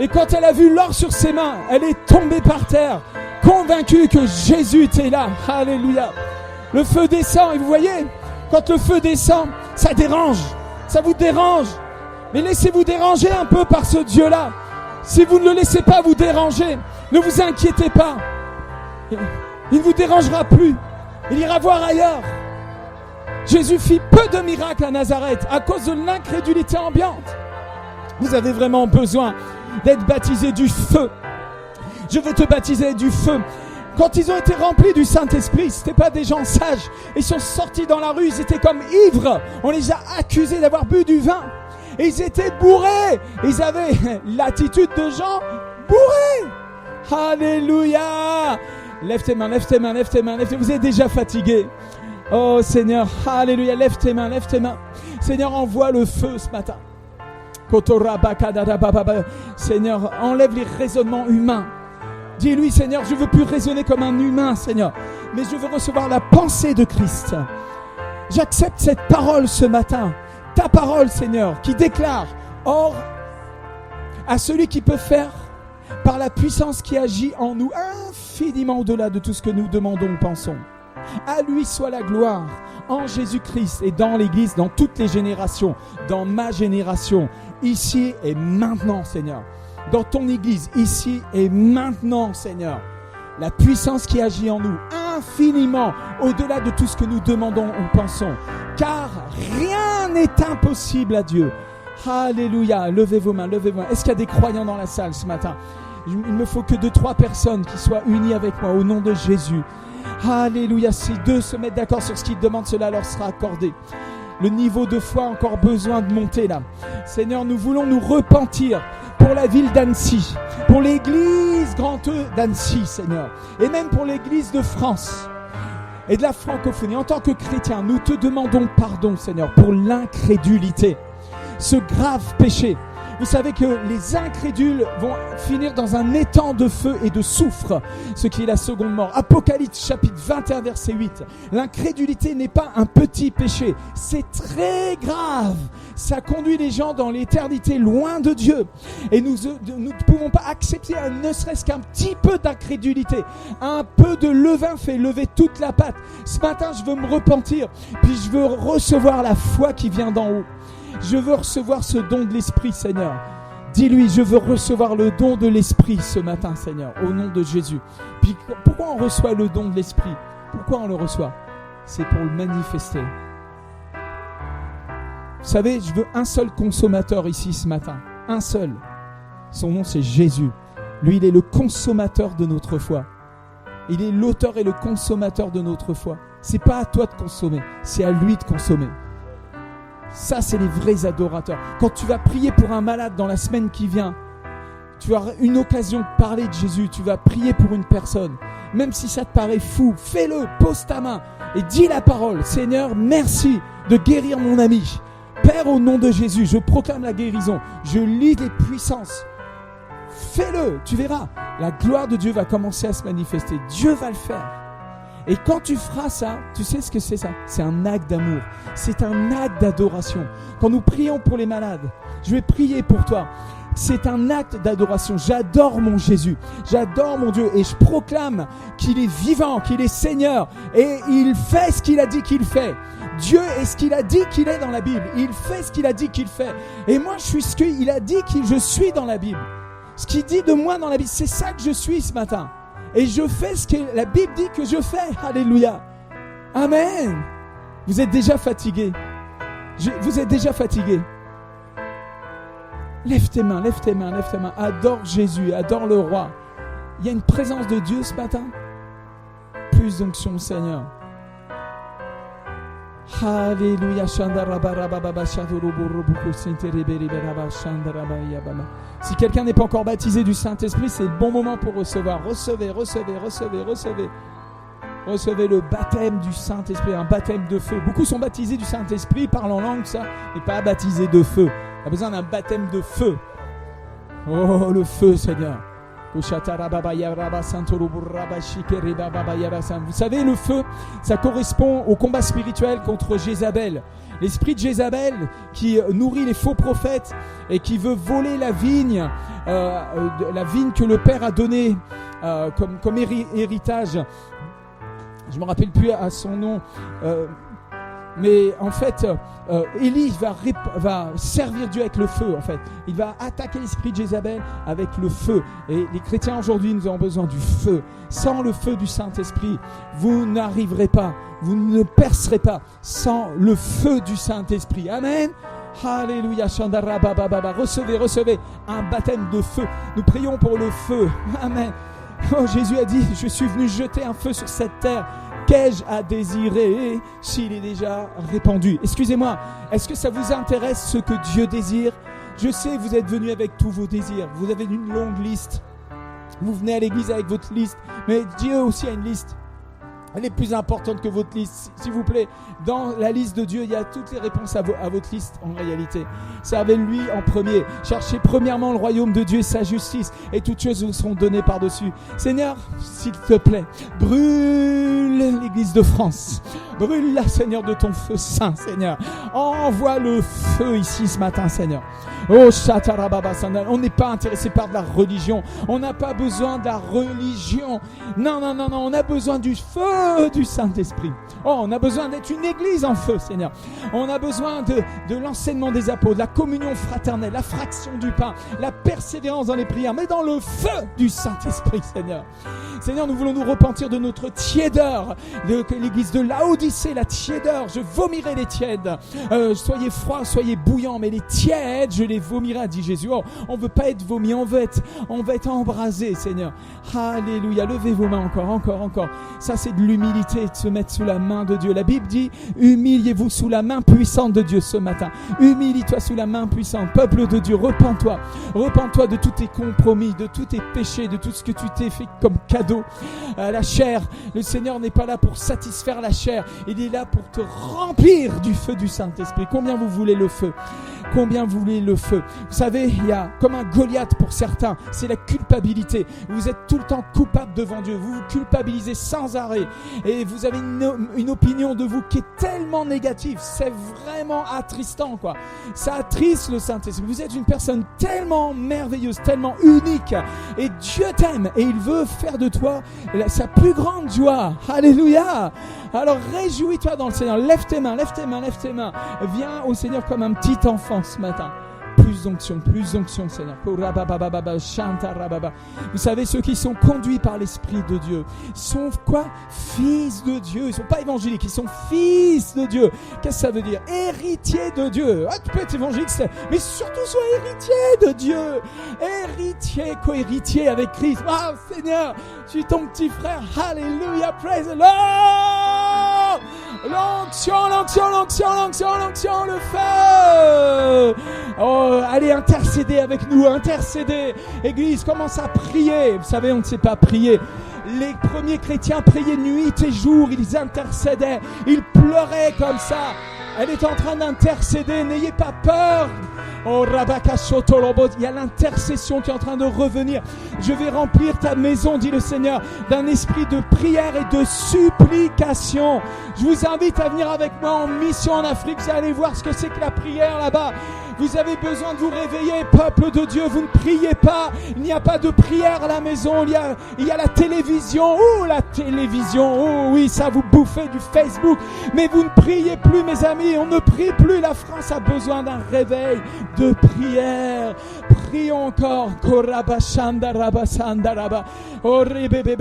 S5: Et quand elle a vu l'or sur ses mains, elle est tombée par terre, convaincue que Jésus était là. Alléluia. Le feu descend, et vous voyez, quand le feu descend, ça dérange. Ça vous dérange. Mais laissez-vous déranger un peu par ce Dieu-là. Si vous ne le laissez pas vous déranger, ne vous inquiétez pas. Il ne vous dérangera plus. Il ira voir ailleurs. Jésus fit peu de miracles à Nazareth à cause de l'incrédulité ambiante. Vous avez vraiment besoin d'être baptisé du feu. Je veux te baptiser du feu. Quand ils ont été remplis du Saint-Esprit, ce n'étaient pas des gens sages. Ils sont sortis dans la rue, ils étaient comme ivres. On les a accusés d'avoir bu du vin. Et ils étaient bourrés. Ils avaient l'attitude de gens bourrés. Alléluia. Lève tes mains, lève tes mains, lève tes mains, lève tes mains. Vous êtes déjà fatigués. Oh Seigneur, alléluia. Lève tes mains, lève tes mains. Seigneur, envoie le feu ce matin. Seigneur, enlève les raisonnements humains. Dis-lui, Seigneur, je ne veux plus raisonner comme un humain, Seigneur, mais je veux recevoir la pensée de Christ. J'accepte cette parole ce matin. Ta parole, Seigneur, qui déclare, or, à celui qui peut faire, par la puissance qui agit en nous, infiniment au-delà de tout ce que nous demandons ou pensons. À lui soit la gloire, en Jésus-Christ et dans l'Église, dans toutes les générations, dans ma génération, ici et maintenant, Seigneur. Dans ton Église, ici et maintenant, Seigneur. La puissance qui agit en nous, infiniment au-delà de tout ce que nous demandons ou pensons. Car rien n'est impossible à Dieu. Alléluia. Levez vos mains, levez vos mains. Est-ce qu'il y a des croyants dans la salle ce matin? Il me faut que 2-3 personnes qui soient unies avec moi au nom de Jésus. Alléluia. Si 2 se mettent d'accord sur ce qu'ils demandent, cela leur sera accordé. Le niveau de foi a encore besoin de monter là. Seigneur, nous voulons nous repentir pour la ville d'Annecy, pour l'église Grand E d'Annecy, Seigneur, et même pour l'église de France et de la francophonie. En tant que chrétiens, nous te demandons pardon, Seigneur, pour l'incrédulité, ce grave péché. Vous savez que les incrédules vont finir dans un étang de feu et de soufre, ce qui est la seconde mort. Apocalypse chapitre 21 verset 8. L'incrédulité n'est pas un petit péché, c'est très grave. Ça conduit les gens dans l'éternité loin de Dieu. Et nous ne pouvons pas accepter ne serait-ce qu'un petit peu d'incrédulité. Un peu de levain fait lever toute la pâte. Ce matin, je veux me repentir, puis je veux recevoir la foi qui vient d'en haut. Je veux recevoir ce don de l'Esprit, Seigneur. Dis-lui, je veux recevoir le don de l'Esprit ce matin, Seigneur, au nom de Jésus. Puis pourquoi on reçoit le don de l'Esprit? Pourquoi on le reçoit? C'est pour le manifester. Vous savez, je veux un seul consommateur ici ce matin. Un seul. Son nom, c'est Jésus. Lui, il est le consommateur de notre foi. Il est l'auteur et le consommateur de notre foi. C'est pas à toi de consommer, c'est à lui de consommer. Ça, c'est les vrais adorateurs. Quand tu vas prier pour un malade dans la semaine qui vient, tu as une occasion de parler de Jésus. Tu vas prier pour une personne. Même si ça te paraît fou, fais-le, pose ta main et dis la parole. Seigneur, merci de guérir mon ami. Père, au nom de Jésus, je proclame la guérison. Je lis des puissances. Fais-le, tu verras. La gloire de Dieu va commencer à se manifester. Dieu va le faire. Et quand tu feras ça, tu sais ce que c'est ça? C'est un acte d'amour. C'est un acte d'adoration. Quand nous prions pour les malades, je vais prier pour toi. C'est un acte d'adoration. J'adore mon Jésus. J'adore mon Dieu. Et je proclame qu'il est vivant, qu'il est Seigneur. Et il fait ce qu'il a dit qu'il fait. Dieu est ce qu'il a dit qu'il est dans la Bible. Il fait ce qu'il a dit qu'il fait. Et moi, je suis ce qu'il a dit que je suis dans la Bible. Ce qu'il dit de moi dans la Bible, c'est ça que je suis ce matin. Et je fais ce que la Bible dit que je fais. Alléluia. Amen. Vous êtes déjà fatigué. Vous êtes déjà fatigué. Lève tes mains, lève tes mains, lève tes mains. Adore Jésus, adore le roi. Il y a une présence de Dieu ce matin. Plus d'onction, Seigneur. Alléluia. Si quelqu'un n'est pas encore baptisé du Saint-Esprit, c'est le bon moment pour recevoir. Recevez. Recevez le baptême du Saint-Esprit, un baptême de feu. Beaucoup sont baptisés du Saint-Esprit, parlent en langue, ça, mais pas baptisés de feu. Il y a besoin d'un baptême de feu. Oh, le feu, Seigneur. Vous savez, le feu, ça correspond au combat spirituel contre Jézabel. L'esprit de Jézabel qui nourrit les faux prophètes et qui veut voler la vigne que le Père a donnée comme héritage. Je ne me rappelle plus à son nom. Mais en fait, Élie va servir Dieu avec le feu, en fait. Il va attaquer l'esprit de Jézabel avec le feu. Et les chrétiens aujourd'hui, nous avons besoin du feu. Sans le feu du Saint-Esprit, vous n'arriverez pas. Vous ne percerez pas sans le feu du Saint-Esprit. Amen. Alléluia. Recevez un baptême de feu. Nous prions pour le feu. Amen. Oh, Jésus a dit, je suis venu jeter un feu sur cette terre. Qu'ai-je à désirer s'il est déjà répandu? Excusez-moi, est-ce que ça vous intéresse ce que Dieu désire? Je sais, vous êtes venus avec tous vos désirs. Vous avez une longue liste. Vous venez à l'église avec votre liste. Mais Dieu aussi a une liste. Elle est plus importante que votre liste. S'il vous plaît, dans la liste de Dieu, il y a toutes les réponses à votre liste en réalité. Servez-lui en premier. Cherchez premièrement le royaume de Dieu et sa justice. Et toutes choses vous seront données par-dessus. Seigneur, s'il te plaît, brûle l'église de France. Brûle-la, Seigneur, de ton feu saint, Seigneur. Envoie le feu ici ce matin, Seigneur. Oh, Shatarababa Sandal. On n'est pas intéressé par de la religion. On n'a pas besoin de la religion. Non. On a besoin du feu feu du Saint-Esprit. Oh, on a besoin d'être une église en feu, Seigneur. On a besoin de l'enseignement des apôtres, de la communion fraternelle, la fraction du pain, la persévérance dans les prières, mais dans le feu du Saint-Esprit, Seigneur. Seigneur, nous voulons nous repentir de notre tiédeur, de l'église de Laodicée, la tiédeur. Je vomirai les tièdes. Soyez froids, soyez bouillants, mais les tièdes, je les vomirai, dit Jésus. Oh, on ne veut pas être vomi, on va être embrasé, Seigneur. Alléluia. Levez vos mains encore. Ça, c'est de l'humilité, de se mettre sous la main de Dieu. La Bible dit, humiliez-vous sous la main puissante de Dieu ce matin. Humilie-toi sous la main puissante. Peuple de Dieu, repens-toi. Repens-toi de tous tes compromis, de tous tes péchés, de tout ce que tu t'es fait comme cadeau. La chair, le Seigneur n'est pas là pour satisfaire la chair. Il est là pour te remplir du feu du Saint-Esprit. Combien vous voulez le feu? Combien vous voulez le feu? Vous savez, il y a comme un Goliath pour certains, c'est la culpabilité. Vous êtes tout le temps coupable devant Dieu. Vous vous culpabilisez sans arrêt. Et vous avez une opinion de vous qui est tellement négative. C'est vraiment attristant, quoi. Ça attriste le Saint-Esprit. Vous êtes une personne tellement merveilleuse, tellement unique. Et Dieu t'aime. Et il veut faire de toi sa plus grande joie. Alléluia. Alors réjouis-toi dans le Seigneur. Lève tes mains. Viens au Seigneur comme un petit enfant ce matin. Plus d'onction, Seigneur. Vous savez, ceux qui sont conduits par l'Esprit de Dieu sont quoi? Fils de Dieu. Ils ne sont pas évangéliques, ils sont fils de Dieu. Qu'est-ce que ça veut dire? Héritier de Dieu. Ah, tu peux être évangélique, mais surtout sois héritier de Dieu. Héritier, co-héritier avec Christ. Ah, Seigneur, je suis ton petit frère. Alléluia, praise the Lord. L'onction, le feu. Oh, allez intercéder avec nous, intercéder. Église, commence à prier. Vous savez, on ne sait pas prier. Les premiers chrétiens priaient nuit et jour, ils intercédaient, ils pleuraient comme ça. Elle est en train d'intercéder, n'ayez pas peur. Oh, il y a l'intercession qui est en train de revenir. Je vais remplir ta maison, dit le Seigneur, d'un esprit de prière et de supplication. Je vous invite à venir avec moi en mission en Afrique. Vous allez voir ce que c'est que la prière là-bas. Vous avez besoin de vous réveiller, peuple de Dieu. Vous ne priez pas. Il n'y a pas de prière à la maison. Il y a la télévision. Oh, la télévision. Oh oui, ça vous bouffez du Facebook. Mais vous ne priez plus, mes amis. On ne prie plus. La France a besoin d'un réveil de prière. Prions encore.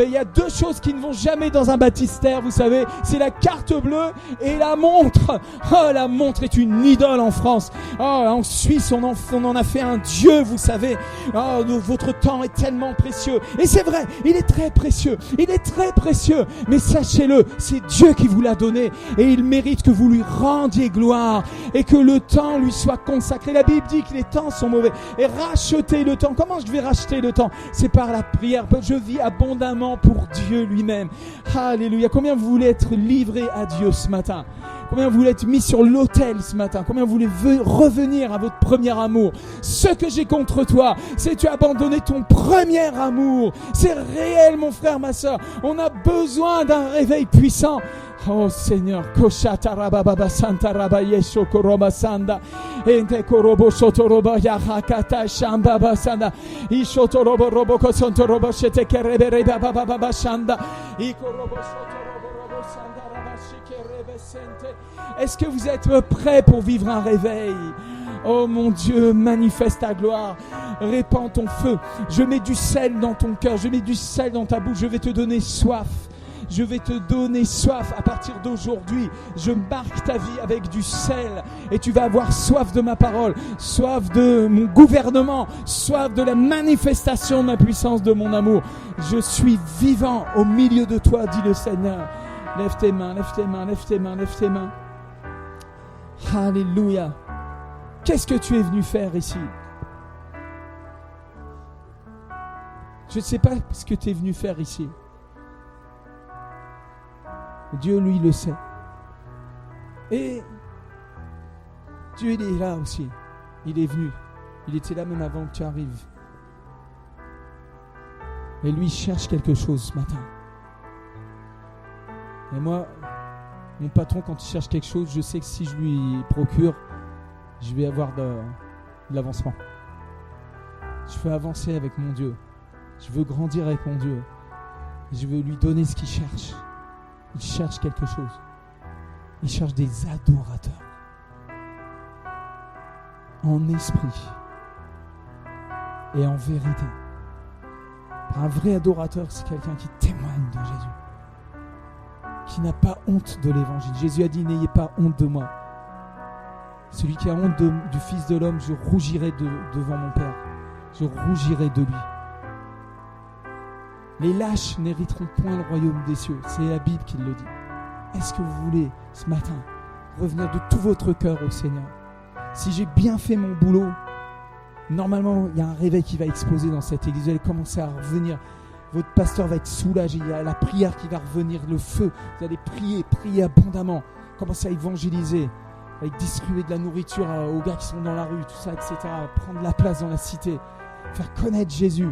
S5: Il y a deux choses qui ne vont jamais dans un baptistère, vous savez. C'est la carte bleue et la montre. Oh, la montre est une idole en France. Oh, en Suisse, on en a fait un dieu, vous savez. Oh, votre temps est tellement précieux. Et c'est vrai, il est très précieux. Il est très précieux. Mais sachez-le, c'est Dieu qui vous l'a donné. Et il mérite que vous lui rendiez gloire. Et que le temps lui soit consacré. La Bible dit que les temps sont mauvais. Et racheter le temps. Comment je vais racheter le temps? C'est par la prière. Je vis abondamment pour Dieu lui-même. Alléluia. Combien vous voulez être livrés à Dieu ce matin? Combien vous voulez être mis sur l'autel ce matin? Combien vous voulez revenir à votre premier amour? Ce que j'ai contre toi, c'est que tu as abandonné ton premier amour. C'est réel, mon frère, ma soeur. On a besoin d'un réveil puissant. Oh Seigneur, Koshata Rababa Santa Rabayesho Koroba Sanda, Ente Korobo Sotoroba Yahakata Shamba Sanda, Ishotorobo Roboko Sontorobo Shete Kerebere Baba Shanda, Ikorobo Sotorobo Sanda Rabashike Sente. Est-ce que vous êtes prêts pour vivre un réveil? Oh mon Dieu, manifeste ta gloire, répands ton feu. Je mets du sel dans ton cœur, je mets du sel dans ta bouche, je vais te donner soif. Je vais te donner soif à partir d'aujourd'hui. Je marque ta vie avec du sel et tu vas avoir soif de ma parole, soif de mon gouvernement, soif de la manifestation de ma puissance, de mon amour. Je suis vivant au milieu de toi, dit le Seigneur. Lève tes mains, lève tes mains, lève tes mains, lève tes mains. Alléluia. Qu'est-ce que tu es venu faire ici? Je ne sais pas ce que tu es venu faire ici. Dieu, lui, le sait. Et Dieu, il est là aussi. Il est venu. Il était là même avant que tu arrives. Et lui, il cherche quelque chose ce matin. Et moi, mon patron, quand il cherche quelque chose, je sais que si je lui procure, je vais avoir de l'avancement. Je veux avancer avec mon Dieu. Je veux grandir avec mon Dieu. Je veux lui donner ce qu'il cherche. Il cherche quelque chose. Il cherche des adorateurs. En esprit et en vérité. Un vrai adorateur, c'est quelqu'un qui témoigne de Jésus, qui n'a pas honte de l'évangile. Jésus a dit, n'ayez pas honte de moi. Celui qui a honte du Fils de l'homme, je rougirai devant mon Père. Je rougirai de lui. Les lâches n'hériteront point le royaume des cieux. C'est la Bible qui le dit. Est-ce que vous voulez, ce matin, revenir de tout votre cœur au Seigneur? Si j'ai bien fait mon boulot, normalement, il y a un réveil qui va exploser dans cette église. Vous allez commencer à revenir. Votre pasteur va être soulagé. Il y a la prière qui va revenir, le feu. Vous allez prier abondamment. Commencer à évangéliser, à distribuer de la nourriture aux gars qui sont dans la rue, tout ça, etc. Prendre la place dans la cité. Faire connaître Jésus.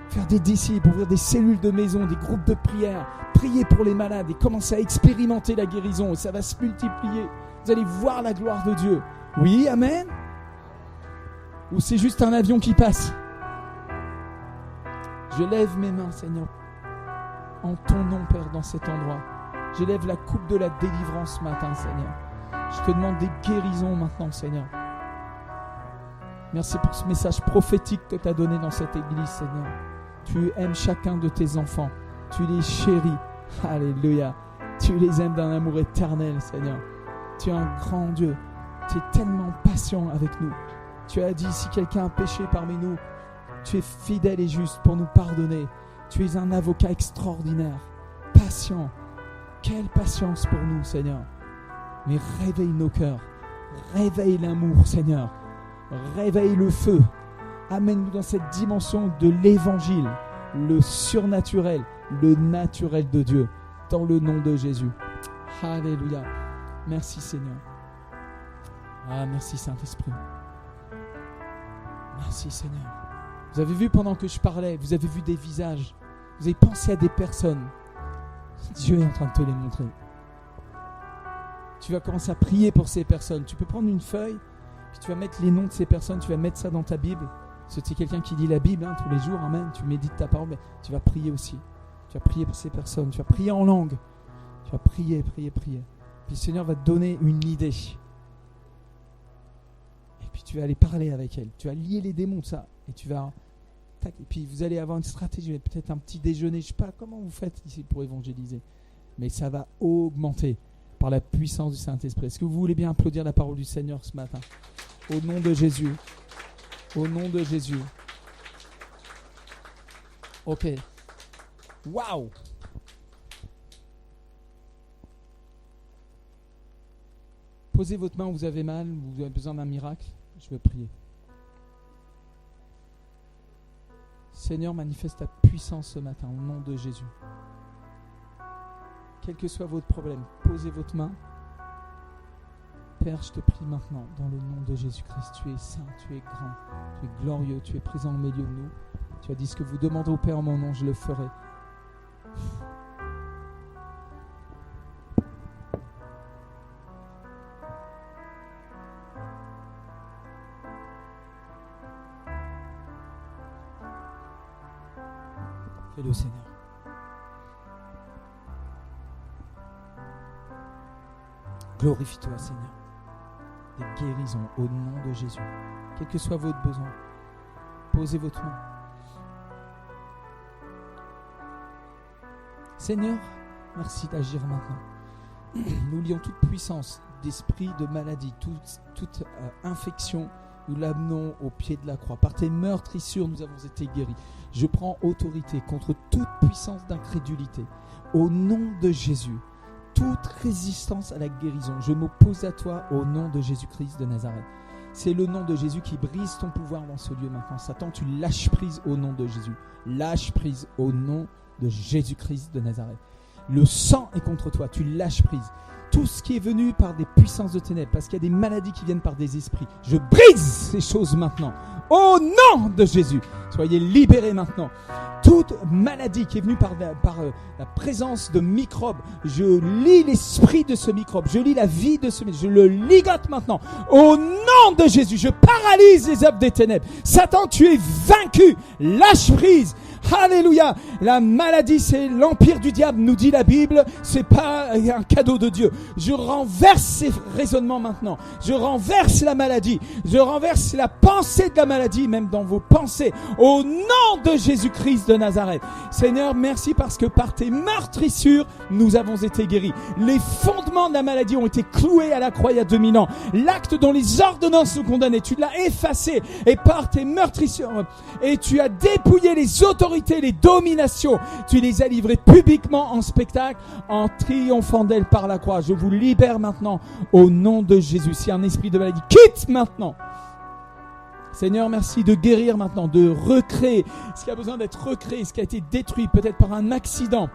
S5: Faire des disciples, ouvrir des cellules de maison, des groupes de prière. Prier pour les malades et commencer à expérimenter la guérison. Et ça va se multiplier. Vous allez voir la gloire de Dieu. Oui, amen. Ou c'est juste un avion qui passe? Je lève mes mains, Seigneur, en ton nom, Père, dans cet endroit. Je lève la coupe de la délivrance ce matin, Seigneur. Je te demande des guérisons maintenant, Seigneur. Merci pour ce message prophétique que tu as donné dans cette église, Seigneur. Tu aimes chacun de tes enfants. Tu les chéris. Alléluia. Tu les aimes d'un amour éternel, Seigneur. Tu es un grand Dieu. Tu es tellement patient avec nous. Tu as dit, si quelqu'un a péché parmi nous, tu es fidèle et juste pour nous pardonner. Tu es un avocat extraordinaire, patient. Quelle patience pour nous, Seigneur. Mais réveille nos cœurs. Réveille l'amour, Seigneur. Réveille le feu. Amène-nous dans cette dimension de l'évangile, le surnaturel, le naturel de Dieu, dans le nom de Jésus. Alléluia. Merci, Seigneur. Ah, merci, Saint-Esprit. Merci, Seigneur. Vous avez vu pendant que je parlais, vous avez vu des visages, vous avez pensé à des personnes. Dieu est en train de te les montrer. Tu vas commencer à prier pour ces personnes. Tu peux prendre une feuille, puis tu vas mettre les noms de ces personnes, tu vas mettre ça dans ta Bible. C'est quelqu'un qui lit la Bible tous les jours, amen. Tu médites ta parole, mais tu vas prier aussi. Tu vas prier pour ces personnes, tu vas prier en langue. Tu vas prier. Puis le Seigneur va te donner une idée. Puis tu vas aller parler avec elle. Tu vas lier les démons, ça. Et tu vas... Et puis vous allez avoir une stratégie, peut-être un petit déjeuner. Je ne sais pas comment vous faites ici pour évangéliser. Mais ça va augmenter par la puissance du Saint-Esprit. Est-ce que vous voulez bien applaudir la parole du Seigneur ce matin? Au nom de Jésus. Au nom de Jésus. Ok. Waouh! Posez votre main où vous avez mal, vous avez besoin d'un miracle. Je veux prier. Seigneur, manifeste ta puissance ce matin au nom de Jésus. Quel que soit votre problème, posez votre main. Père, je te prie maintenant dans le nom de Jésus-Christ. Tu es saint, tu es grand, tu es glorieux, tu es présent au milieu de nous. Tu as dit ce que vous demandez au Père en mon nom, je le ferai. Fais-le, Seigneur. Glorifie-toi, Seigneur. Des guérisons au nom de Jésus. Quel que soit votre besoin, posez votre main. Seigneur, merci d'agir maintenant. Nous lions toute puissance d'esprit, de maladie, toute infection. Nous l'amenons au pied de la croix. Par tes meurtrissures, nous avons été guéris. Je prends autorité contre toute puissance d'incrédulité. Au nom de Jésus, toute résistance à la guérison, je m'oppose à toi au nom de Jésus-Christ de Nazareth. C'est le nom de Jésus qui brise ton pouvoir dans ce lieu maintenant. Satan, tu lâches prise au nom de Jésus. Lâche prise au nom de Jésus-Christ de Nazareth. Le sang est contre toi, tu lâches prise. Tout ce qui est venu par des puissances de ténèbres, parce qu'il y a des maladies qui viennent par des esprits, je brise ces choses maintenant. Au nom de Jésus, soyez libérés maintenant. Toute maladie qui est venue par la présence de microbes, je lis l'esprit de ce microbe, je lis la vie de ce microbe, je le ligote maintenant. Au nom de Jésus, je paralyse les œuvres des ténèbres. Satan, tu es vaincu. Lâche prise. Alléluia. La maladie, c'est l'empire du diable, nous dit la Bible. C'est pas un cadeau de Dieu. Je renverse ces raisonnements maintenant. Je renverse la maladie. Je renverse la pensée de la maladie, même dans vos pensées. Au nom de Jésus-Christ de Nazareth. Seigneur, merci parce que par tes meurtrissures, nous avons été guéris. Les fondements de la maladie ont été cloués à la croix il y a 2000 ans. L'acte dont les ordonnances nous condamnaient, tu l'as effacé. Et par tes meurtrissures, et tu as dépouillé les autorités, les dominations. Tu les as livrées publiquement en spectacle, en triomphant d'elles par la croix. Je vous libère maintenant au nom de Jésus. Si un esprit de maladie, quitte maintenant. Seigneur, merci de guérir maintenant, de recréer ce qui a besoin d'être recréé, ce qui a été détruit peut-être par un accident,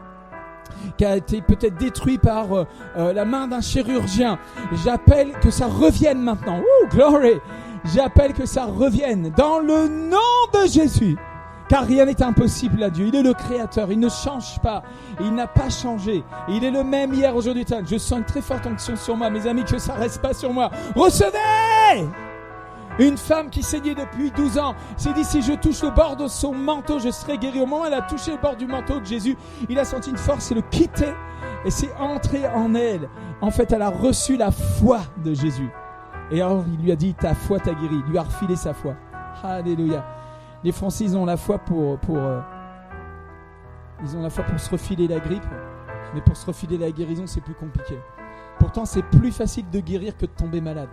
S5: qui a été peut-être détruit par la main d'un chirurgien. J'appelle que ça revienne maintenant. Ouh, glory! J'appelle que ça revienne dans le nom de Jésus. Car rien n'est impossible à Dieu. Il est le Créateur, il ne change pas, il n'a pas changé. Il est le même hier, aujourd'hui. Je sens une très forte onction sur moi, mes amis, que ça reste pas sur moi. Recevez! Une femme qui saignait depuis 12 ans s'est dit, si je touche le bord de son manteau, je serai guéri. Au moment où elle a touché le bord du manteau de Jésus, il a senti une force et le quitter et c'est entré en elle. En fait, elle a reçu la foi de Jésus. Et alors, il lui a dit, ta foi t'a guéri. Il lui a refilé sa foi. Alléluia. Les Français, ils ont la foi pour se refiler la grippe. Mais pour se refiler la guérison, c'est plus compliqué. Pourtant, c'est plus facile de guérir que de tomber malade.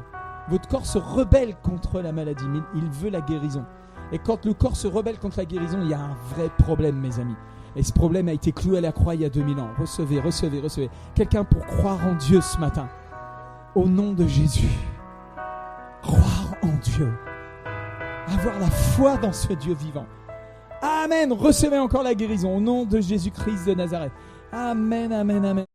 S5: Votre corps se rebelle contre la maladie, mais il veut la guérison. Et quand le corps se rebelle contre la guérison, il y a un vrai problème, mes amis. Et ce problème a été cloué à la croix il y a 2000 ans. Recevez, recevez, recevez. Quelqu'un pour croire en Dieu ce matin. Au nom de Jésus. Croire en Dieu. Avoir la foi dans ce Dieu vivant. Amen. Recevez encore la guérison au nom de Jésus-Christ de Nazareth. Amen, amen, amen.